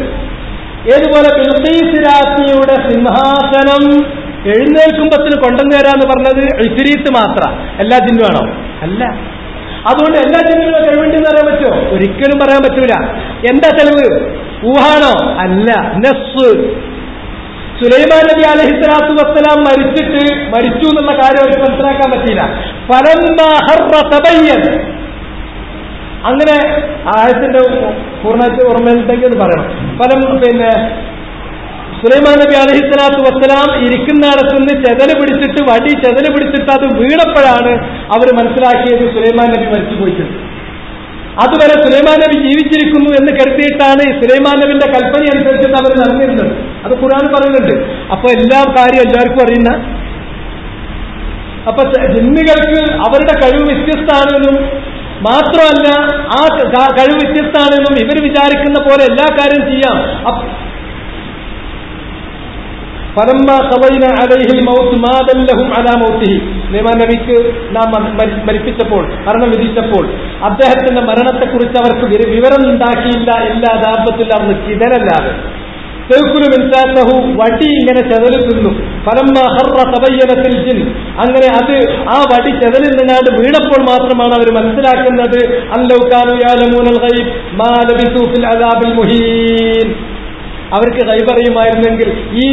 ഏതുപോലെ ബിൽഖീസ് രാജ്ഞിയുടെ സിംഹാസനം എഴുന്നേൽക്കുമ്പത്തിന് കൊണ്ടുവന്നു തരാന്ന് പറഞ്ഞത് ഇഫ്രീത്ത് മാത്രം, എല്ലാ ജിന്നുമാണോ? അല്ല. അതുകൊണ്ട് എല്ലാ ജിന്നുകളും കഴിവുണ്ടെന്ന് പറയാൻ പറ്റുമോ? ഒരിക്കലും പറയാൻ പറ്റൂല. എന്താ തെളിവ്? ഊഹാണോ? അല്ല, നസ്സ്. സുലൈമാൻ നബി അലൈഹിസ്സലാത്തു വസ്സലാം മരിച്ചു എന്നുള്ള കാര്യം അവർക്ക് മനസ്സിലാക്കാൻ പറ്റിയില്ല. അങ്ങനെ ആയത്തിന്റെ പൂർണ്ണ ഓർമ്മയുണ്ടെങ്കിൽ അത് പറയണം. സുലൈമാൻ നബി അലൈഹിസ്സലാത്തു വസ്സലാം ഇരിക്കുന്നിടത്തുനിന്ന് ചെതല് പിടിച്ചിട്ട് അത് വീണപ്പോഴാണ് അവർ മനസ്സിലാക്കിയത് സുലൈമാൻ നബി മരിച്ചു പോയിട്ടുണ്ട്. അതുവരെ സുലൈമാൻ നബി ജീവിച്ചിരിക്കുന്നു എന്ന് കരുതിയിട്ടാണ് സുലൈമാൻ നബിന്റെ കൽപ്പന അനുസരിച്ചിട്ട് അവർ നടന്നിരുന്നത്. അത് ഖുർആൻ പറയുന്നുണ്ട്. അപ്പൊ എല്ലാ കാര്യം എല്ലാവർക്കും അറിയുന്ന, അപ്പൊ ജിന്നുകൾക്ക് അവരുടെ കഴിവ് വ്യത്യസ്തമാണെന്നും മാത്രമല്ല ആ കഴിവ് വ്യത്യസ്തമാണെന്നും ഇവർ വിചാരിക്കുന്ന പോലെ എല്ലാ കാര്യം ചെയ്യാം. സുലൈമാൻ നബിക്ക് നാം മരിപ്പിച്ചപ്പോൾ, മരണം വിധിച്ചപ്പോൾ അദ്ദേഹത്തിന്റെ മരണത്തെക്കുറിച്ച് അവർക്ക് വിവരം ഉണ്ടാക്കിയില്ല. എല്ലാ ദാബത്തിൽ അന്ന് ചിതലല്ലാതെ വടി ഇങ്ങനെ ചെതല് തിന്നു. അങ്ങനെ അത് ആ വടി ചെതലിൽ നിന്നാണ്ട് വീണപ്പോൾ മാത്രമാണ് അവർ മനസ്സിലാക്കുന്നത് അവർക്ക് കൈപറയുമായിരുന്നെങ്കിൽ ഈ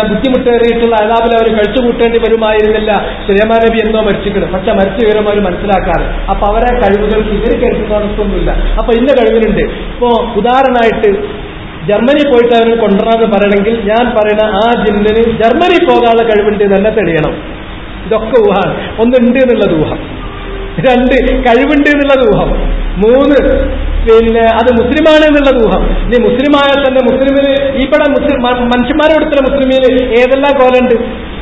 ബുദ്ധിമുട്ടേറിയിട്ടുള്ള അതാബിൽ അവർ കഴിച്ചുകൂട്ടേണ്ടി വരുമായിരുന്നില്ല. സുലൈമാൻ നബി എന്നോ മരിച്ചിട്ടുണ്ട്, പക്ഷെ മരിച്ചു വിവരം അവർ മനസ്സിലാക്കാറ്. അപ്പൊ അവരെ കഴിവുകൾക്ക് ഇവർ കേൾക്കുന്നതൊന്നുമില്ല. അപ്പൊ ഇന്ന കഴിവിനുണ്ട്. ഇപ്പോ ഉദാഹരണമായിട്ട് ജർമ്മനി പോയിട്ട് അവന് കൊണ്ടുവരാന്ന് പറയണമെങ്കിൽ ഞാൻ പറയുന്ന ആ ജിന്നിന് ജർമ്മനി പോകാനുള്ള കഴിവുണ്ട് തന്നെ തെളിയണം. ഇതൊക്കെ ഊഹാണ്. ഒന്നുണ്ട് എന്നുള്ളത് ഊഹം, 2 കഴിവുണ്ട് എന്നുള്ളത് ഊഹം, 3 അത് മുസ്ലിമാണ് എന്നുള്ളത് ഊഹം. ഇനി മുസ്ലിമായാൽ തന്നെ മുസ്ലിമിന് ഇവിടെ മനുഷ്യന്മാരോടുത്തുള്ള മുസ്ലിമിന് ഏതെല്ലാം കോലുണ്ട്?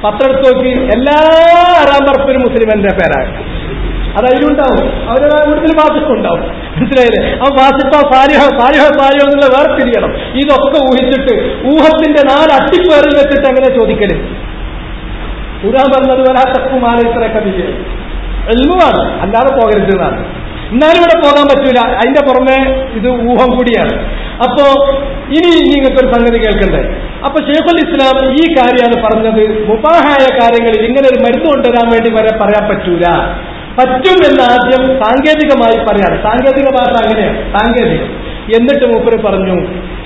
പത്രം എടുത്ത് നോക്കി, എല്ലാ ആറാം പറപ്പിലും മുസ്ലിമിന്റെ പേരാണ്. അത് അതിലുണ്ടാവും, അവരുടെ കൂടുതൽ വാസിപ്പുണ്ടാവും. മനസ്സിലായില്ലേ? ആ വാസിപ്പോ സാരിഹോ എന്നുള്ള വേർതിരിയണം. ഇതൊക്കെ ഊഹിച്ചിട്ട് ഊഹത്തിന്റെ 4 അട്ടിപ്പേറിൽ വെച്ചിട്ട് അങ്ങനെ ചോദിക്കല്. ഖുർആൻ പറഞ്ഞത് വലാ തഖ്ഫു മാ ലൈസ ലക ബിഹി ഇൽമുമാണ്, അല്ലാതെ പോകരുത് എന്നാണ്. എന്നാലും ഇവിടെ പോകാൻ പറ്റൂല. അതിന്റെ പുറമെ ഇത് ഊഹം കൂടിയാണ്. അപ്പോ ഇനി നിങ്ങൾക്കൊരു സംഗതി കേൾക്കണ്ടേ? അപ്പൊ ഷെയ്ഖുൽ ഇസ്ലാം ഈ കാര്യമാണ് പറഞ്ഞത്. മുബാഹായ കാര്യങ്ങളിൽ ഇങ്ങനെ ഒരു മരുന്ന് കൊണ്ടുവരാൻ വേണ്ടി വരെ പറയാൻ പറ്റൂല. പറ്റും എന്ന് ആദ്യം സാങ്കേതികമായി പറയാണ്. സാങ്കേതിക ഭാഷ അങ്ങനെയാണ്, സാങ്കേതികം. എന്നിട്ട് മൂപ്പര് പറഞ്ഞു,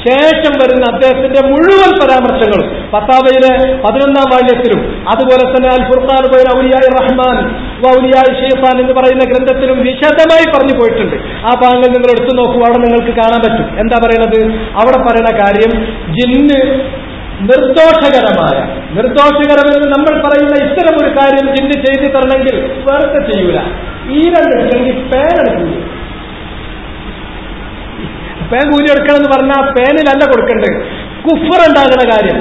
ശേഷം വരുന്ന അദ്ദേഹത്തിന്റെ മുഴുവൻ പരാമർശങ്ങളും ഫത്താവയിലെ 11-ാം വാള്യത്തിലും അതുപോലെ തന്നെ അൽ ഫുർഖാൻ ബൈന ഔലിയാഇ റഹ്മാൻ വ ഔലിയാഇ ശൈത്താൻ എന്ന് പറയുന്ന ഗ്രന്ഥത്തിലും വിശദമായി പറഞ്ഞു പോയിട്ടുണ്ട്. ആ ഭാഗങ്ങൾ നിങ്ങൾ എടുത്തു നോക്കൂ, അവിടെ നിങ്ങൾക്ക് കാണാൻ പറ്റും. എന്താ പറയുന്നത്? അവിടെ പറയുന്ന കാര്യം ജിന്ന് നിർദോഷകരമെന്ന് നമ്മൾ പറയുന്ന ഇത്തരം ഒരു കാര്യം ജിന്ന് ചെയ്തു തരണമെങ്കിൽ വെറുതെ ചെയ്യൂല. ഈരണ്ടെടുക്കെങ്കിൽ പേനെടുക്കൂല. പേൻ കൂലി എടുക്കണമെന്ന് പറഞ്ഞാൽ പേനിലല്ല കൊടുക്കണ്ടേ. കുഫർ ഉണ്ടാകുന്ന കാര്യം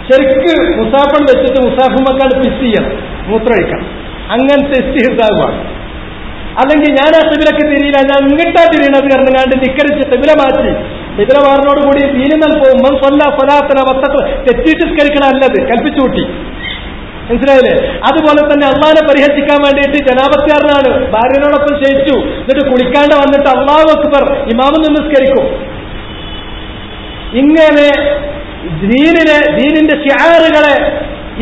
ശരിക്ക് മുസാഫൻ വെച്ചിട്ട് മുസാഫുമക്കാൾ പിസ് ചെയ്യണം, മൂത്രമൊഴിക്കണം. അങ്ങനത്തെ ഇസ്തിഹ്സാബാണ്. അല്ലെങ്കിൽ ഞാൻ ആ തിബിലക്ക് തിരിയില്ല, ഞാൻ ഇങ്ങിട്ടാ തിരിയണത് കറങ്ങാണ്ട് ധിക്കരിച്ച് തിബില മാറ്റി തിബില മാറിനോടുകൂടി ദീനിന്നാൽ പോകുമ്പോൾ സ്വലാത്തന വസ്ത്ര തെറ്റിട്ട് സ്കരിക്കണം അല്ലത് കൽപ്പിച്ചു കൂട്ടി. മനസ്സിലായില്ലേ? അതുപോലെ തന്നെ അള്ളാഹിനെ പരിഹസിക്കാൻ വേണ്ടിയിട്ട് ജനാപത്യാറിനാണ് ഭാര്യനോടൊപ്പം ശയിച്ചു, എന്നിട്ട് കുളിക്കാണ്ട് വന്നിട്ട് അള്ളാഹു അക്ബർ ഇമാമ് നിസ്കരിക്കും. ഇങ്ങനെ ദീനിന്റെ ശിആറുകളെ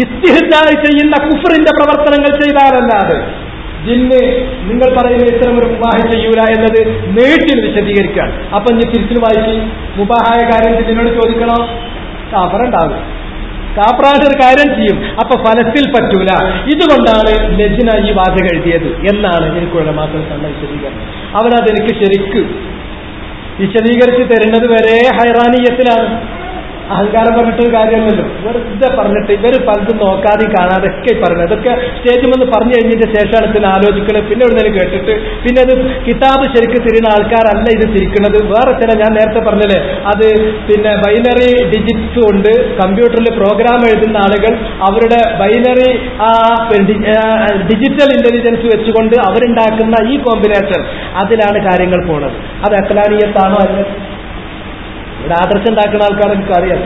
ഇസ്തിഹ്സാ ചെയ്യുന്ന കുഫറിന്റെ പ്രവർത്തനങ്ങൾ ചെയ്താലല്ലാതെ ജിന്ന് നിങ്ങൾ പറയുന്ന ഇത്തരം ഒരു മുബാഹ ചെയ്യൂല എന്നത് നീട്ടിൽ വിശദീകരിക്കുകയാണ്. അപ്പൊ ഇനി തിരിച്ചു വായിച്ച് മുബാഹായ കാര്യം ജിന്നിനോട് ചോദിക്കണോ? കാഫറുണ്ടാകും, കാഫറാണ് ഒരു കാര്യം ചെയ്യും, അപ്പൊ ഫലത്തിൽ പറ്റൂല. ഇതുകൊണ്ടാണ് ലജ്ന ഈ വാചകം എഴുതിയത് എന്നാണ് എനിക്കുള്ള മാത്രം തന്ന വിശദീകരണം. അവനതെനിക്ക് ശരിക്ക് വിശദീകരിച്ച് തരുന്നത് വരെ ഹൈറാനീയത്തിലാണ്. അഹങ്കാരം പറഞ്ഞിട്ടൊരു കാര്യമല്ലല്ലോ, വെറുതെ പറഞ്ഞിട്ട് ഇവര് പലതും നോക്കാതെയും കാണാതൊക്കെ പറഞ്ഞത്. ഇതൊക്കെ സ്റ്റേജിൽ വന്ന് പറഞ്ഞു കഴിഞ്ഞതിന്റെ ശേഷമാണ് പിന്നെ ആലോചിക്കുന്നത്. പിന്നെ ഇവിടെ കേട്ടിട്ട് പിന്നെ അത് കിതാബ് ശരിക്ക് തിരിയുന്ന ആൾക്കാരല്ല ഇത് തിരിക്കുന്നത്. വേറെ ചില ഞാൻ നേരത്തെ പറഞ്ഞല്ലേ, അത് പിന്നെ ബൈനറി ഡിജിറ്റ്സ് കൊണ്ട് കമ്പ്യൂട്ടറിൽ പ്രോഗ്രാം എഴുതുന്ന ആളുകൾ അവരുടെ ബൈനറി ഡിജിറ്റൽ ഇന്റലിജൻസ് വെച്ചുകൊണ്ട് അവരുണ്ടാക്കുന്ന ഈ കോമ്പിനേഷൻ, അതിലാണ് കാര്യങ്ങൾ പോണത്. അത് അഖ്ലാനിയത്താണോ അല്ല? ഇവിടെ ആദർശം ഉണ്ടാക്കുന്ന ആൾക്കാർ എനിക്കറിയാം.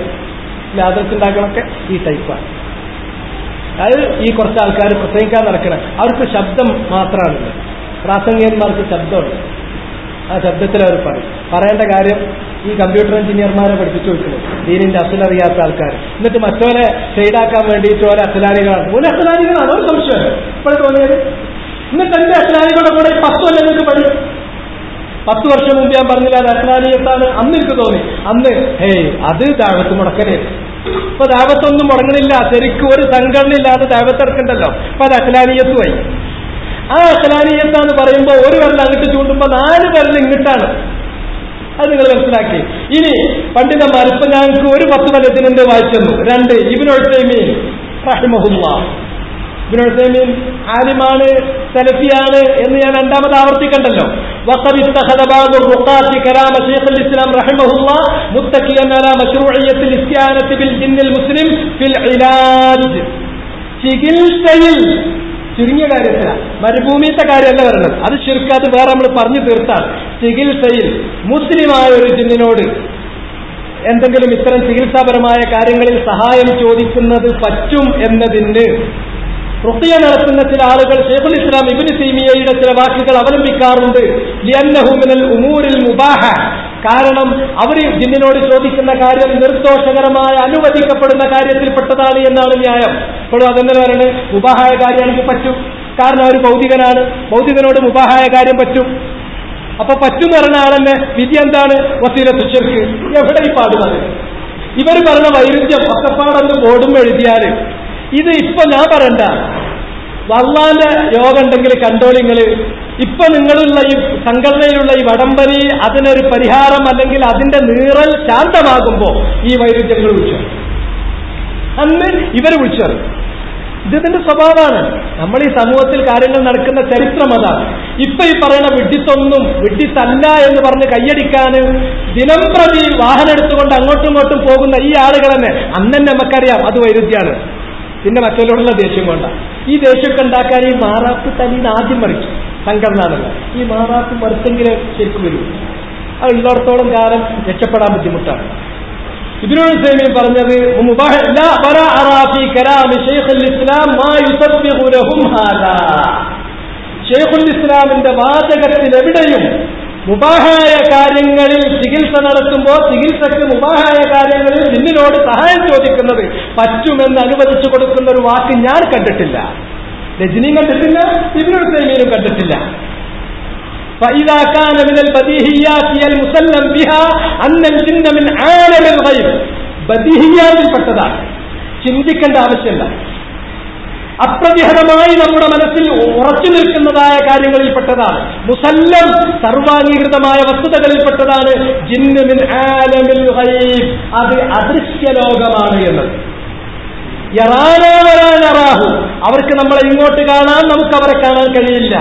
ഇല്ല, ആദർശം ഉണ്ടാക്കണമൊക്കെ ഈ ടൈപ്പാണ്. അതായത് ഈ കുറച്ച് ആൾക്കാർ പ്രസംഗിക്കാൻ നടക്കണം, അവർക്ക് ശബ്ദം മാത്രമാണ്. പ്രാസംഗികന്മാർക്ക് ശബ്ദമുണ്ട്. ആ ശബ്ദത്തിൽ അവർ പറയേണ്ട കാര്യം ഈ കമ്പ്യൂട്ടർ എഞ്ചിനീയർമാരെ പഠിപ്പിച്ചു വെക്കുന്നത്, ദീനിന്റെ അസലറിയാത്ത ആൾക്കാർ. എന്നിട്ട് മറ്റോരെ ഷെയ്ഡാക്കാൻ വേണ്ടിയിട്ട് ഓരോ അസലാരികളാണ്. ഒരു അസലാരികളാണ് ഒരു സംശയം ഇപ്പോൾ തോന്നിയത്. എന്നിട്ട് എന്റെ അസലാരികളുടെ കൂടെ 10 കൊല്ലം നിങ്ങൾക്ക് പഠിക്കും. 10 വർഷം മുമ്പ് ഞാൻ പറഞ്ഞില്ല അത് അഖ്ലാനിയത്താണ്. അന്ന് എനിക്ക് തോന്നി, അന്ന് അത് ദഅവത്ത് മുടക്കലേ. ഇപ്പൊ ദഅവത്തൊന്നും മുടങ്ങണില്ല, ശരിക്കും ഒരു സംഘടന ഇല്ലാതെ ദഅവത്ത് ഇറക്കണ്ടല്ലോ. അപ്പൊ അത് അഖ്ലാനിയത്തുമായി. ആ അഖ്ലാനിയത്താന്ന് പറയുമ്പോൾ ഒരു വിരൽ അങ്ങോട്ട് ചൂണ്ടുമ്പോ 4 വിരൽ ഇങ്ങോട്ടാണ്. അത് നിങ്ങൾ മനസ്സിലാക്കി. ഇനി പണ്ഡിതന്മാർ ഇപ്പൊ ഞങ്ങൾക്ക് ഒരു 10 കൊല്ലത്തിനുണ്ട് വായിച്ചെന്നു. 2 ഇബ്നു ഉസൈമീൻ റഹിമഹുല്ലാഹ്. ഇബ്നു ഉസൈമീൻ ആലിമാണ്, സലഫിയാണ് എന്ന് ഞാൻ രണ്ടാമത് ആവർത്തിക്കണ്ടല്ലോ. وقد اتخذ بعض الرقاة كلام شيخ الإسلام رحمه الله متكئا على مشروعية الاستعانة بالجن المسلم في العلاج. ചികിത്സയിൽ ചുരുങ്ങിയ കാര്യത്തിലാണ്, മരുഭൂമിത്തെ കാര്യമല്ല പറയുന്നത്. അത് ശരിക്കും അത് വേറെ നമ്മൾ പറഞ്ഞു തീർത്താണ്. ചികിത്സയിൽ മുസ്ലിമായ ഒരു ജിന്നിനോട് എന്തെങ്കിലും ഇത്തരം ചികിത്സാപരമായ കാര്യങ്ങളിൽ സഹായം ചോദിക്കുന്നത് പറ്റും എന്നതിന് റുഖിയ നടത്തുന്ന ചില ആളുകൾ ശൈഖുൽ ഇസ്ലാം ഇബ്നു തൈമിയ്യയുടെ ചില വാക്കുകൾ അവലംബിക്കാറുണ്ട്. ലിഅന്നഹു മിനൽ ഉമൂരിൽ മുബാഹ, കാരണം അവർ ജിന്നിനോട് ചോദിക്കുന്ന കാര്യം നിർദോഷകരമായ അനുവദിക്കപ്പെടുന്ന കാര്യത്തിൽപ്പെട്ടതാണ് എന്നാണ് ന്യായം. ഇപ്പോഴും അതെന്നെ പറയുന്നത് മുബാഹായ കാര്യമാണെങ്കിൽ പറ്റും, കാരണം അവർ ഭൗതികനാണ്, ഭൗതികനോട് മുബാഹായ കാര്യം പറ്റും. അപ്പൊ പറ്റും പറഞ്ഞ ആളെന്നെ വിധി എന്താണ്? വസീലത്തു ശിർക്ക്. എവിടെ ഈ പാടുന്നത്? ഇവർ പറഞ്ഞ വൈരുദ്ധ്യം ഒറ്റപ്പാടെന്ന് ബോർഡും എഴുതിയാല് ഇത് ഇപ്പൊ ഞാൻ പറയണ്ട. അള്ളാന്റെ യോഗം ഉണ്ടെങ്കിൽ കണ്ടോളിങ്ങള്. ഇപ്പൊ നിങ്ങളുള്ള ഈ സംഘടനയിലുള്ള ഈ വടംവലി അതിനൊരു പരിഹാരം അല്ലെങ്കിൽ അതിന്റെ നീറൽ ശാന്തമാകുമ്പോ ഈ വൈരുദ്ധ്യങ്ങൾ വിളിച്ചു, അന്ന് ഇവര് വിളിച്ചത്. ഇതിന്റെ സ്വഭാവമാണ്. നമ്മൾ ഈ സമൂഹത്തിൽ കാര്യങ്ങൾ നടക്കുന്ന ചരിത്രം അതാണ്. ഇപ്പൊ ഈ പറയുന്ന വിഡ്ഢിത്തൊന്നും വിഡ്ഢിത്തല്ല എന്ന് പറഞ്ഞ് കയ്യടിക്കാന് ദിനം പ്രതി വാഹനം എടുത്തുകൊണ്ട് അങ്ങോട്ടും ഇങ്ങോട്ടും പോകുന്ന ഈ ആളുകൾ തന്നെ അന്നെ നമുക്കറിയാം അത് വൈരുദ്ധ്യമാണ്. പിന്നെ മറ്റുള്ളവരുള്ള ദേഷ്യം കൊണ്ടാണ്. ഈ ദേഷ്യമൊക്കെ ഉണ്ടാക്കാൻ ഈ മാറാപ്പ് തലീന്ന് ആദ്യം മറിച്ചു സംഘടനയാണല്ല. ഈ മാറാപ്പ് മറിച്ചെങ്കിലേ ശരിക്കും വരും. അത് ഉള്ളിടത്തോളം കാലം രക്ഷപ്പെടാൻ ബുദ്ധിമുട്ടാണ്. ഇബ്നു ഉസൈമീൻ പറഞ്ഞത് ശൈഖുൽ ഇസ്ലാമിന്റെ വാചകത്തിൽ എവിടെയും മുബാഹായ കാര്യങ്ങളിൽ ചികിത്സ നടത്തുമ്പോൾ ചികിത്സക്ക് മുബാഹായ കാര്യങ്ങളിൽ ജിന്നിനോട് സഹായം ചോദിക്കുന്നത് പറ്റുമെന്ന് അനുവദിച്ചു കൊടുക്കുന്ന ഒരു വാക്ക് ഞാൻ കണ്ടിട്ടില്ല. രജനിയും കണ്ടിട്ടില്ല, ഇബ്നു ഉസൈമീനും കണ്ടിട്ടില്ല. فإذا كان من البديهيات المسلم بها أن الجن من عالم الغيب, ബദീഹിയാത്തിൽ പെട്ടതാണ്, ചിന്തിക്കേണ്ട ആവശ്യമില്ല. അപ്രതിഹതമായി നമ്മുടെ മനസ്സിൽ ഉറച്ചു നിൽക്കുന്നതായ കാര്യങ്ങളിൽപ്പെട്ടതാണ്. മുസല്ലം സർവാംഗീകൃതമായ വസ്തുതകളിൽപ്പെട്ടതാണ് ജിന്ന് മിൻ ആലമിൽ ഗൈബ്, അത് അദൃശ്യ ലോകമാണ് എന്നത്. യറാനാ വലാ നറാഹു, അവർക്ക് നമ്മളെ ഇങ്ങോട്ട് കാണാൻ നമുക്ക് അവരെ കാണാൻ കഴിയില്ല.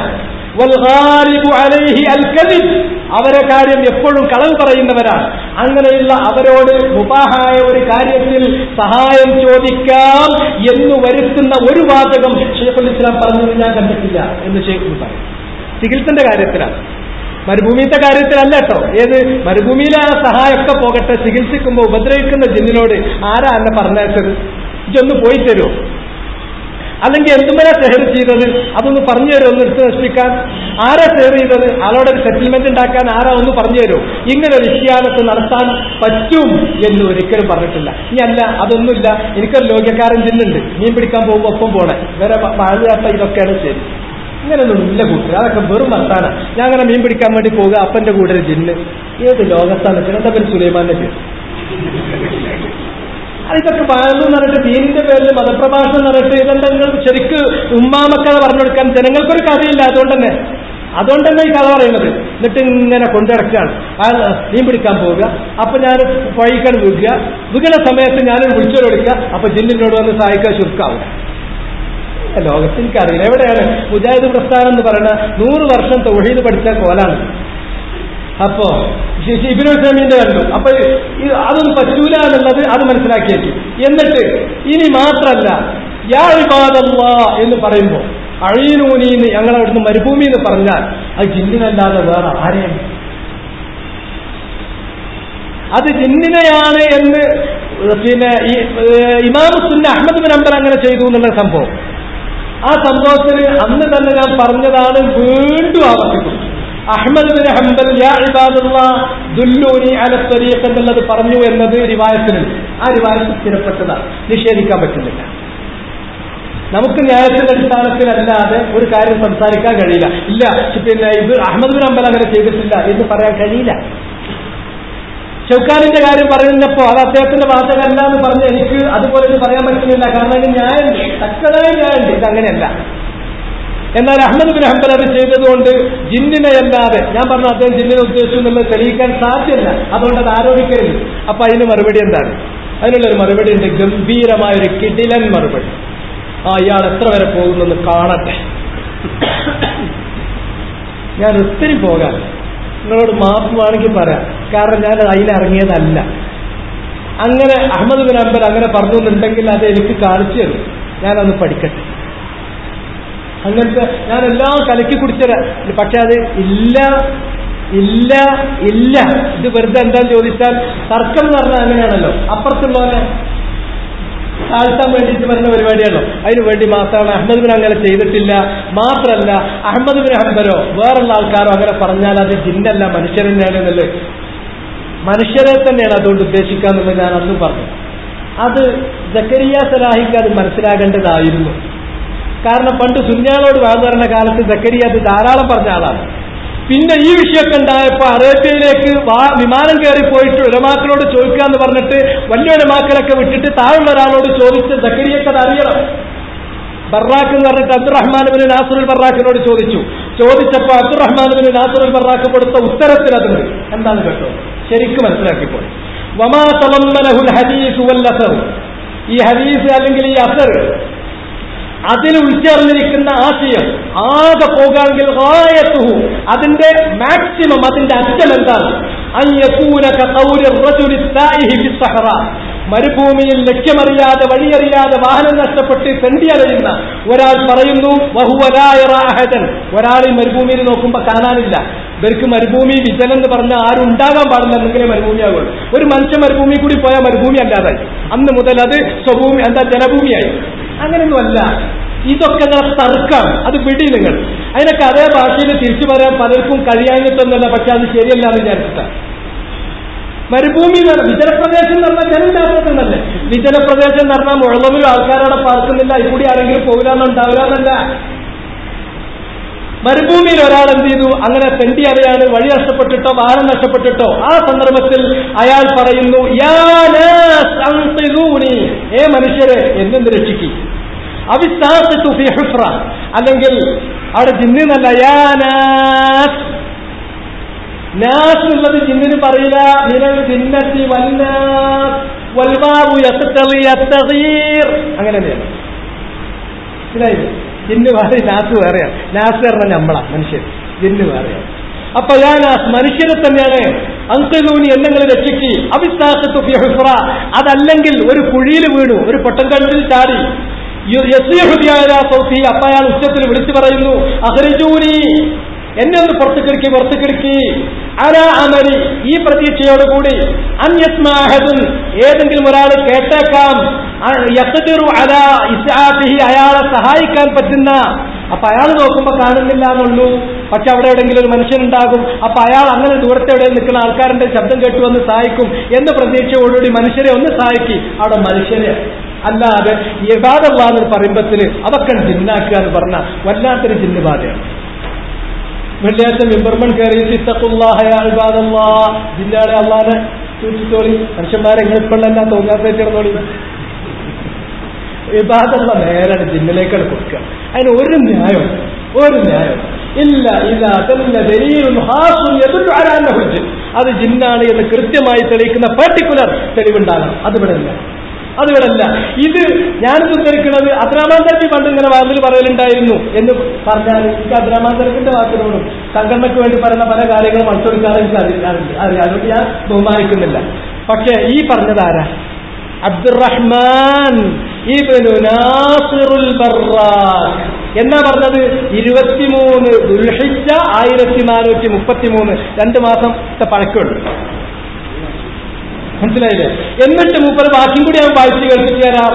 വൽഗാലിബു അലൈഹി അൽകദിബ്, അവരെ കാര്യം എപ്പോഴും കളവ് പറയുന്നവരാണ്. അങ്ങനെയുള്ള അവരോട് മുബാഹായ ഒരു കാര്യത്തിൽ സഹായം ചോദിക്കാം എന്ന് വരുത്തുന്ന ഒരു വാചകം ശൈഖുൽ ഇസ്ലാം പറഞ്ഞത് ഞാൻ കണ്ടിട്ടില്ല എന്ന് ശൈഖുൽ പറയും. ചികിത്സന്റെ കാര്യത്തിലാണ്, മരുഭൂമിയുടെ കാര്യത്തിലല്ല കേട്ടോ. ഏത് മരുഭൂമിയിലെ ആ സഹായമൊക്കെ പോകട്ടെ, ചികിത്സിക്കുമ്പോൾ ഉപദ്രവിക്കുന്ന ജിന്നിനോട് ആരാ എന്നെ പറഞ്ഞയച്ചത്, ഇതൊന്ന് പോയി തരുമോ, അല്ലെങ്കിൽ എന്തുമല്ല സെഹർ ചെയ്തത് അതൊന്ന് പറഞ്ഞു തരുമോ, ഒന്ന് എടുത്ത് നശിപ്പിക്കാൻ ആരാ സെഹർ ചെയ്തത്, ആളോടെ ഒരു സെറ്റിൽമെന്റ് ഉണ്ടാക്കാൻ ആരാ ഒന്ന് പറഞ്ഞു തരുമോ, ഇങ്ങനെ ഒരു ഇഷ്യാനത്ത് നടത്താൻ പറ്റും എന്ന് ഒരിക്കലും പറഞ്ഞിട്ടില്ല. ഇനി അല്ല അതൊന്നുമില്ല, എനിക്കൊരു ലോകക്കാരൻ ജിന്നുണ്ട്, മീൻ പിടിക്കാൻ പോകുമ്പോൾ ഒപ്പം പോണേ, വേറെ പാഴുകാട്ട, ഇതൊക്കെയാണ് ശരി. ഇങ്ങനെയൊന്നും ഇല്ല കൂട്ടർ, അതൊക്കെ വെറും വർത്താന. ഞാൻ അങ്ങനെ മീൻ പിടിക്കാൻ വേണ്ടി പോകുക, അപ്പന്റെ കൂടെ ഒരു ജിന്ന്. ഏത് ലോകത്താണ് ചിലന്റെ പേര് സുലൈമാന്റെ പേര്. ഇതൊക്കെ പറഞ്ഞു പറഞ്ഞിട്ട് ദീനിന്റെ പേരിൽ മതപ്രഭാഷണം നടത്തി ഇതെന്തെങ്കിലും ശരിക്ക് ഉമ്മാമക്കഥ പറഞ്ഞു കൊടുക്കാൻ ജനങ്ങൾക്കൊരു കഥയില്ല. അതുകൊണ്ട് തന്നെ ഈ കഥ പറയുന്നത്. എന്നിട്ട് ഇങ്ങനെ കൊണ്ടിറക്കാണ്. മീൻ പിടിക്കാൻ പോവുക, അപ്പൊ ഞാൻ പുഴയ്ക്കാൻ വീകണ സമയത്ത് ഞാനൊരു വിളിച്ചോട് എടുക്കുക, അപ്പൊ ജിന്നിനോട് വന്ന് സഹായിക്കാൻ ചുരുക്കാവും. ലോകത്തിൽ എനിക്കറിയില്ല എവിടെയാണ് മുജാഹിദ് പ്രസ്ഥാനം എന്ന് പറയുന്ന 100 വർഷം തൗഹീദ് പഠിച്ച കോലാണ്. അപ്പോ ഇബ്നു തൈമിയ്യന്റെ കണ്ടു. അപ്പൊ അതൊന്നും പറ്റൂല എന്നുള്ളത് അത് മനസ്സിലാക്കിയേക്കും. എന്നിട്ട് ഇനി മാത്രല്ല യാ ഇബാദല്ലാഹ് എന്ന് പറയുമ്പോ അഴീനൂനീന്ന് ഞങ്ങളവിടുന്ന് മരുഭൂമി എന്ന് പറഞ്ഞാൽ അത് ജിന്നിനല്ലാതെ വേറെ ആരെയാണ്? അത് ജിന്നിനെയാണ് എന്ന് പിന്നെ ഈ ഇമാം സുന്ന അഹ്മദ് ബിൻ ഹംബൽ അങ്ങനെ ചെയ്തു എന്നുള്ള സംഭവം. ആ സംഭവത്തിന് അന്ന് തന്നെ ഞാൻ പറഞ്ഞതാണ്, വീണ്ടും ആവർത്തിക്കുന്നു. അഹ്മദ് ബിൻ ഹംബൽ യാ ഇബാദല്ലാഹ് ദുല്ലൂനി അല ത്വരീഖ് എന്നുള്ളത് പറഞ്ഞു എന്നത് റിവായത്തിലുണ്ട്. ആ റിവായത്ത് സ്ഥിരപ്പെട്ടതാണ്, നിഷേധിക്കാൻ പറ്റുന്നില്ല. നമുക്ക് ന്യായത്തിന്റെ അടിസ്ഥാനത്തിലല്ലാതെ ഒരു കാര്യം സംസാരിക്കാൻ കഴിയില്ല. ഇല്ല പിന്നെ ഇത് അഹ്മദ് ബിൻ ഹംബൽ അങ്ങനെ ചെയ്തിട്ടില്ല എന്ന് പറയാൻ കഴിയില്ല. ഷൗക്കാനിന്റെ കാര്യം പറയുന്നപ്പോ അത് അദ്ദേഹത്തിന്റെ വാചകമല്ല എന്ന് പറഞ്ഞ് എനിക്ക് അതുപോലെ ഇത് പറയാൻ പറ്റുന്നില്ല. കാരണം അതിന് ന്യായമുണ്ട്, തക്കതായ ന്യായമുണ്ട്. ഇതങ്ങനെയല്ല. എന്നാൽ അഹ്മദ് ബിൻ ഹംബൽ അത് ചെയ്തതുകൊണ്ട് ജിന്നിനെയല്ലാതെ, ഞാൻ പറഞ്ഞു അദ്ദേഹം ജിന്നിനെ ഉദ്ദേശിച്ചു എന്നുള്ളത് തെളിയിക്കാൻ സാധ്യമല്ല, അതുകൊണ്ട് അത് ആരോപിക്കരുത്. അപ്പൊ അതിന് മറുപടി എന്താണ്? അതിനുള്ളൊരു മറുപടി ഉണ്ട്, ഗംഭീരമായൊരു കിടിലൻ മറുപടി. ഇയാൾ എത്ര വരെ പോകുന്നെന്ന് കാണട്ടെ. ഞാൻ ഒത്തിരി പോകാൻ നിങ്ങളോട് മാപ്പ് വേണമെങ്കിൽ പറയാം, കാരണം ഞാൻ അതിലിറങ്ങിയതല്ല. അങ്ങനെ അഹ്മദ് ബിൻ ഹംബൽ അങ്ങനെ പറഞ്ഞുണ്ടെങ്കിൽ അത് എനിക്ക് കാണിച്ചു തരും, ഞാനത് പഠിക്കട്ടെ. അങ്ങനത്തെ ഞാനെല്ലാം കലക്കി കുടിച്ചത്. പക്ഷെ അത് ഇല്ല ഇല്ല ഇല്ല. ഇത് വെറുതെ എന്താന്ന് ചോദിച്ചാൽ തർക്കം എന്ന് പറഞ്ഞാൽ അങ്ങനെയാണല്ലോ, അപ്പുറത്തുള്ളവനെ താഴ്ത്താൻ വേണ്ടിയിട്ട് വരുന്ന പരിപാടിയാണല്ലോ. അതിനു വേണ്ടി മാത്രമാണ് അഹ്മദ് ബിൻ അങ്ങനെ ചെയ്തിട്ടില്ല. മാത്രമല്ല അഹ്മദ് ബിൻ ഹംബലോ വേറുള്ള ആൾക്കാരോ അങ്ങനെ പറഞ്ഞാൽ അത് ജിന്നല്ല, മനുഷ്യർ തന്നെയാണ് എന്നുള്ളത്. മനുഷ്യരെ തന്നെയാണ് അതുകൊണ്ട് ഉദ്ദേശിക്കാന്നുള്ളത് ഞാൻ അന്ന് പറഞ്ഞു. അത് സക്കരിയ സലാഹിക്ക് അത് മനസ്സിലാകേണ്ടതായിരുന്നു. കാരണം പണ്ട് സുന്യാളോട് വാഴ്ന്നു പറഞ്ഞ കാലത്ത് സക്കരിയ അത് ധാരാളം പറഞ്ഞ ആളാണ്. പിന്നെ ഈ വിഷയമൊക്കെ ഉണ്ടായപ്പോ അറേബ്യയിലേക്ക് വിമാനം കയറി പോയിട്ട് ഉലമാക്കളോട് ചോദിക്കുക എന്ന് പറഞ്ഞിട്ട് വലിയ ഉലമാക്കളൊക്കെ വിട്ടിട്ട് താഴെയുള്ള ഒരാളോട് ചോദിച്ച് സക്കരിയൊക്കെ അത് അറിയണം. ബറാക്ക് എന്ന് പറഞ്ഞിട്ട് അബ്ദുറഹ്മാൻ ബിൻ നാസിറുൽ ബറാക്കിനോട് ചോദിച്ചപ്പോ അബ്ദുറഹ്മാൻ ബിൻ നാസിറുൽ ബറാക്ക് കൊടുത്ത ഉത്തരത്തിൽ അതുണ്ട്. എന്താണ് കേട്ടോ, ശരിക്കും മനസ്സിലാക്കിപ്പോൾ. വമാ തളമ്മനഹുൽ ഹദീസ് വൽ അസർ, ഈ ഹദീസ് അല്ലെങ്കിൽ ഈ അസർ അതിൽ ഉൾച്ചേർന്നിരിക്കുന്ന ആശയം ആകെ പോകാമെങ്കിൽ ഗായത്തുഹു, അതിന്റെ മാക്സിമം, അതിന്റെ അറ്റം എന്താണ്? അയ്യകൂന കഖൗലി റജുലി സായിഹി ഫി സഹറ, മരുഭൂമിയിൽ ലക്ഷ്യമറിയാതെ വഴിയറിയാതെ വാഹനം നഷ്ടപ്പെട്ട് തെണ്ടി അലയുന്ന ഒരാൾ പറയുന്നു, വഹുവ ലാ യറാ അഹദൻ, ഒരാൾ ഈ മരുഭൂമിയിൽ നോക്കുമ്പോൾ കാണാനില്ല. ഇവർക്ക് മരുഭൂമി വിജനം എന്ന് പറഞ്ഞാൽ ആരും ഉണ്ടാകാൻ പാടില്ല, എന്നെങ്കിലേ മരുഭൂമിയാകുള്ളൂ. ഒരു മനുഷ്യൻ മരുഭൂമി കൂടി പോയാൽ മരുഭൂമി അല്ലാതായി. അന്ന് മുതൽ അത് സ്വഭൂമി ജനഭൂമിയായി. അങ്ങനെയൊന്നുമല്ല. ഇതൊക്കെ തർക്കം, അത് വിടി നിങ്ങൾ. അതിനൊക്കെ അതേ ഭാഷയിൽ തിരിച്ചു പറയാൻ പലർക്കും കഴിയാഞ്ഞിട്ടൊന്നല്ല, പക്ഷെ അത് ശരിയല്ല എന്ന് വിചാരിച്ചിട്ടാണ്. മരുഭൂമി എന്ന് പറഞ്ഞാൽ വിജനപ്രദേശം എന്ന് പറഞ്ഞാൽ ജനം ചാപ്പത്തുന്നല്ലേ. വിജനപ്രദേശം എന്ന് പറഞ്ഞാൽ മുഴലമിലും ആൾക്കാരവിടെ പാർക്കുന്നില്ല, ഇക്കൂടി ആരെങ്കിലും പോരാന്നുണ്ടാവില്ല. മരുഭൂമിയിൽ ഒരാൾ എന്ത് ചെയ്തു, അങ്ങനെ തെണ്ടി അറിയാണ്, വഴി നഷ്ടപ്പെട്ടിട്ടോ വാഹനം നഷ്ടപ്പെട്ടിട്ടോ, ആ സന്ദർഭത്തിൽ അയാൾ പറയുന്നു, യാ നാസ് അൻഖിദൂനി, ഏ മനുഷ്യരെ എന്നെന്ത് രക്ഷിക്കി. അവിസ്താഖതു ഫീ ഹുഫ്റ, അല്ലെങ്കിൽ അവിടെ ജിന്നിന്നല്ല, യാ നാസ്. നാസ് ഉള്ളത് ജിന്നിന് പറയില്ല. മിനൽ ജിന്നത്തി വന്നാസ് വൽവാവു യഖ്തളി അത്തഗീർ, അങ്ങനെ തന്നെയാണ്. മനസ്സിലായില്ലേ? ജിന്ന് വേറെ നാസ് വേറെയാണ്. നാസ് പറഞ്ഞാൽ നമ്മളാ മനുഷ്യൻ, ജിന്ന് വേറെയാണ്. അപ്പൊ യാ നാസ്, മനുഷ്യരെ തന്നെയാണ്. അൻഖിദൂനി, എന്നെങ്ങൾ രക്ഷിക്കി. അവിസ്താഖതു ഫീ ഹുഫ്റ, അതല്ലെങ്കിൽ ഒരു കുഴിയിൽ വീണു, ഒരു പൊട്ടൻകണ്ടിൽ ചാടി. അപ്പൊ അയാൾ ഉച്ചത്തിൽ വിളിച്ചു പറയുന്നു, അഖ്രിജൂനി, എന്നെ ഒന്ന് പുറത്തുകിടക്കി അലാ അമലി, ഈ പ്രതീക്ഷയോടുകൂടി, അൻ യസ്മഅ അഹദുൻ, ഏതെങ്കിലും ഒരാൾ കേട്ടേക്കാം, യഖ്ദിറു അലാ ഇസ്ആതിഹി, അയാളെ സഹായിക്കാൻ പറ്റുന്ന. അപ്പൊ അയാൾ നോക്കുമ്പോ കാണുന്നില്ല എന്നുള്ളൂ, പക്ഷെ അവിടെ എവിടെയെങ്കിലും ഒരു മനുഷ്യനുണ്ടാകും. അപ്പൊ അയാൾ അങ്ങനെ ദൂരത്തെ എവിടെ നിൽക്കുന്ന ആൾക്കാരുടെ ശബ്ദം കേട്ടു വന്ന് സഹായിക്കും എന്ന പ്രതീക്ഷയോടുകൂടി മനുഷ്യരെ ഒന്ന് സഹായിക്കി. അവിടെ മനുഷ്യരെ അല്ലാതെ ഇബാദല്ലാഹ് പറയുമ്പത്തിന് അതൊക്കെ ജിന്നാക്കുക എന്ന് പറഞ്ഞാൽ വല്ലാത്തൊരു ജിന്ന് ബാധയാണ്. വെള്ളിയാഴ്ച മിമ്പർമൺ കയറിയിട്ട് ഇത്തഖുല്ലാഹ യാ ഇബാദല്ലാഹ്, ജിന്നാളെ അള്ളാഹനെ സൂക്ഷിച്ചോളി, മനുഷ്യന്മാരെ എങ്ങനെപ്പെല്ലാം തോന്നാത്തേക്കിടന്നോളി. ഇബാദല്ലാഹ് നേരാണ് ജിന്നിലേക്കാണ് കൊടുക്കുക. അതിന് ഒരു ന്യായം ഇല്ല അത് ജിന്നാണ് എന്ന് കൃത്യമായി തെളിയിക്കുന്ന പർട്ടിക്കുലർ തെളിവുണ്ടാകണം. അതിവിടല്ല. ഇത് ഞാനിത് ഉദ്ധരിക്കുന്നത് അബ്ദുറഹ്മാൻ തർക്കി പണ്ട് ഇങ്ങനെ വാതിൽ പറയലുണ്ടായിരുന്നു എന്ന് പറഞ്ഞാൽ എനിക്ക് അബ്ദുറഹ്മാൻ തർക്കിന്റെ വാക്കിനോടും സംഘടനയ്ക്ക് വേണ്ടി പറയുന്ന പല കാര്യങ്ങളും മത്സരിക്കാതെ എനിക്ക് അറിയാം. അതുകൊണ്ട് ഞാൻ ബഹുമാനിക്കുന്നില്ല. പക്ഷെ ഈ പറഞ്ഞതാരാ? അബ്ദുറഹ്മാൻ ഇബ്നു നാസിറുൽ ബറാഖ് എന്നാ പറഞ്ഞത്? 23 ദുൽഹിജ്ജ 1433, 2 മാസത്തെ പഴക്കമുണ്ട്. മനസ്സിലായില്ലേ? എന്നിട്ട് മൂപ്പര് ബാക്കിയും കൂടി ഞാൻ വായിച്ചു കേൾപ്പിച്ചു തരാം.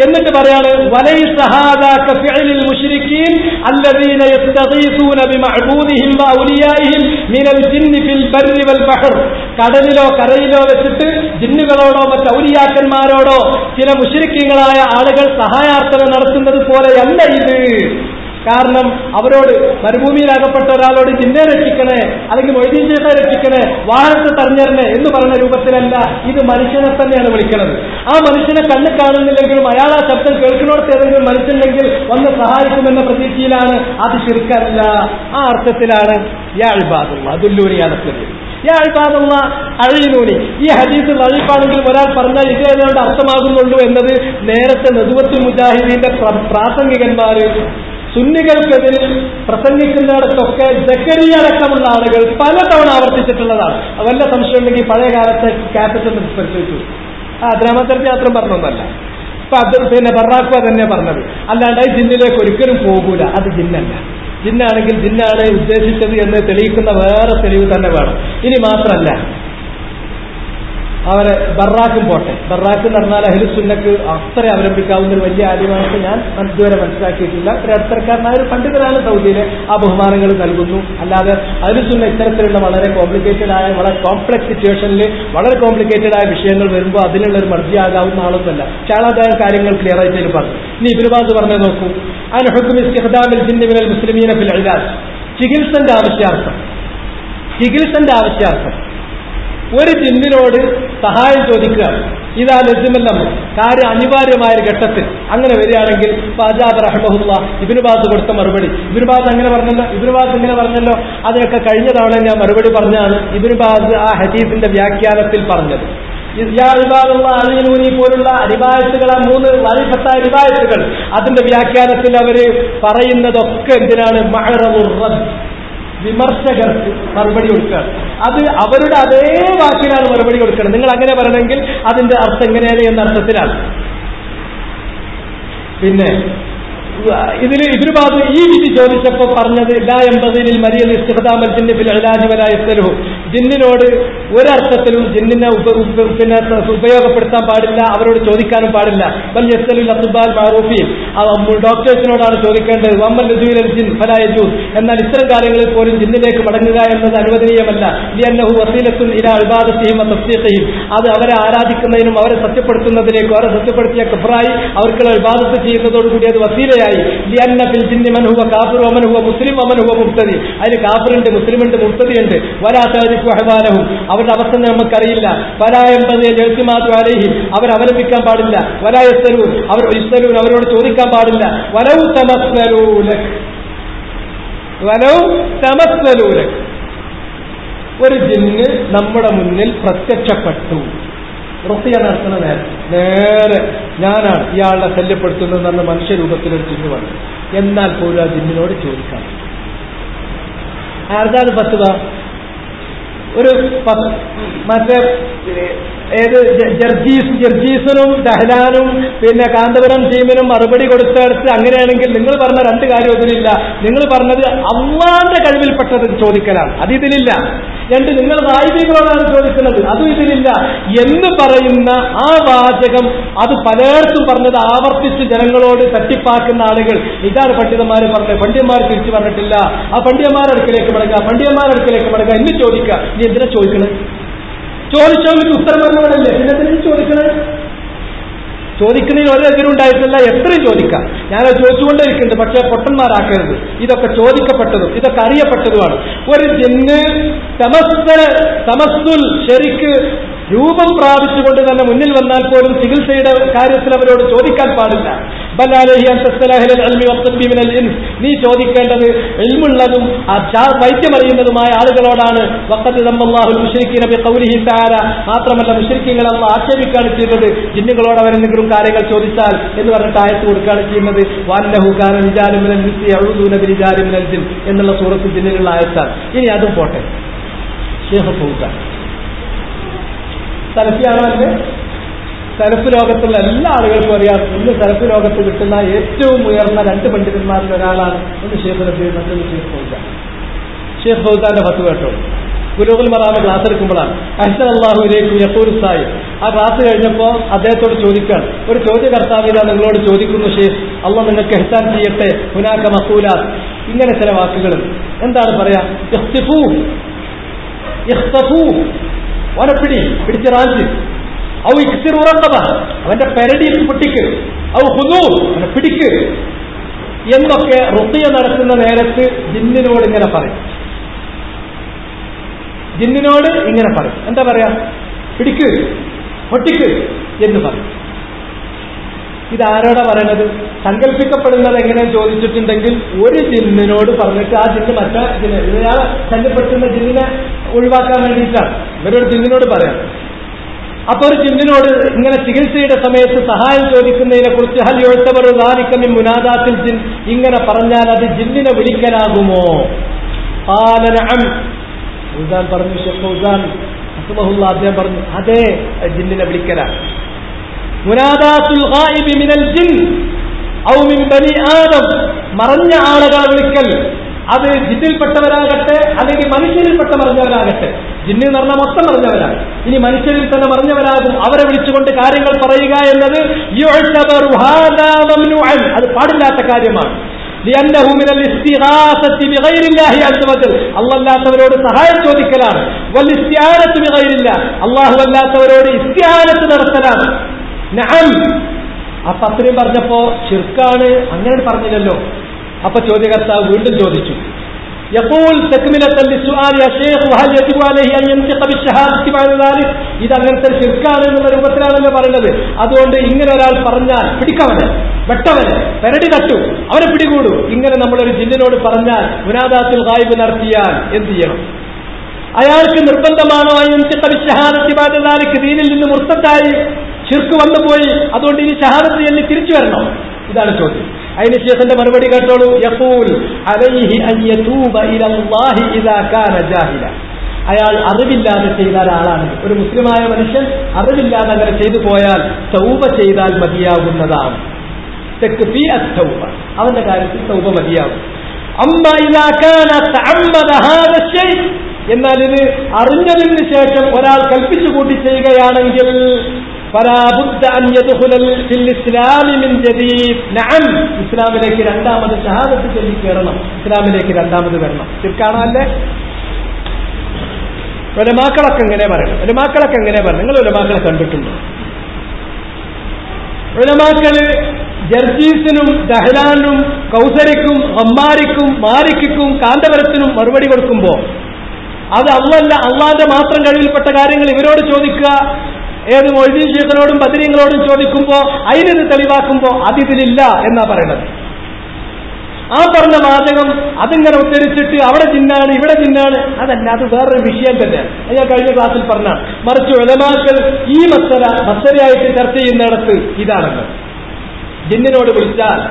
എന്നിട്ട് പറയാണ് വലൈസ ഹാദാ കഫിഇലിൽ മുശ്രികീൻ അല്ലദീന യസ്തഗീസൂന ബിമഅബൂദിഹിം വഔലിയാഇഹിം മിനൽ ജിന്നി ഫിൽ ബർരി വൽ ബഹർ. കടലിലോ കരയിലോ വെച്ചിട്ട് ജിന്നുകളോടോ മറ്റ് ഔലിയാക്കന്മാരോടോ ചില മുശ്രിക്കീങ്ങളായ ആളുകൾ സഹായാർത്ഥന നടത്തുന്നത് പോലെയല്ല ഇത്. കാരണം അവരോട് മരുഭൂമിയിലാകപ്പെട്ട ഒരാളോട് ജിന്നെ രക്ഷിക്കണേ, അല്ലെങ്കിൽ മൊയ്തീൻ ചേട്ടനെ രക്ഷിക്കണേ, വാഹനത്തെ തടഞ്ഞിരണേ എന്ന് പറഞ്ഞ രൂപത്തിലല്ല. ഇത് മനുഷ്യനെ തന്നെയാണ് വിളിക്കുന്നത്. ആ മനുഷ്യനെ കണ്ണ് കാണുന്നില്ലെങ്കിലും അയാൾ ആ ശബ്ദം കേൾക്കുന്നിടത്ത് ഏതെങ്കിലും മനുഷ്യനെങ്കിൽ വന്ന് സഹായിക്കുമെന്ന പ്രതീക്ഷയിലാണ്. അത് ശിർക്കല്ല. ആ അർത്ഥത്തിലാണ് യാ ഇബാദല്ലാഹ് ദുല്ലൂനിയാണത്. യാ ഇബാദല്ലാഹ് അഴീനൂനി. ഈ ഹദീസ് ലഈഫാണെങ്കിലും ഒരാൾ പറഞ്ഞാൽ ഇത് ഏതുകൊണ്ട് അർത്ഥമാകുന്നുള്ളൂ എന്നത് നേരത്തെ നദുവത്തുൽ മുജാഹിദീന്റെ പ്രാസംഗികന്മാര് സുന്നികൾക്കെതിരിൽ പ്രസംഗിക്കുന്നിടത്തൊക്കെ സക്കരിയ അടക്കമുള്ള ആളുകൾ പലതവണ ആവർത്തിച്ചിട്ടുള്ളതാണ്. വല്ല സംശയം ഉണ്ടെങ്കിൽ പഴയ കാലത്തെ ക്യാപിറ്റൽ പരിശോധിച്ചു. അബ്ദുറഹ്മാൻ തർക്കി മാത്രം പറഞ്ഞൊന്നല്ല. പിന്നെ ബറാഖ തന്നെ പറഞ്ഞത്. അല്ലാണ്ട് ജിന്നിലേക്ക് ഒരിക്കലും പോകൂല. അത് ജിന്നല്ല. ജിന്നാണെങ്കിൽ ജിന്നാണ് ഉദ്ദേശിച്ചത് എന്ന് തെളിയിക്കുന്ന വേറെ തെളിവ് തന്നെ വേണം. ഇനി മാത്രമല്ല, അവരെ ബറാഖും പോട്ടെ. ബറാഖ് എന്ന് പറഞ്ഞാൽ അഹ്ലുസുന്നക്ക് അത്ര അവലംബിക്കാവുന്ന ഒരു വലിയ ആദ്യമായിട്ട് ഞാൻ ഇതുവരെ മനസ്സിലാക്കിയിട്ടില്ല. ഒരു അടുത്തരക്കാരനായ ഒരു പണ്ഡിതനാണ് സൗദിയിലെ. ആ ബഹുമാനങ്ങൾ നൽകുന്നു. അല്ലാതെ അഹ്ലുസുന്ന ഇത്തരത്തിലുള്ള വളരെ കോംപ്ലിക്കേറ്റഡ് ആയ വളരെ കോംപ്ലക്സ് സിറ്റുവേഷനിൽ വളരെ കോംപ്ലിക്കേറ്റഡ് ആയ വിഷയങ്ങൾ വരുമ്പോൾ അതിനുള്ള ഒരു മർജിയാകാവുന്ന ആളൊന്നുമല്ല. ചാളാതായ കാര്യങ്ങൾ ക്ലിയർ ആയിട്ട് പറഞ്ഞു. ഇനി ഇബ്നു ബാസ് പറഞ്ഞു നോക്കൂ. അൻ ഹുക്മി ഇസ്തിഖ്ദാമിൽ ജിന്നി മിനൽ മുസ്ലിമീന ഫിൽ ഇലാജ്. ചികിത്സന്റെ ആവശ്യാർത്ഥം ഒരു ജിന്നിനോട് സഹായം ചോദിക്കുക. ഇതാ ലസിമല്ല കാര്യം അനിവാര്യമായ ഒരു ഘട്ടത്തിൽ അങ്ങനെ വരികയാണെങ്കിൽ ഫാജാബ് റഹ്മഹുല്ലാഹ് ഇബ്നു ബാസ് കൊടുത്ത മറുപടി. ഇബ്നു ബാസ് അങ്ങനെ പറഞ്ഞല്ലോ. അതിനൊക്കെ കഴിഞ്ഞ തവണ ഞാൻ മറുപടി പറഞ്ഞാണ് ഇബ്നു ബാസ് ആ ഹദീസിന്റെ വ്യാഖ്യാനത്തിൽ പറഞ്ഞത്. യാ ഇബാദല്ലാഹ് അഴീനൂനി പോലുള്ള റിവായത്തുകൾ, ആ 3 വഴിപ്പെട്ട റിവായത്തുകൾ, അതിന്റെ വ്യാഖ്യാനത്തിൽ അവര് പറയുന്നതൊക്കെ എന്തിനാണ്? മഅറദുർ റദ്ദ്, വിമർശകർക്ക് മറുപടി കൊടുക്കുകയാണ്. അത് അവരുടെ അതേ വാക്കിലാണ് മറുപടി കൊടുക്കുന്നത്. നിങ്ങൾ അങ്ങനെ പറയണമെങ്കിൽ അതിന്റെ അർത്ഥം എങ്ങനെയാണ് എന്ന അർത്ഥത്തിലാണ്. പിന്നെ ഇതിൽ ഇബ്നു ബാസ് ഈ വിധി ചോദിച്ചപ്പോൾ പറഞ്ഞത് ലാ യംബഗി മരിയൽ ഇസ്തിഖ്ദാമൽ ജിന്നി ഫിൽ ഇലാജി വലാ യസ്അലുഹു. ജിന്നിനോട് ഒരർത്ഥത്തിലും ജിന്നിനെ ഉപയോഗപ്പെടുത്താൻ പാടില്ല, അവരോട് ചോദിക്കാനും പാടില്ല. ബൽ യസ്അലുൽ അത്ബാൽ മഅറൂഫീൻ, ഡോക്ടേഴ്സിനോടാണ് ചോദിക്കേണ്ടത്. വമ്മൽ ലുജൂൽ ജിൻ ഫലാ യജൂസ്. എന്നാൽ ഇത്തരം കാര്യങ്ങളിൽ പോലും ജിന്നിലേക്ക് മടങ്ങുക എന്നത് അനുവദനീയമല്ല. ലിഅന്നഹു വസീലത്തുൻ ഇലാ ഇബാദത്തിഹിം വ തസ്ദീഖിഹിം. അത് അവരെ ആരാധിക്കുന്നതിനും അവരെ സത്യപ്പെടുത്തുന്നതിലേക്കും അവരെ സത്യപ്പെടുത്തിയ കഫറായി അവർക്കുള്ള ഇബാദത്ത് ചെയ്യുന്നതോടുകൂടി അത് വസീലയായി. ലിഅന്ന ഫിൽ ജിന്നി മൻ ഹുവ കാഫിർ വമൻ ഹുവ മുസ്ലിം വമൻ ഹുവ മുബ്തദി. അതിൽ കാഫിറുണ്ട്, മുസ്ലിമുണ്ട്, മുബ്തദിയുണ്ട്. വലാ തഅരിഫു അഹ്വാലഹും, അവരുടെ അവസ്ഥ നമുക്കറിയില്ല. വലാ യംബഗി ഇൽതിമാതു അലൈഹിം, അവർ അവലംബിക്കാൻ പാടില്ല. വലാ യസ്അലൂൻ, അവരോട് ചോദിക്കാൻ പാടില്ല. വലൗ തമസ്സലൂ ലക്, ഒരു ജിന്ന് നമ്മുടെ മുന്നിൽ പ്രത്യക്ഷപ്പെട്ടു. റുഖിയ നടത്തുന്ന നേരെ ഞാനാണ് ഇയാളുടെ ശല്യപ്പെടുത്തുന്നതെന്ന് മനുഷ്യരൂപത്തിലൊരു ജിന്ന് വന്നു. എന്നാൽ പോലും ആ ജിന്നിനോട് ചോദിക്കാം. ആർക്കാണ് പത്തുക? ഒരു മറ്റേ ഏത് ജർജീസനും ദഹ്ലാനും പിന്നെ കാന്തപുരം ടീമിനും മറുപടി കൊടുത്തെടുത്ത് അങ്ങനെയാണെങ്കിൽ നിങ്ങൾ പറഞ്ഞ 2 കാര്യം ഇതിലില്ല. നിങ്ങൾ പറഞ്ഞത് അള്ളാന്റെ കഴിവിൽപ്പെട്ടത് ചോദിക്കലാണ്, അത് ഇതിലില്ല. 2 നിങ്ങൾ സാഹിബികളോടാണ് ചോദിക്കുന്നത്, അതും ഇതിലില്ല എന്ന് പറയുന്ന ആ വാചകം അത് പലർക്കും പറഞ്ഞത് ആവർത്തിച്ച് ജനങ്ങളോട് തട്ടിപ്പാക്കുന്ന ആളുകൾ. ഇതാണ് പണ്ഡിതന്മാർ പറഞ്ഞത്. പണ്ഡിതന്മാർ തിരിച്ചു പറഞ്ഞിട്ടില്ല. ആ പണ്ഡിതന്മാരടുക്കിലേക്ക് മടങ്ങുക, ഇന്ന് ചോദിക്കുക. നീ എന്തിനാ ചോദിക്കണേ? ചോദിച്ചവർക്ക് ഉത്തരം പറഞ്ഞവരല്ലേ, പിന്നെ ചോദിക്കണേ? ചോദിക്കുന്നതിന് ഒരു എതിരും ഉണ്ടായിട്ടില്ല, എത്രയും ചോദിക്കാം. ഞാനത് ചോദിച്ചുകൊണ്ടേയിരിക്കുന്നുണ്ട്, പക്ഷേ പൊട്ടന്മാരാക്കരുത്. ഇതൊക്കെ ചോദിക്കപ്പെട്ടതും ഇതൊക്കെ അറിയപ്പെട്ടതുമാണ്. ഒരു ജിന്ന് തമസ്സുൽ ശരിക്ക് രൂപം പ്രാപിച്ചുകൊണ്ട് തന്നെ മുന്നിൽ വന്നാൽ പോലും ചികിത്സയുടെ കാര്യത്തിൽ അവരോട് ചോദിക്കാൻ പാടില്ല. നീ ചോദിക്കേണ്ടത് ഇൽമുള്ളതും വൈദ്യമറിയുന്നതുമായ ആളുകളോടാണ്. മാത്രമല്ല മുശ്രിക്കീങ്ങളെ അല്ലാഹു ആക്ഷേപിക്കുകയാണ് ചെയ്യുന്നത്, ജിന്നുകളോട് അവരെന്തെങ്കിലും കാര്യങ്ങൾ ചോദിച്ചാൽ എന്ന് പറഞ്ഞിട്ട് ആയത്ത് കൊടുക്കുകയാണ് ചെയ്യുന്നത്. എന്നുള്ള സൂറത്ത് ജിന്നിലുള്ള ആയത്താണ്. ഇനി അതും പോട്ടെ. ഷേഖ് ഫൗസാൻ സലഫിയാണോ അല്ലേ? സലഫ് ലോകത്തുള്ള എല്ലാ ആളുകൾക്കും അറിയാം, ഇന്ന് സലഫ് ലോകത്ത് കിട്ടുന്ന ഏറ്റവും ഉയർന്ന 2 പണ്ഡിതന്മാരിൽ ഒരാളാണ് ഒന്ന് ഷേഖ് റബീ, മറ്റൊന്ന് ഷേഖ് ഫൗസാൻ. ഷേഖ് ഫൗസാന്റെ ഫത്വ കേട്ടോ. ബുലൂഗുൽ മറാമ് ക്ലാസ് എടുക്കുമ്പോഴാണ് അഹ്സനല്ലാഹു ഇലൈക്കും യഖൂലു സായിൽ. ആ ക്ലാസ് കഴിഞ്ഞപ്പോൾ അദ്ദേഹത്തോട് ചോദിക്കുകയാണ്, ഒരു ചോദ്യകർത്താവ് ഇതാ നിങ്ങളോട് ചോദിക്കുന്നു ഷേഖ്, അല്ലാഹു നിങ്ങൾക്ക് ഇഹ്സാൻ ചെയ്യട്ടെ, ഹുനാക മഖൂലാത്ത്, ഇങ്ങനെ ചില വാക്കുകൾ എന്താണ് പറയാ? ഇഖ്തിഫൂ, ഇഖ്തഫൂ, ഓനെ പിടിച്ച് റാഞ്ചി, ഔ ഇക്സിർ ഉറക്കബ, അവന്റെ പെരടി പൊട്ടിക്ക്, ഔ ഹുദൂ, അവനെ പിടിക്ക് എന്നൊക്കെ റുഖിയ നടത്തുന്ന നേരത്ത് ജിന്നിനോട് ഇങ്ങനെ പറയും. ജിന്നിനോട് ഇങ്ങനെ പറയും. എന്താ പറയാ? പിടിക്ക്, പൊട്ടിക്ക് എന്ന് പറയും. ഇതാരോടാ പറയണത്? സങ്കല്പിക്കപ്പെടുന്നത് എങ്ങനെ ചോദിച്ചിട്ടുണ്ടെങ്കിൽ ഒരു ജിന്നിനോട് പറഞ്ഞിട്ട് ആ ജിന്ന് മറ്റേ ഇയാളെ ശല്യപ്പെടുത്തുന്ന ജിന്നിനെ ഒഴിവാക്കാൻ വേണ്ടിയിട്ടാണ് ഇവരൊരു ജിന്നിനോട് പറയാം. അപ്പൊ ഒരു ജിന്നിനോട് ഇങ്ങനെ ചികിത്സയുടെ സമയത്ത് സഹായം ചോദിക്കുന്നതിനെ കുറിച്ച് ഹൽ യുഅ്തബറു ദാലിക മിൻ മുനാദാത്തിൽ ജിൻ, ഇങ്ങനെ പറഞ്ഞാൽ അത് ജിന്നിനെ വിളിക്കലാകുമോ? ഖാല നഅം. ഫൗസാൻ പറഞ്ഞു, ഷെയ്ഖ് ഫൗസാൻ റഹിമഹുല്ലാഹ് അദ്ദേഹം പറഞ്ഞു, അതെ, ജിന്നിനെ വിളിക്കലാണ്. മുനാദാത്തുൽ ഗായിബി മിനൽ ജിൻ ഔ മിൻ ബനി ആദം, മറഞ്ഞ ആളുകളെ വിളിക്കൽ, അത് ജിന്നിൽപ്പെട്ടവരാകട്ടെ അല്ലെങ്കിൽ മനുഷ്യരിൽപ്പെട്ട മറിഞ്ഞവരാകട്ടെ. ജിന്ന് എന്ന് പറഞ്ഞാൽ മൊത്തം മറിഞ്ഞവരാണ്, ഇനി മനുഷ്യരിൽ തന്നെ മറിഞ്ഞവരാകും. അവരെ വിളിച്ചുകൊണ്ട് കാര്യങ്ങൾ പറയുക എന്നത് അത് പാടില്ലാത്ത കാര്യമാണ്. അല്ലാത്തവരോട് സഹായം ചോദിക്കലാണ്. അല്ലാഹു അല്ലാത്തവരോട് ഇസ്തിആനത്ത് നടത്തലാണ്. നഅം. അപ്പൊ അത്രയും പറഞ്ഞപ്പോ ശിർക്കാണ് അങ്ങനെ പറഞ്ഞില്ലല്ലോ. അപ്പൊ ചോദ്യകർത്താവ് വീണ്ടും ചോദിച്ചു, യഖൂൽ തക്മിലത്തൻ ലിസ്സുആൽ യാ ശൈഖ് വഹൽ യജിബു അലൈഹി അൻ യൻതിഖ ബിശ്ശഹാദത്തി ബഅദ ദാലിക്. ഇത് അങ്ങനത്തെ ശിർക്കാണ് എന്നുള്ള രൂപത്തിലാണല്ലോ പറയുന്നത്. അതുകൊണ്ട് ഇങ്ങനെ ഒരാൾ പറഞ്ഞാൽ പിടിക്കവനെ, വെട്ടവനെ, പെരടി തട്ടു, അവനെ പിടികൂടൂ, ഇങ്ങനെ നമ്മളൊരു ജിന്നിനോട് പറഞ്ഞാൽ മുനാദാത്തുൽ ഗായിബ് നടത്തിയാൽ എന്ത് ചെയ്യണം? അയാൾക്ക് നിർബന്ധമാണോ യൻതിഖ ബിശ്ശഹാദത്തി ബഅദ ദാലിക്, ദീനിൽ നിന്ന് മുർത്തദ്ദായി ശിർക്ക് വന്നുപോയി, അതുകൊണ്ട് ഇനി ഷഹാദത്ത് ചൊല്ലി തിരിച്ചു വരണം? ഇതാണ് ചോദ്യം. അതിന് ശേഖന്റെ മറുപടി കേട്ടോളൂ. യഖൂൽ അലൈഹി അൻ യതൂബ ഇലല്ലാഹി ഇദാ കാന ജാഹില. അയാൾ അറിവില്ലാതെ ചെയ്ത ഒരാളാണ്, ഒരു മുസ്ലിമായ മനുഷ്യൻ അറിവില്ലാതെ അങ്ങനെ ചെയ്തു പോയാൽ തൗബ ചെയ്താൽ മതിയാകുന്നതാണ്. തക്ഫീ അത്തൗബ, അവന്റെ കാര്യത്തിൽ തൗബ മതിയാകും. അമ്മാ ഇദാ കാന തഅമ്മദ ഹാദാ ശൈ, എന്നാൽ ഇത് അറിഞ്ഞതിന് ശേഷം ഒരാൾ കൽപ്പിച്ചു കൂട്ടി ചെയ്യുകയാണെങ്കിൽ ഇസ്ലാമിലേക്ക് രണ്ടാമത് ഷഹാദത്ത് ചൊല്ലി കയറണം, ഇസ്ലാമിലേക്ക് രണ്ടാമത് വരണം. ശിർക്കാണോ അല്ലേ? ഉലമാക്കളൊക്കെ എങ്ങനെ പറയണം? നിങ്ങൾ ഉലമാക്കളെ കണ്ടിട്ടുണ്ടോ? ഉലമാക്കള് ജർജീസിനും ദഹ്ലാനും കൗസരിക്കും ഹമ്മാരിക്കും മാലിക്കും കാന്തപുരത്തിനും മറുപടി കൊടുക്കുമ്പോ അത് അള്ളാന്റെ മാത്രം കഴിവിൽപ്പെട്ട കാര്യങ്ങൾ ഇവരോട് ചോദിക്കുക. ഏത് മൊയ്തീൻ ശൈഖിനോടും ബദരീങ്ങളോടും ചോദിക്കുമ്പോ അതിന് തെളിവാക്കുമ്പോ അതിതിലില്ല എന്നാ പറയണത്. ആ പറഞ്ഞ വാചകം അതിങ്ങനെ ഉദ്ധരിച്ചിട്ട് അവിടെ ജിന്നാണ് ഇവിടെ ജിന്നാണ്, അതല്ല, അത് വേറൊരു വിഷയം തന്നെയാണ്. ഞാൻ കഴിഞ്ഞ ക്ലാസ്സിൽ പറഞ്ഞാണ്. മറിച്ച് ഉലമാക്കൾ ഈ മസലയായിട്ട് ചർച്ച ചെയ്യുന്നിടത്ത് ഇതാണെന്ന്, ജിന്നിനോട് വിളിച്ചാൽ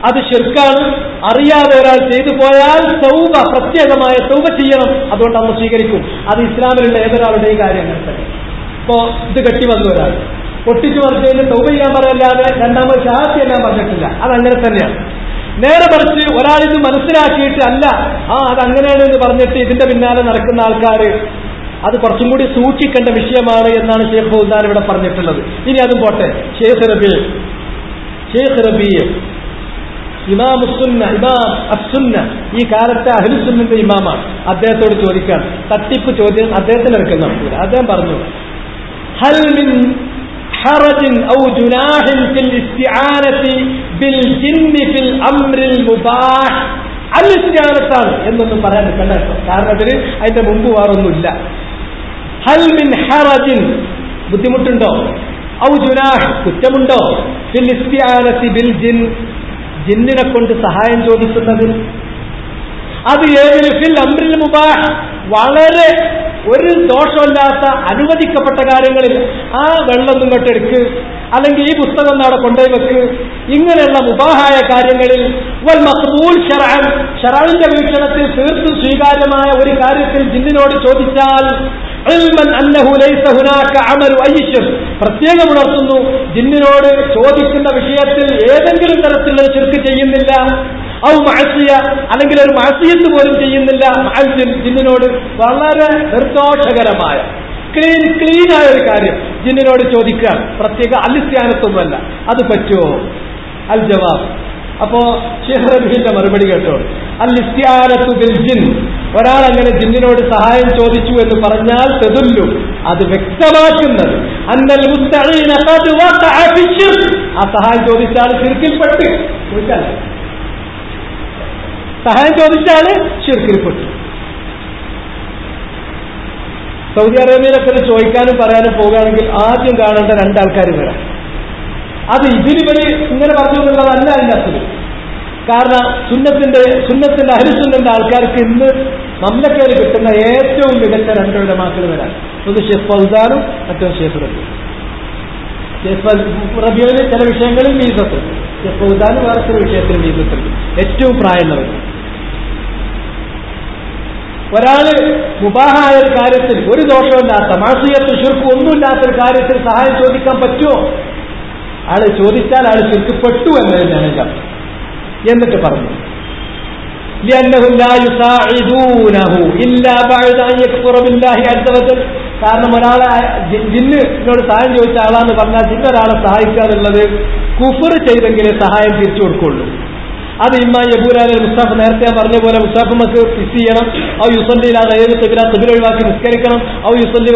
അത് ശിർക്കാണ്, അറിയാതെ ഒരാൾ ചെയ്തു പോയാൽ തൗബ, പ്രത്യേകമായ തൗബ ചെയ്യണം, അതുകൊണ്ട് അന്ന് സ്വീകരിക്കും. അത് ഇസ്ലാമിലുള്ള ഏതൊരാളുടെയും കാര്യം അങ്ങനെ തന്നെ. ഇപ്പോ ഇത് കെട്ടി വന്നു ഒരാൾ പൊട്ടിച്ചു മറിച്ചതിന് തൗബ ചെയ്യാൻ പറയല്ലാതെ രണ്ടാമത് ഷഹാദത്ത് ചെയ്യാൻ പറഞ്ഞിട്ടില്ല, അതങ്ങനെ തന്നെയാണ്. നേരെ മറിച്ച് ഒരാളിത് മനസ്സിലാക്കിയിട്ട് അല്ല അതങ്ങനെയാണ് എന്ന് പറഞ്ഞിട്ട് ഇതിന്റെ പിന്നാലെ നടക്കുന്ന ആൾക്കാർ, അത് കുറച്ചും കൂടി സൂക്ഷിക്കേണ്ട വിഷയമാണ് എന്നാണ് ഷെയ്ഖ് ഫൗസാൻ ഇവിടെ പറഞ്ഞിട്ടുള്ളത്. ഇനി അതും പോട്ടെ. ഷെയ്ഖ് റബീ ഇമാം അസ്സുന്ന, ഈ കാലത്തെ അഹ്ലുസുന്നത്തിന്റെ ഇമാമാണ്. അദ്ദേഹത്തോട് ചോദിക്കാൻ തട്ടിപ്പ് ചോദ്യം അദ്ദേഹത്തിന് എടുക്കുന്ന അദ്ദേഹം പറഞ്ഞു, ഹറജിൻ ഔ ജുനാഹിൻ ഫിൽ ഇസ്തിആനതി ബിൽ ജിന്നി ഫിൽ അംറിൽ മുബാഹ്. അൽ ഇസ്തിആനത്താണ് എന്നൊന്നും പറയാൻ നിൽക്കണ്ട, കാരണം അതിന്റെ മുമ്പ് വേറൊന്നുമില്ല. ഹൽ മിൻ ഹറജിൻ, ബുദ്ധിമുട്ടുണ്ടോ? ഔ ജുനാഹ്, കുറ്റമുണ്ടോ? ഫിൽ ഇസ്തിആനതി ബിൽ ജിൻ, ജിന്നിനെ കൊണ്ട് സഹായം ചോദിക്കുന്നതിൽ. അത് ഏതിൽ? ഫിൽ അംറിൽ മുബാഹ്, വളരെ ഒരു ദോഷമില്ലാത്ത അനുവദിക്കപ്പെട്ട കാര്യങ്ങളിൽ. ആ വെള്ളം ഇങ്ങോട്ട് എടുക്ക്, അല്ലെങ്കിൽ ഈ പുസ്തകം അവിടെ കൊണ്ടുപോയി വെക്ക്, ഇങ്ങനെയുള്ള മുബാഹായ കാര്യങ്ങളിൽ. വൽ മഖ്ബൂൽ ശർഅൻ, ശർഅന്റെ വീക്ഷണത്തിൽ തീർത്തും സ്വീകാര്യമായ ഒരു കാര്യത്തിൽ ജിന്നിനോട് ചോദിച്ചാൽ ഇൽമൻ അന്നഹു ലൈസ ഹുനാക അമലു അയ്യിശ്, പ്രത്യേകം ഉണർത്തുന്നു, ജിന്നിനോട് ചോദിക്കുന്ന വിഷയത്തിൽ ഏതെങ്കിലും തരത്തിലുള്ള ശിർക്ക് ചെയ്യുന്നില്ല. ഔ മഅസിയ, അല്ലെങ്കിൽ ഒരു മഅസിയത്ത് പോലും ചെയ്യുന്നില്ല. ജിന്നിനോട് വളരെ നിർദോഷകരമായ ക്ലീനായ ഒരു കാര്യം ജിന്നിനോട് ചോദിക്കുക, പ്രത്യേക അലിസ്ത്യാനത്തൊന്നുമല്ല. അത് പറ്റുമോ? അൽ ജവാബ്. അപ്പോ ശൈഖ് റബീന്റെ മറുപടി കേട്ടോ. അൽ ഇസ്തിആനത്തു ബിൽ ജിൻ, ഒരാൾ അങ്ങനെ ജിന്നിനോട് സഹായം ചോദിച്ചു എന്ന് പറഞ്ഞാൽ തദുല്ലു, അത് വ്യക്തമാക്കുന്നത് അന്നൽ മുസ്തഈന ഖദ് വഖഅ ഫി ശിർക്ക്, ആ സഹായം ചോദിച്ചാൽ ശിർക്കിൽപ്പെട്ട്. സഹായം ചോദിച്ചാൽ ശിർക്കിൽപ്പെട്ടു. സൗദി അറേബ്യയിലൊക്കെ ചോദിക്കാനും പറയാനും പോകുകയാണെങ്കിൽ ആദ്യം കാണേണ്ട രണ്ടാൾക്കാർ വരാം. അത് ഇതിലിവര് ഇങ്ങനെ പറഞ്ഞു എന്നുള്ളതല്ല അതിന്റെ അസുഖം. കാരണം സുന്നത്തിന്റെ അഹ്ലുസുന്നത്തിന്റെ ആൾക്കാർക്ക് ഇന്ന് മംലക്കയിൽ കിട്ടുന്ന ഏറ്റവും മികച്ച രണ്ട് ഉലമാക്കൾ വരാൻ. ഒന്ന് ഷെയ്ഖ് ഫൗസാനും മറ്റൊന്ന് ഷെയ്ഖ് റബീ. ഷെയ്ഖ് റബീന് ചില വിഷയങ്ങളിൽ മീസത്തുണ്ട്, ഷെയ്ഖ് ഫൗസാനും വേറെ ചില വിഷയത്തിൽ മീസത്തുണ്ട്. ഏറ്റവും പ്രായമുള്ളവർ. ഒരാള് മുബാഹായ ഒരു കാര്യത്തിൽ, ഒരു ദോഷമില്ലാത്ത മാസിയത്ത് ശിർക്ക് ഒന്നുമില്ലാത്തൊരു കാര്യത്തിൽ സഹായം ചോദിക്കാൻ പറ്റുമോ? ആള് ചോദിച്ചാൽ ആള് ശിർക്കപ്പെട്ടു എന്നതിനാണ് ഞാൻ. എന്നിട്ട് പറഞ്ഞു കാരണം ഒരാളെ ജിന്നിനോട് സഹായം ചോദിച്ച ആളാന്ന് പറഞ്ഞാൽ ജിന്നൊരാളെ സഹായിക്കാറുള്ളത് കുഫർ ചെയ്തെങ്കിലേ സഹായം തിരിച്ചു കൊടുക്കുള്ളൂ. അത് ഇമ്മ യബൂരാൻ മുസ്താഫ് നേരത്തെ പറഞ്ഞ പോലെ മുസ്താഫുമക്ക് ഫിക്സ് ചെയ്യണം. ഔ യുസല്ലിലാതെ ഏത് തിബില ഒഴിവാക്കി നിസ്കരിക്കണം. ഔ യുസല്ലി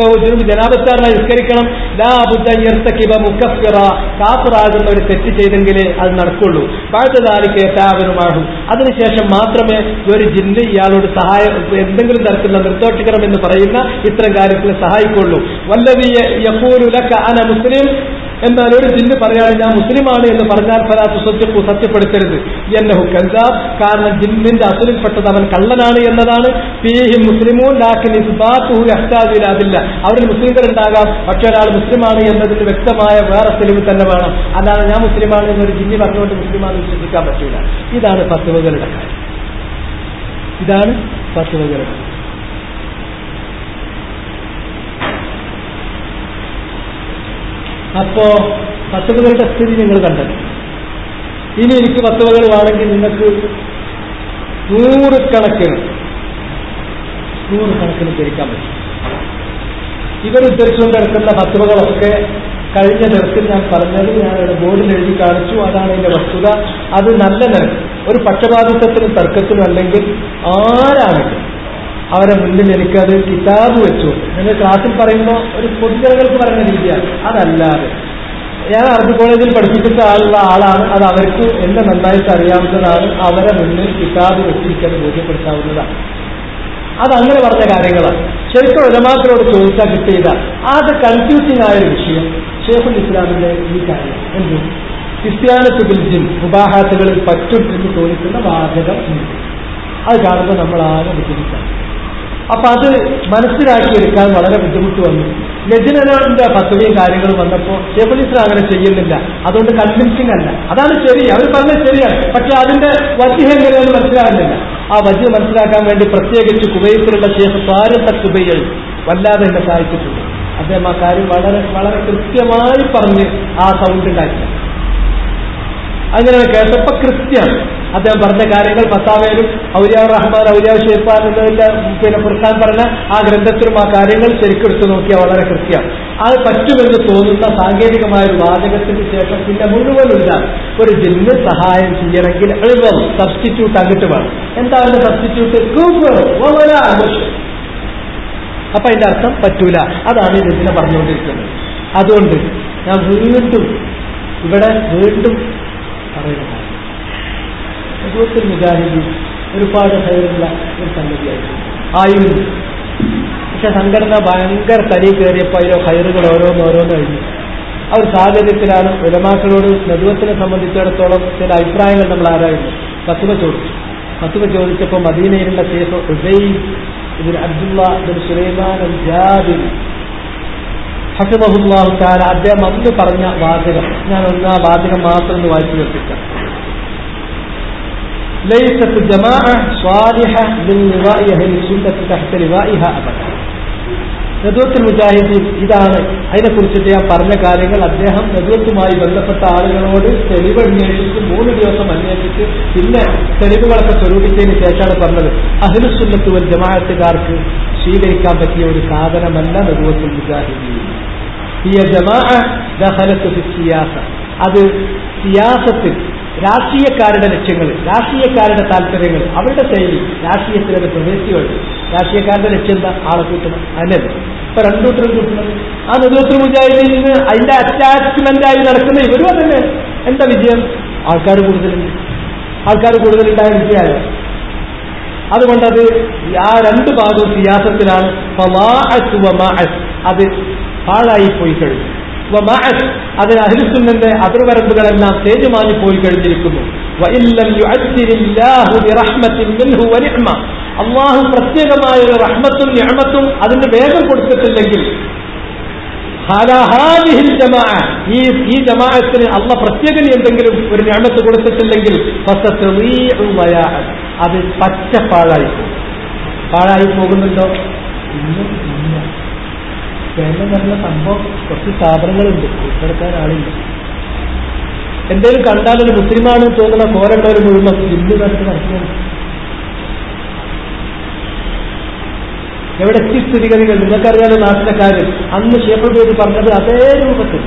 ജനാബത്താറിനായി നിസ്കരിക്കണം. ലാ ബുദ്ധ യർതകിബ മുകഫിറ, കാഫിറാകുന്ന ഒരു തെറ്റ് ചെയ്തെങ്കിലേ അത് നടക്കുള്ളൂ. ബഅദദാലിക താബനുമാഹു, അതിനുശേഷം മാത്രമേ ഒരു ജിന്ന് ഇയാളോട് സഹായം എന്തെങ്കിലും തരത്തിലുള്ള നിർദോഷിക്കണം എന്ന് പറയുന്ന ഇത്തരം കാര്യത്തിൽ സഹായിക്കുള്ളൂ. വല്ലദീ യഖൂലു ലക അന മുസ്ലിം, എന്നാൽ ഒരു ജിന്ന് പറയാണ് ഞാൻ മുസ്ലിമാണ് എന്ന് പറഞ്ഞാൽ ഫലാ തുസദ്ദിഖു, സത്യപ്പെടുത്തരുത്. എന്നഹു കദ്ദാബ്, കാരണം ജിന്നിന്റെ അസുലിൽപ്പെട്ടത് അവൻ കള്ളനാണ് എന്നതാണ്. ഫീഹി മുസ്ലിമൂൻ ലാകിൻ ഇസ്ബാതുഹു യഹ്താജു ഇലാ ദില്ല, അവരിൽ മുസ്ലിംകളുണ്ടാകാം, പക്ഷെ ഒരാൾ മുസ്ലിമാണ് എന്നതിന് വ്യക്തമായ വേറെ തെളിവ് തന്നെ വേണം. അല്ലാതെ ഞാൻ മുസ്ലിമാണ് എന്നൊരു ജിന്നി പറഞ്ഞുകൊണ്ട് മുസ്ലിമാണെന്ന് വിശ്വസിക്കാൻ പറ്റില്ല. ഇതാണ് ഫത്വകളുടെ കാര്യം. ഇതാണ് ഫത്വകളുടെ. അപ്പോ ഫത്വകളുടെ സ്ഥിതി നിങ്ങൾ കണ്ടത്. ഇനി എനിക്ക് ഫത്വകൾ വേണമെങ്കിൽ നിങ്ങൾക്ക് നൂറുകണക്കിന് ധരിക്കാൻ പറ്റും. ഇവരുദ്ധരിച്ചുകൊണ്ട് കിടക്കുന്ന ഫത്വകളൊക്കെ കഴിഞ്ഞ നിരത്തിൽ ഞാൻ പറഞ്ഞത് ഞാനിവിടെ ബോർഡിൽ എഴുതി കാണിച്ചു. അതാണ് ഇതിന്റെ വസ്തുത. അത് നല്ല നിരക്ക്, ഒരു പക്ഷപാതിത്വത്തിനും തർക്കത്തിനും അല്ലെങ്കിൽ ആരാണെങ്കിലും അവരെ മുന്നിൽ എനിക്കത് കിതാബ് വെച്ചു. നിങ്ങൾ ക്ലാസ്സിൽ പറയുമ്പോൾ ഒരു പൊതുജനങ്ങൾക്ക് പറയുന്ന രീതിയാണ്. അതല്ലാതെ ഞാൻ അറബി കോളേജിൽ പഠിപ്പിച്ചിട്ട് ആളാണ്, അത് അവർക്ക് എന്നെ നന്നായിട്ട് അറിയാവുന്നതാണ്. അവരെ മുന്നിൽ കിതാബ് വെച്ചിരിക്കാൻ ബോധ്യപ്പെടുത്താവുന്നതാണ്. അതങ്ങനെ പറഞ്ഞ കാര്യങ്ങളാണ്. ശരിക്കും ഉലമാക്കളോട് ചോദിച്ചാൽ കിട്ടിയത അത് കൺഫ്യൂസിംഗ് ആയൊരു വിഷയം ഷെയ്ഖുൽ ഇസ്ലാമിന്റെ ഈ കാര്യം. എന്ത് ഇസ്തിആനത്തു ബിൽ ജിൻ, മുബാഹാത്തുകളിൽ പറ്റും എന്ന് തോന്നിക്കുന്ന വാചകം ഉണ്ട്. അത് കാണുമ്പോൾ നമ്മൾ ആകെ ബുദ്ധിമുട്ടാണ്. അപ്പൊ അത് മനസ്സിലാക്കിയെടുക്കാൻ വളരെ ബുദ്ധിമുട്ട് വന്നു. ലജ്നന്റെ ഫത്വയും കാര്യങ്ങളും വന്നപ്പോൾ ഷെയ്ഖുൽ ഇസ്ലാം അങ്ങനെ ചെയ്യുന്നില്ല. അതുകൊണ്ട് കൺവിൻസിംഗ് അല്ല. അതാണ് ശരി, അവർ പറഞ്ഞത് ശരിയാണ്. പക്ഷെ അതിന്റെ വജ്ഹ് എങ്ങനെയെന്ന് മനസ്സിലാകുന്നില്ല. ആ വജ്ഹ് മനസ്സിലാക്കാൻ വേണ്ടി പ്രത്യേകിച്ച് കുവൈത്തിലുള്ള ഷെയ്ഖ് ഫാരിഖ് കുബൈൽ വല്ലാതെ എന്നെ സഹായിച്ചിട്ടുണ്ട്. അദ്ദേഹം ആ കാര്യം വളരെ വളരെ കൃത്യമായി പറഞ്ഞ് ആ സൗണ്ട് ഉണ്ടാക്കി. അങ്ങനെ കേട്ടപ്പോ കൃത്യം അദ്ദേഹം പറഞ്ഞ കാര്യങ്ങൾ ഫത്താവയിലും ഔലിയാ റഹ്മാൻ ഔലിയാ ഷെയ്ഖാൻ എന്നതിന്റെ ഫുർഖാൻ പറഞ്ഞ ആ ഗ്രന്ഥത്തിലും ആ കാര്യങ്ങൾ ശരിക്കെടുത്ത് നോക്കിയാൽ വളരെ കൃത്യം. അത് പറ്റുമെന്ന് തോന്നുന്ന സാങ്കേതികമായ ഒരു വാചകത്തിന് ശേഷം പിന്നെ മുഴുവനില്ല. ഒരു ജിന്ന് സഹായം ചെയ്യണമെങ്കിൽ സബ്സ്റ്റിറ്റ്യൂട്ട് അങ്ങോട്ട് വേണം. എന്താ അതിന്റെ സബ്സ്റ്റിറ്റ്യൂട്ട്? അപ്പൊ അതിന്റെ അർത്ഥം പറ്റൂല. അതാണ് ഈ ജിന്നിനെ പറഞ്ഞുകൊണ്ടിരിക്കുന്നത്. അതുകൊണ്ട് ഞാൻ വീണ്ടും പറയുന്നതാണ്. നദുവത്തുൽ മുജാഹിദീൻ ഒരുപാട് ഹൈറുള്ള ഒരു സംഗതിയായിരുന്നു. പക്ഷെ സംഘടന ഭയങ്കര തരി കയറിയപ്പോൾ അതിലോ ഹൈറുകൾ ഓരോന്ന് കഴിഞ്ഞു. ആ ഒരു സാഹചര്യത്തിലാണ് ഉലമാക്കളോട് നദുവത്തിനെ സംബന്ധിച്ചിടത്തോളം ചില അഭിപ്രായങ്ങൾ നമ്മൾ ആരായിരുന്നു. ഫത്വ ചോദിച്ചപ്പോൾ മദീനയിലുള്ള ശേഖ് ഉസൈദ് ഇബ്നു അബ്ദുല്ലാഹ് ഇബ്നു സുലൈമാൻ അൽ-ജാബിരി ഹഫിളഹുല്ലാഹു തആല അദ്ദേഹം അന്ന് പറഞ്ഞ വാചകം ഞാൻ ആ വാചകം മാത്രം ഒന്ന് വായിച്ചു കേൾപ്പിക്കാം. ലൈസത്ത് ജമാഅ സ്വാലിഹ മിൻ ലിവാഇ അഹ്ലി സുന്നത്തി തഹ്ത ലിവാഇഹ അബദ. നദുവത്തുൽ മുജാഹിദീൻ ഇതാണ്. അതിനെക്കുറിച്ച് ഞാൻ പറഞ്ഞ കാര്യങ്ങൾ അദ്ദേഹം നദുവത്തുമായി ബന്ധപ്പെട്ട ആളുകളോട് തെളിവ് അന്വേഷിച്ച് 3 ദിവസം അന്വേഷിച്ച് പിന്നെ തെളിവുകളൊക്കെ സ്വരൂപിച്ചതിന് ശേഷമാണ് പറഞ്ഞത് അഹ്ലുസുന്നത്ത് വൽ ജമാഅത്തുകാർക്ക് സ്വീകരിക്കാൻ പറ്റിയ ഒരു സാധനമല്ല നദുവത്തുൽ മുജാഹിദീൻ. ഹിയ ജമാഅ ദഖലത്ത് ഫി സിയാസ. അത് സിയാസത്തിൽ രാഷ്ട്രീയക്കാരുടെ ലക്ഷ്യങ്ങൾ, രാഷ്ട്രീയക്കാരുടെ താല്പര്യങ്ങൾ, അവരുടെ ശൈലി രാഷ്ട്രീയത്തിൽ അത് പ്രവേശിച്ചുകൊണ്ട് രാഷ്ട്രീയക്കാരുടെ ലക്ഷ്യം എന്താ? ആളെ കൂട്ടണം. അല്ലല്ലോ ഇപ്പൊ രണ്ടൂട്ടരും കൂട്ടുന്നത്. ആ നദുവത്തുൽ മുജാഹിദീന് അതിന്റെ അറ്റാച്ച്മെന്റ് ആയി നടക്കുന്ന ഇവരും അതന്നെ. എന്താ വിജയം? ആൾക്കാർ കൂടുതലുണ്ടായ വിജയമായോ? അതുകൊണ്ടത് ആ 2 ഭാഗവും സിയാസത്തിലാണ്. അത് പാഴായി പോയി കഴിഞ്ഞു. അതിന് അഹ്ലുസുന്നത്തിന്റെ അതിർവരമ്പുകളെല്ലാം തേജുമാഞ്ഞു പോയി കഴിഞ്ഞിരിക്കുന്നു. അള്ളാഹു പ്രത്യേകമായ ഒരു റഹ്മത്തും നിഅമത്തും അതിന് വേഗം കൊടുത്തിട്ടില്ലെങ്കിൽ, ഈ ജമാഅത്തിന് അള്ളാഹ് പ്രത്യേകം എന്തെങ്കിലും ഒരു നിഅമത്ത് കൊടുത്തിട്ടില്ലെങ്കിൽ അത് പച്ച പാഴായി പോകുന്നുണ്ടോ? ഇന്നും ഇല്ല. എന്ന് പറഞ്ഞ സംഭവം കുറച്ച് സ്ഥാപനങ്ങളുണ്ട്, ഉൾപ്പെടുത്താൻ ആളില്ല. എന്തെങ്കിലും കണ്ടാലൊരു മുസ്ലിമാണ് തോന്നുന്ന കോരണ്ടവർ മുഴുവൻ ഹിന്ദു നടത്തി നടത്തുന്നു. എവിടെ സ്ഥിതിഗതികൾ നിങ്ങൾക്കറിയാലോ. നാട്ടിലെ കാര്യം അന്ന് ഷേഖുൽ ബൈദ് പറഞ്ഞത് അതേ രൂപത്തിൽ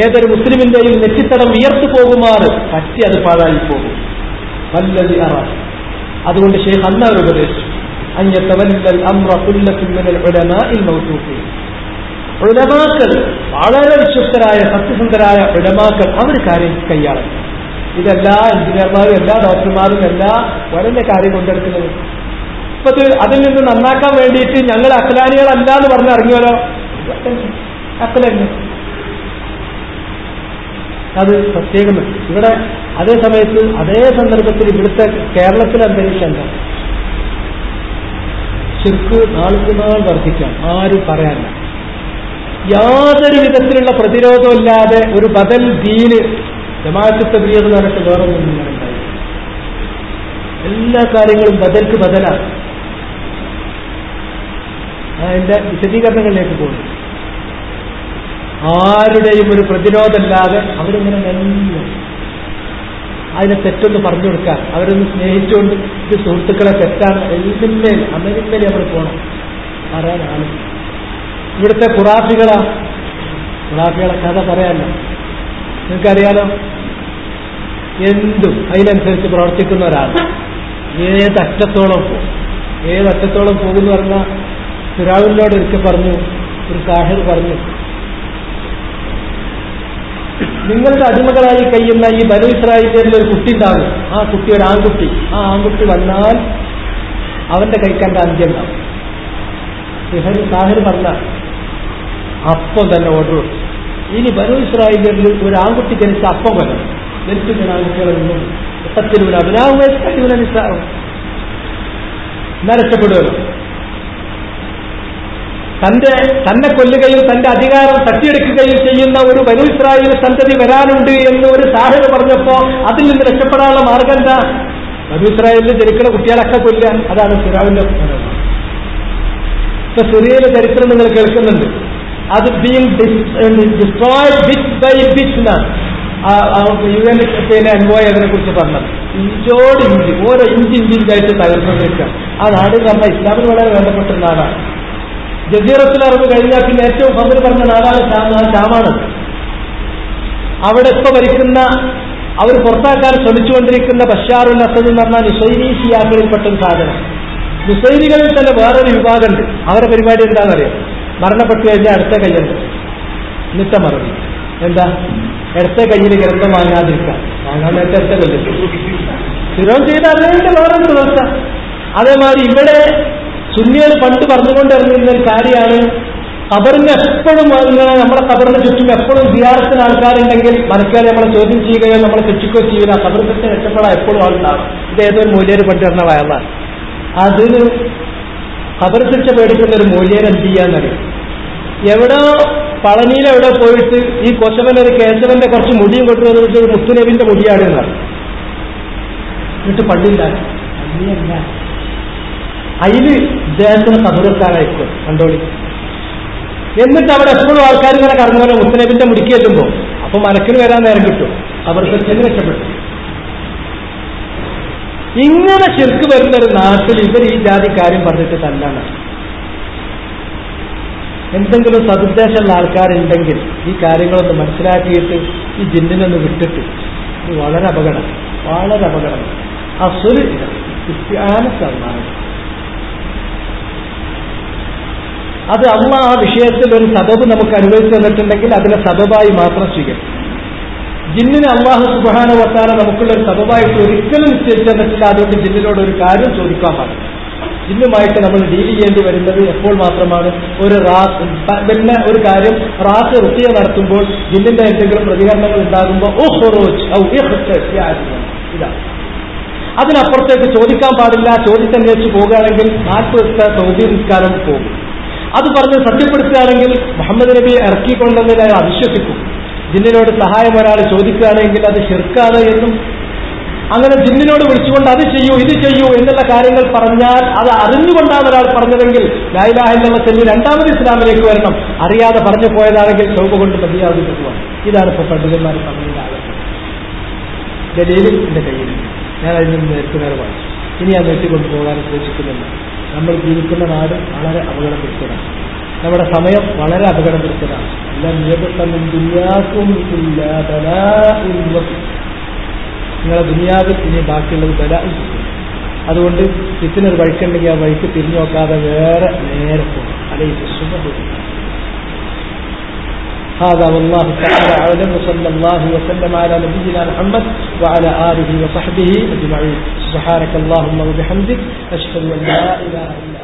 ഏതൊരു മുസ്ലിമിന്റെയും നെറ്റിത്തടം വിയർത്തു പോകുമാറ് പറ്റി അത് പാഴായി പോകും. വല്ലതി അറ. അതുകൊണ്ട് ഷെയ്ഖ് അന്നവർ ഉപദേശിച്ചു ഉലമാക്കൾ, വളരെ വിശ്വസ്തരായ സത്യസന്ധരായ ഉലമാക്കൾ അവർ കാര്യം കൈയാളും. ഇതെല്ലാ എഞ്ചിനീയർമാരും എല്ലാ ഡോക്ടർമാരും എല്ലാ വളരെ കാര്യം കൊണ്ടെടുക്കുന്നത്. ഇപ്പൊ അതിൽ നിന്ന് നന്നാക്കാൻ വേണ്ടിയിട്ട് ഞങ്ങൾ അഖലാനികളല്ല എന്ന് പറഞ്ഞ് ഇറങ്ങിയാലോ? അഖലന്നെ അത് പ്രത്യേകം. ഇവിടെ അതേ സമയത്ത് അതേ സന്ദർഭത്തിൽ ഇവിടുത്തെ കേരളത്തിലെ അന്തരീക്ഷം എന്താ? ശിർക്ക് നാൾക്ക് നാൾ വർദ്ധിക്കാം. ആരും പറയാനില്ല. യാതൊരു വിധത്തിലുള്ള പ്രതിരോധമില്ലാതെ ഒരു ബദൽ ദീന് ജമാഅത്ത് തബ്ലീഗ് എന്ന് പറഞ്ഞിട്ട് വേറൊന്നും ഉണ്ടായി. എല്ലാ കാര്യങ്ങളും ബദൽക്ക് ബദലാണ്. അതിന്റെ വിശദീകരണങ്ങളിലേക്ക് പോകുന്നു. ആരുടെയും ഒരു പ്രതിരോധമില്ലാതെ അവരിങ്ങനെ നെല്ലും അതിനെ തെറ്റൊന്ന് പറഞ്ഞു കൊടുക്കാൻ അവരൊന്ന് സ്നേഹിച്ചുകൊണ്ട് ഇത് സുഹൃത്തുക്കളെ തെറ്റാണ് എന്തിന്മേൽ അമരിന്മേൽ നമ്മൾ പോകണം പറയാനാണ്. ഇവിടുത്തെ ഖുറാഫികളെ കഥ പറയാനല്ല, നിങ്ങൾക്കറിയാലോ. എന്തും അതിനനുസരിച്ച് പ്രവർത്തിക്കുന്ന ഒരാൾ ഏതറ്റത്തോളം പോകുമെന്ന് പറഞ്ഞാൽ ഫിറഔനോട് ഒരിക്കൽ പറഞ്ഞു, ഒരു സാഹിർ പറഞ്ഞു, നിങ്ങളുടെ അടിമകളായി കഴിയുന്ന ഈ ബനൂ ഇസ്രായേലിൽ ഒരു കുട്ടി ഉണ്ടാകും. ആ കുട്ടി ഒരു ആൺകുട്ടി. ആ ആൺകുട്ടി വന്നാൽ അവന്റെ കൈക്കണ്ട അന്ത്യം ഉണ്ടാവും. സാഹിർ പറഞ്ഞ അപ്പം തന്നെ ഓർഡർ കൊടുത്തു. ഇനി ബനൂ ഇസ്രായേലിൽ ഒരു ആൺകുട്ടി ജനിച്ച അപ്പം വരണം. ജനിച്ചിട്ട് ആൺകുട്ടികളൊന്നും സത്യത്തിലൂടെ അഭിനാവുന്ന നിസ്സാരം എന്നാ രക്ഷപ്പെടുമല്ലോ. തന്നെ കൊല്ലുകയും തന്റെ അധികാരം തട്ടിയെടുക്കുകയും ചെയ്യുന്ന ഒരു ബനൂ ഇസ്രായേൽ സന്തതി വരാനുണ്ട് എന്ന് ഒരു സാഹിർ പറഞ്ഞപ്പോ അതിൽ നിന്ന് രക്ഷപ്പെടാനുള്ള മാർഗം എന്താ? ബനൂ ഇസ്രായേലിൽ ജനിക്കുന്ന കുട്ടികളൊക്കെ കൊല്ലുക. അതാണ് ഫിറഔന്റെ. ഇപ്പൊ സിറിയയിലെ ചരിത്രം നിങ്ങൾ കേൾക്കുന്നുണ്ട്. അത് being destroyed bit by bit എന്നാണ് UN എൻവോയ് അതിനെ കുറിച്ച് പറഞ്ഞത്. ഇഞ്ചോട് ഇഞ്ച് ഓരോ ഇഞ്ചിഞ്ചായിട്ട് തകർന്നുകൊണ്ടിരിക്കുക. ആ നാട് എന്ന് പറഞ്ഞാൽ ഇസ്ലാമിന് വളരെ വേണ്ടപ്പെട്ട നാടാണ്. ജസീറത്തുൽ അറബ് കഴിഞ്ഞാൽ പിന്നെ ഏറ്റവും ഫضل പറഞ്ഞ നാടാണ് ഷാമാണ്. അവിടെ ഇപ്പൊ ഭരിക്കുന്ന അവർ പുറത്താക്കാൻ ശ്രമിച്ചുകൊണ്ടിരിക്കുന്ന ബഷാറുൽ അസദ് എന്ന് പറഞ്ഞാൽ നിഷൈനി ഷിയാക്കളിൽപ്പെട്ട ഒരു സാധനം. നുസൈരികളിൽ തന്നെ വേറൊരു വിഭാഗമുണ്ട്. അവരുടെ പരിപാടി എന്താണെന്നറിയാം? മരണപ്പെട്ടു കഴിഞ്ഞാൽ അടുത്ത കയ്യുണ്ട് നിത്ത മറവി. എന്താ? ഇടത്തെ കയ്യിൽ ഗ്രന്ഥം വാങ്ങാതിരിക്കാം. വാങ്ങാൻ നേരത്തെ അടുത്ത കയ്യിൽ സ്ഥിരം ചെയ്ത് അതിന്റെ വേറൊരു വ്യവസ്ഥ. അതേമാതിരി ഇവിടെ സുന്നികൾ പണ്ട് പറഞ്ഞുകൊണ്ടിരുന്ന ഒരു കാര്യമാണ്, ഖബറിന് എപ്പോഴും നമ്മുടെ ഖബറിന് ചുറ്റും എപ്പോഴും സിയാറത്തിന് ആൾക്കാരുണ്ടെങ്കിൽ മനക്കാരെ നമ്മളെ ചോദ്യം ചെയ്യുകയോ നമ്മളെ ശിക്ഷിക്കുകയോ ചെയ്യില്ല. ഖബറിനെ രക്ഷപ്പെടാൻ എപ്പോഴും ആളുണ്ടാവും. ഇത് ഏതൊരു മൂല്യര് പണ്ട് പറഞ്ഞ വയലാണ്. അതിന് ഖബർ ശിക്ഷ പേടിക്കുന്ന ഒരു മൂല്യര് എന്ത് ചെയ്യാന്നറിയാം? എവിടോ പളനിയിലെവിടെ പോയിട്ട് ഈ കൊശവനൊരു കേശവന്റെ കുറച്ച് മുടിയും കൊണ്ടുവന്നിട്ട് മുത്തുനബിന്റെ മുടിയാണ് എന്നാണ്. എന്നിട്ട് പള്ളിയില്ലാതെ പള്ളിയല്ല, അതില് ഇദ്ദേഹത്തിന് ഖബറെത്താനായിരിക്കും കണ്ടോളി. എന്നിട്ട് അവിടെ എപ്പോഴും ആൾക്കാർ ഇങ്ങനെ കറങ്ങുമല്ലോ മുത്തനബിന്റെ മുടിക്ക് ചെല്ലുമ്പോ. അപ്പൊ മലക്കിന് വരാൻ നേരം കിട്ടും. അവർ തെറ്റിന് രക്ഷപ്പെട്ടു. ഇങ്ങനെ ശിർക്ക് വരുന്ന ഒരു നാട്ടിൽ ഇവർ ഈ ജാതി കാര്യം പറഞ്ഞിട്ട് തല്ലാണ്. എന്തെങ്കിലും സതുദ്ദേശമുള്ള ആൾക്കാരുണ്ടെങ്കിൽ ഈ കാര്യങ്ങളൊന്ന് മനസ്സിലാക്കിയിട്ട് ഈ ജിന്നിനൊന്ന് വിട്ടിട്ട്, ഇത് വളരെ അപകടം, വളരെ അപകടം. അസുര് ക്രിസ്ത്യാനത്താണ്. അത് അള്ളാഹ് ആ വിഷയത്തിൽ ഒരു സബബ് നമുക്ക് അനുവദിച്ചു തന്നിട്ടുണ്ടെങ്കിൽ അതിനെ സബബായി മാത്രം സ്വീകരിക്കും. ജിന്നിന് അള്ളാഹു സുബ്ഹാനഹു വ തആല നമുക്കുള്ള ഒരു സബബായിട്ട് ഒരിക്കലും നിശ്ചയിച്ചു തന്നിട്ടില്ല. അതുകൊണ്ട് ജിന്നിനോട് ഒരു കാര്യം ചോദിക്കാൻ പാടില്ല. ജിന്നുമായിട്ട് നമ്മൾ ഡീൽ ചെയ്യേണ്ടി വരുന്നത് എപ്പോൾ മാത്രമാണ്? പിന്നെ ഒരു കാര്യം റാസ് റുഖിയ നടത്തുമ്പോൾ ജിന്നിന്റെ എന്തെങ്കിലും പ്രതികരണങ്ങൾ ഉണ്ടാകുമ്പോൾ ഇതാ, അതിനപ്പുറത്തേക്ക് ചോദിക്കാൻ പാടില്ല. ചോദിച്ചന്വേഷിച്ച് പോകുകയാണെങ്കിൽ 40 ദിവസത്തെ സൗദി നിസ്കാരം പോകും. അത് പറഞ്ഞ് സത്യപ്പെടുത്തുകയാണെങ്കിൽ മുഹമ്മദ് നബി ഇറക്കിക്കൊണ്ടെന്ന് അവിശ്വസിക്കും. ജിന്നിനോട് സഹായം ഒരാൾ ചോദിക്കുകയാണെങ്കിൽ അത് ശിർക്കാണ് എന്നും, അങ്ങനെ ജിന്നിനോട് വിളിച്ചുകൊണ്ട് അത് ചെയ്യൂ ഇത് ചെയ്യൂ എന്നുള്ള കാര്യങ്ങൾ പറഞ്ഞാൽ അത് അറിഞ്ഞുകൊണ്ടാണ് ഒരാൾ പറഞ്ഞതെങ്കിൽ ലാ ഇലാഹ ഇല്ലല്ലാഹ് ചൊല്ലി രണ്ടാമത് ഇസ്ലാമിലേക്ക് വരണം. അറിയാതെ പറഞ്ഞു പോയതാണെങ്കിൽ തൗബ കൊണ്ട് മതിയാവുക. ഇതാണ് ഇപ്പോൾ പണ്ഡിതന്മാർ പറഞ്ഞതിന്റെ ആവശ്യം. ദലീൽ എന്റെ കയ്യിൽ, ഞാൻ അതിൽ നിന്ന് നേരെ വായിച്ചു. ഇനി ഞാൻ നീട്ടിക്കൊണ്ടുപോകാൻ ഉദ്ദേശിക്കുന്നില്ല. നമ്മൾ ജീവിക്കുന്ന നാട് വളരെ അപകടം പിടിച്ചതാണ്. നമ്മുടെ സമയം വളരെ അപകടം പിടിച്ചതാണ്. നിങ്ങളെ ദുനിയാവിൽ ഇനി ബാക്കിയുള്ളത് ബലാഇ. അതുകൊണ്ട് ഇതിനൊരു വഴിക്കുണ്ടെങ്കിൽ ആ വഴിക്ക് തിരിഞ്ഞു നോക്കാതെ വേറെ നേരെ പോകും. അല്ലെങ്കിൽ هذا والله تعالى أعلم. وصلى الله وسلم على نبينا محمد وعلى آله وصحبه أجمعين. سبحانك اللهم وبحمدك أشهد أن لا إله إلا أنت.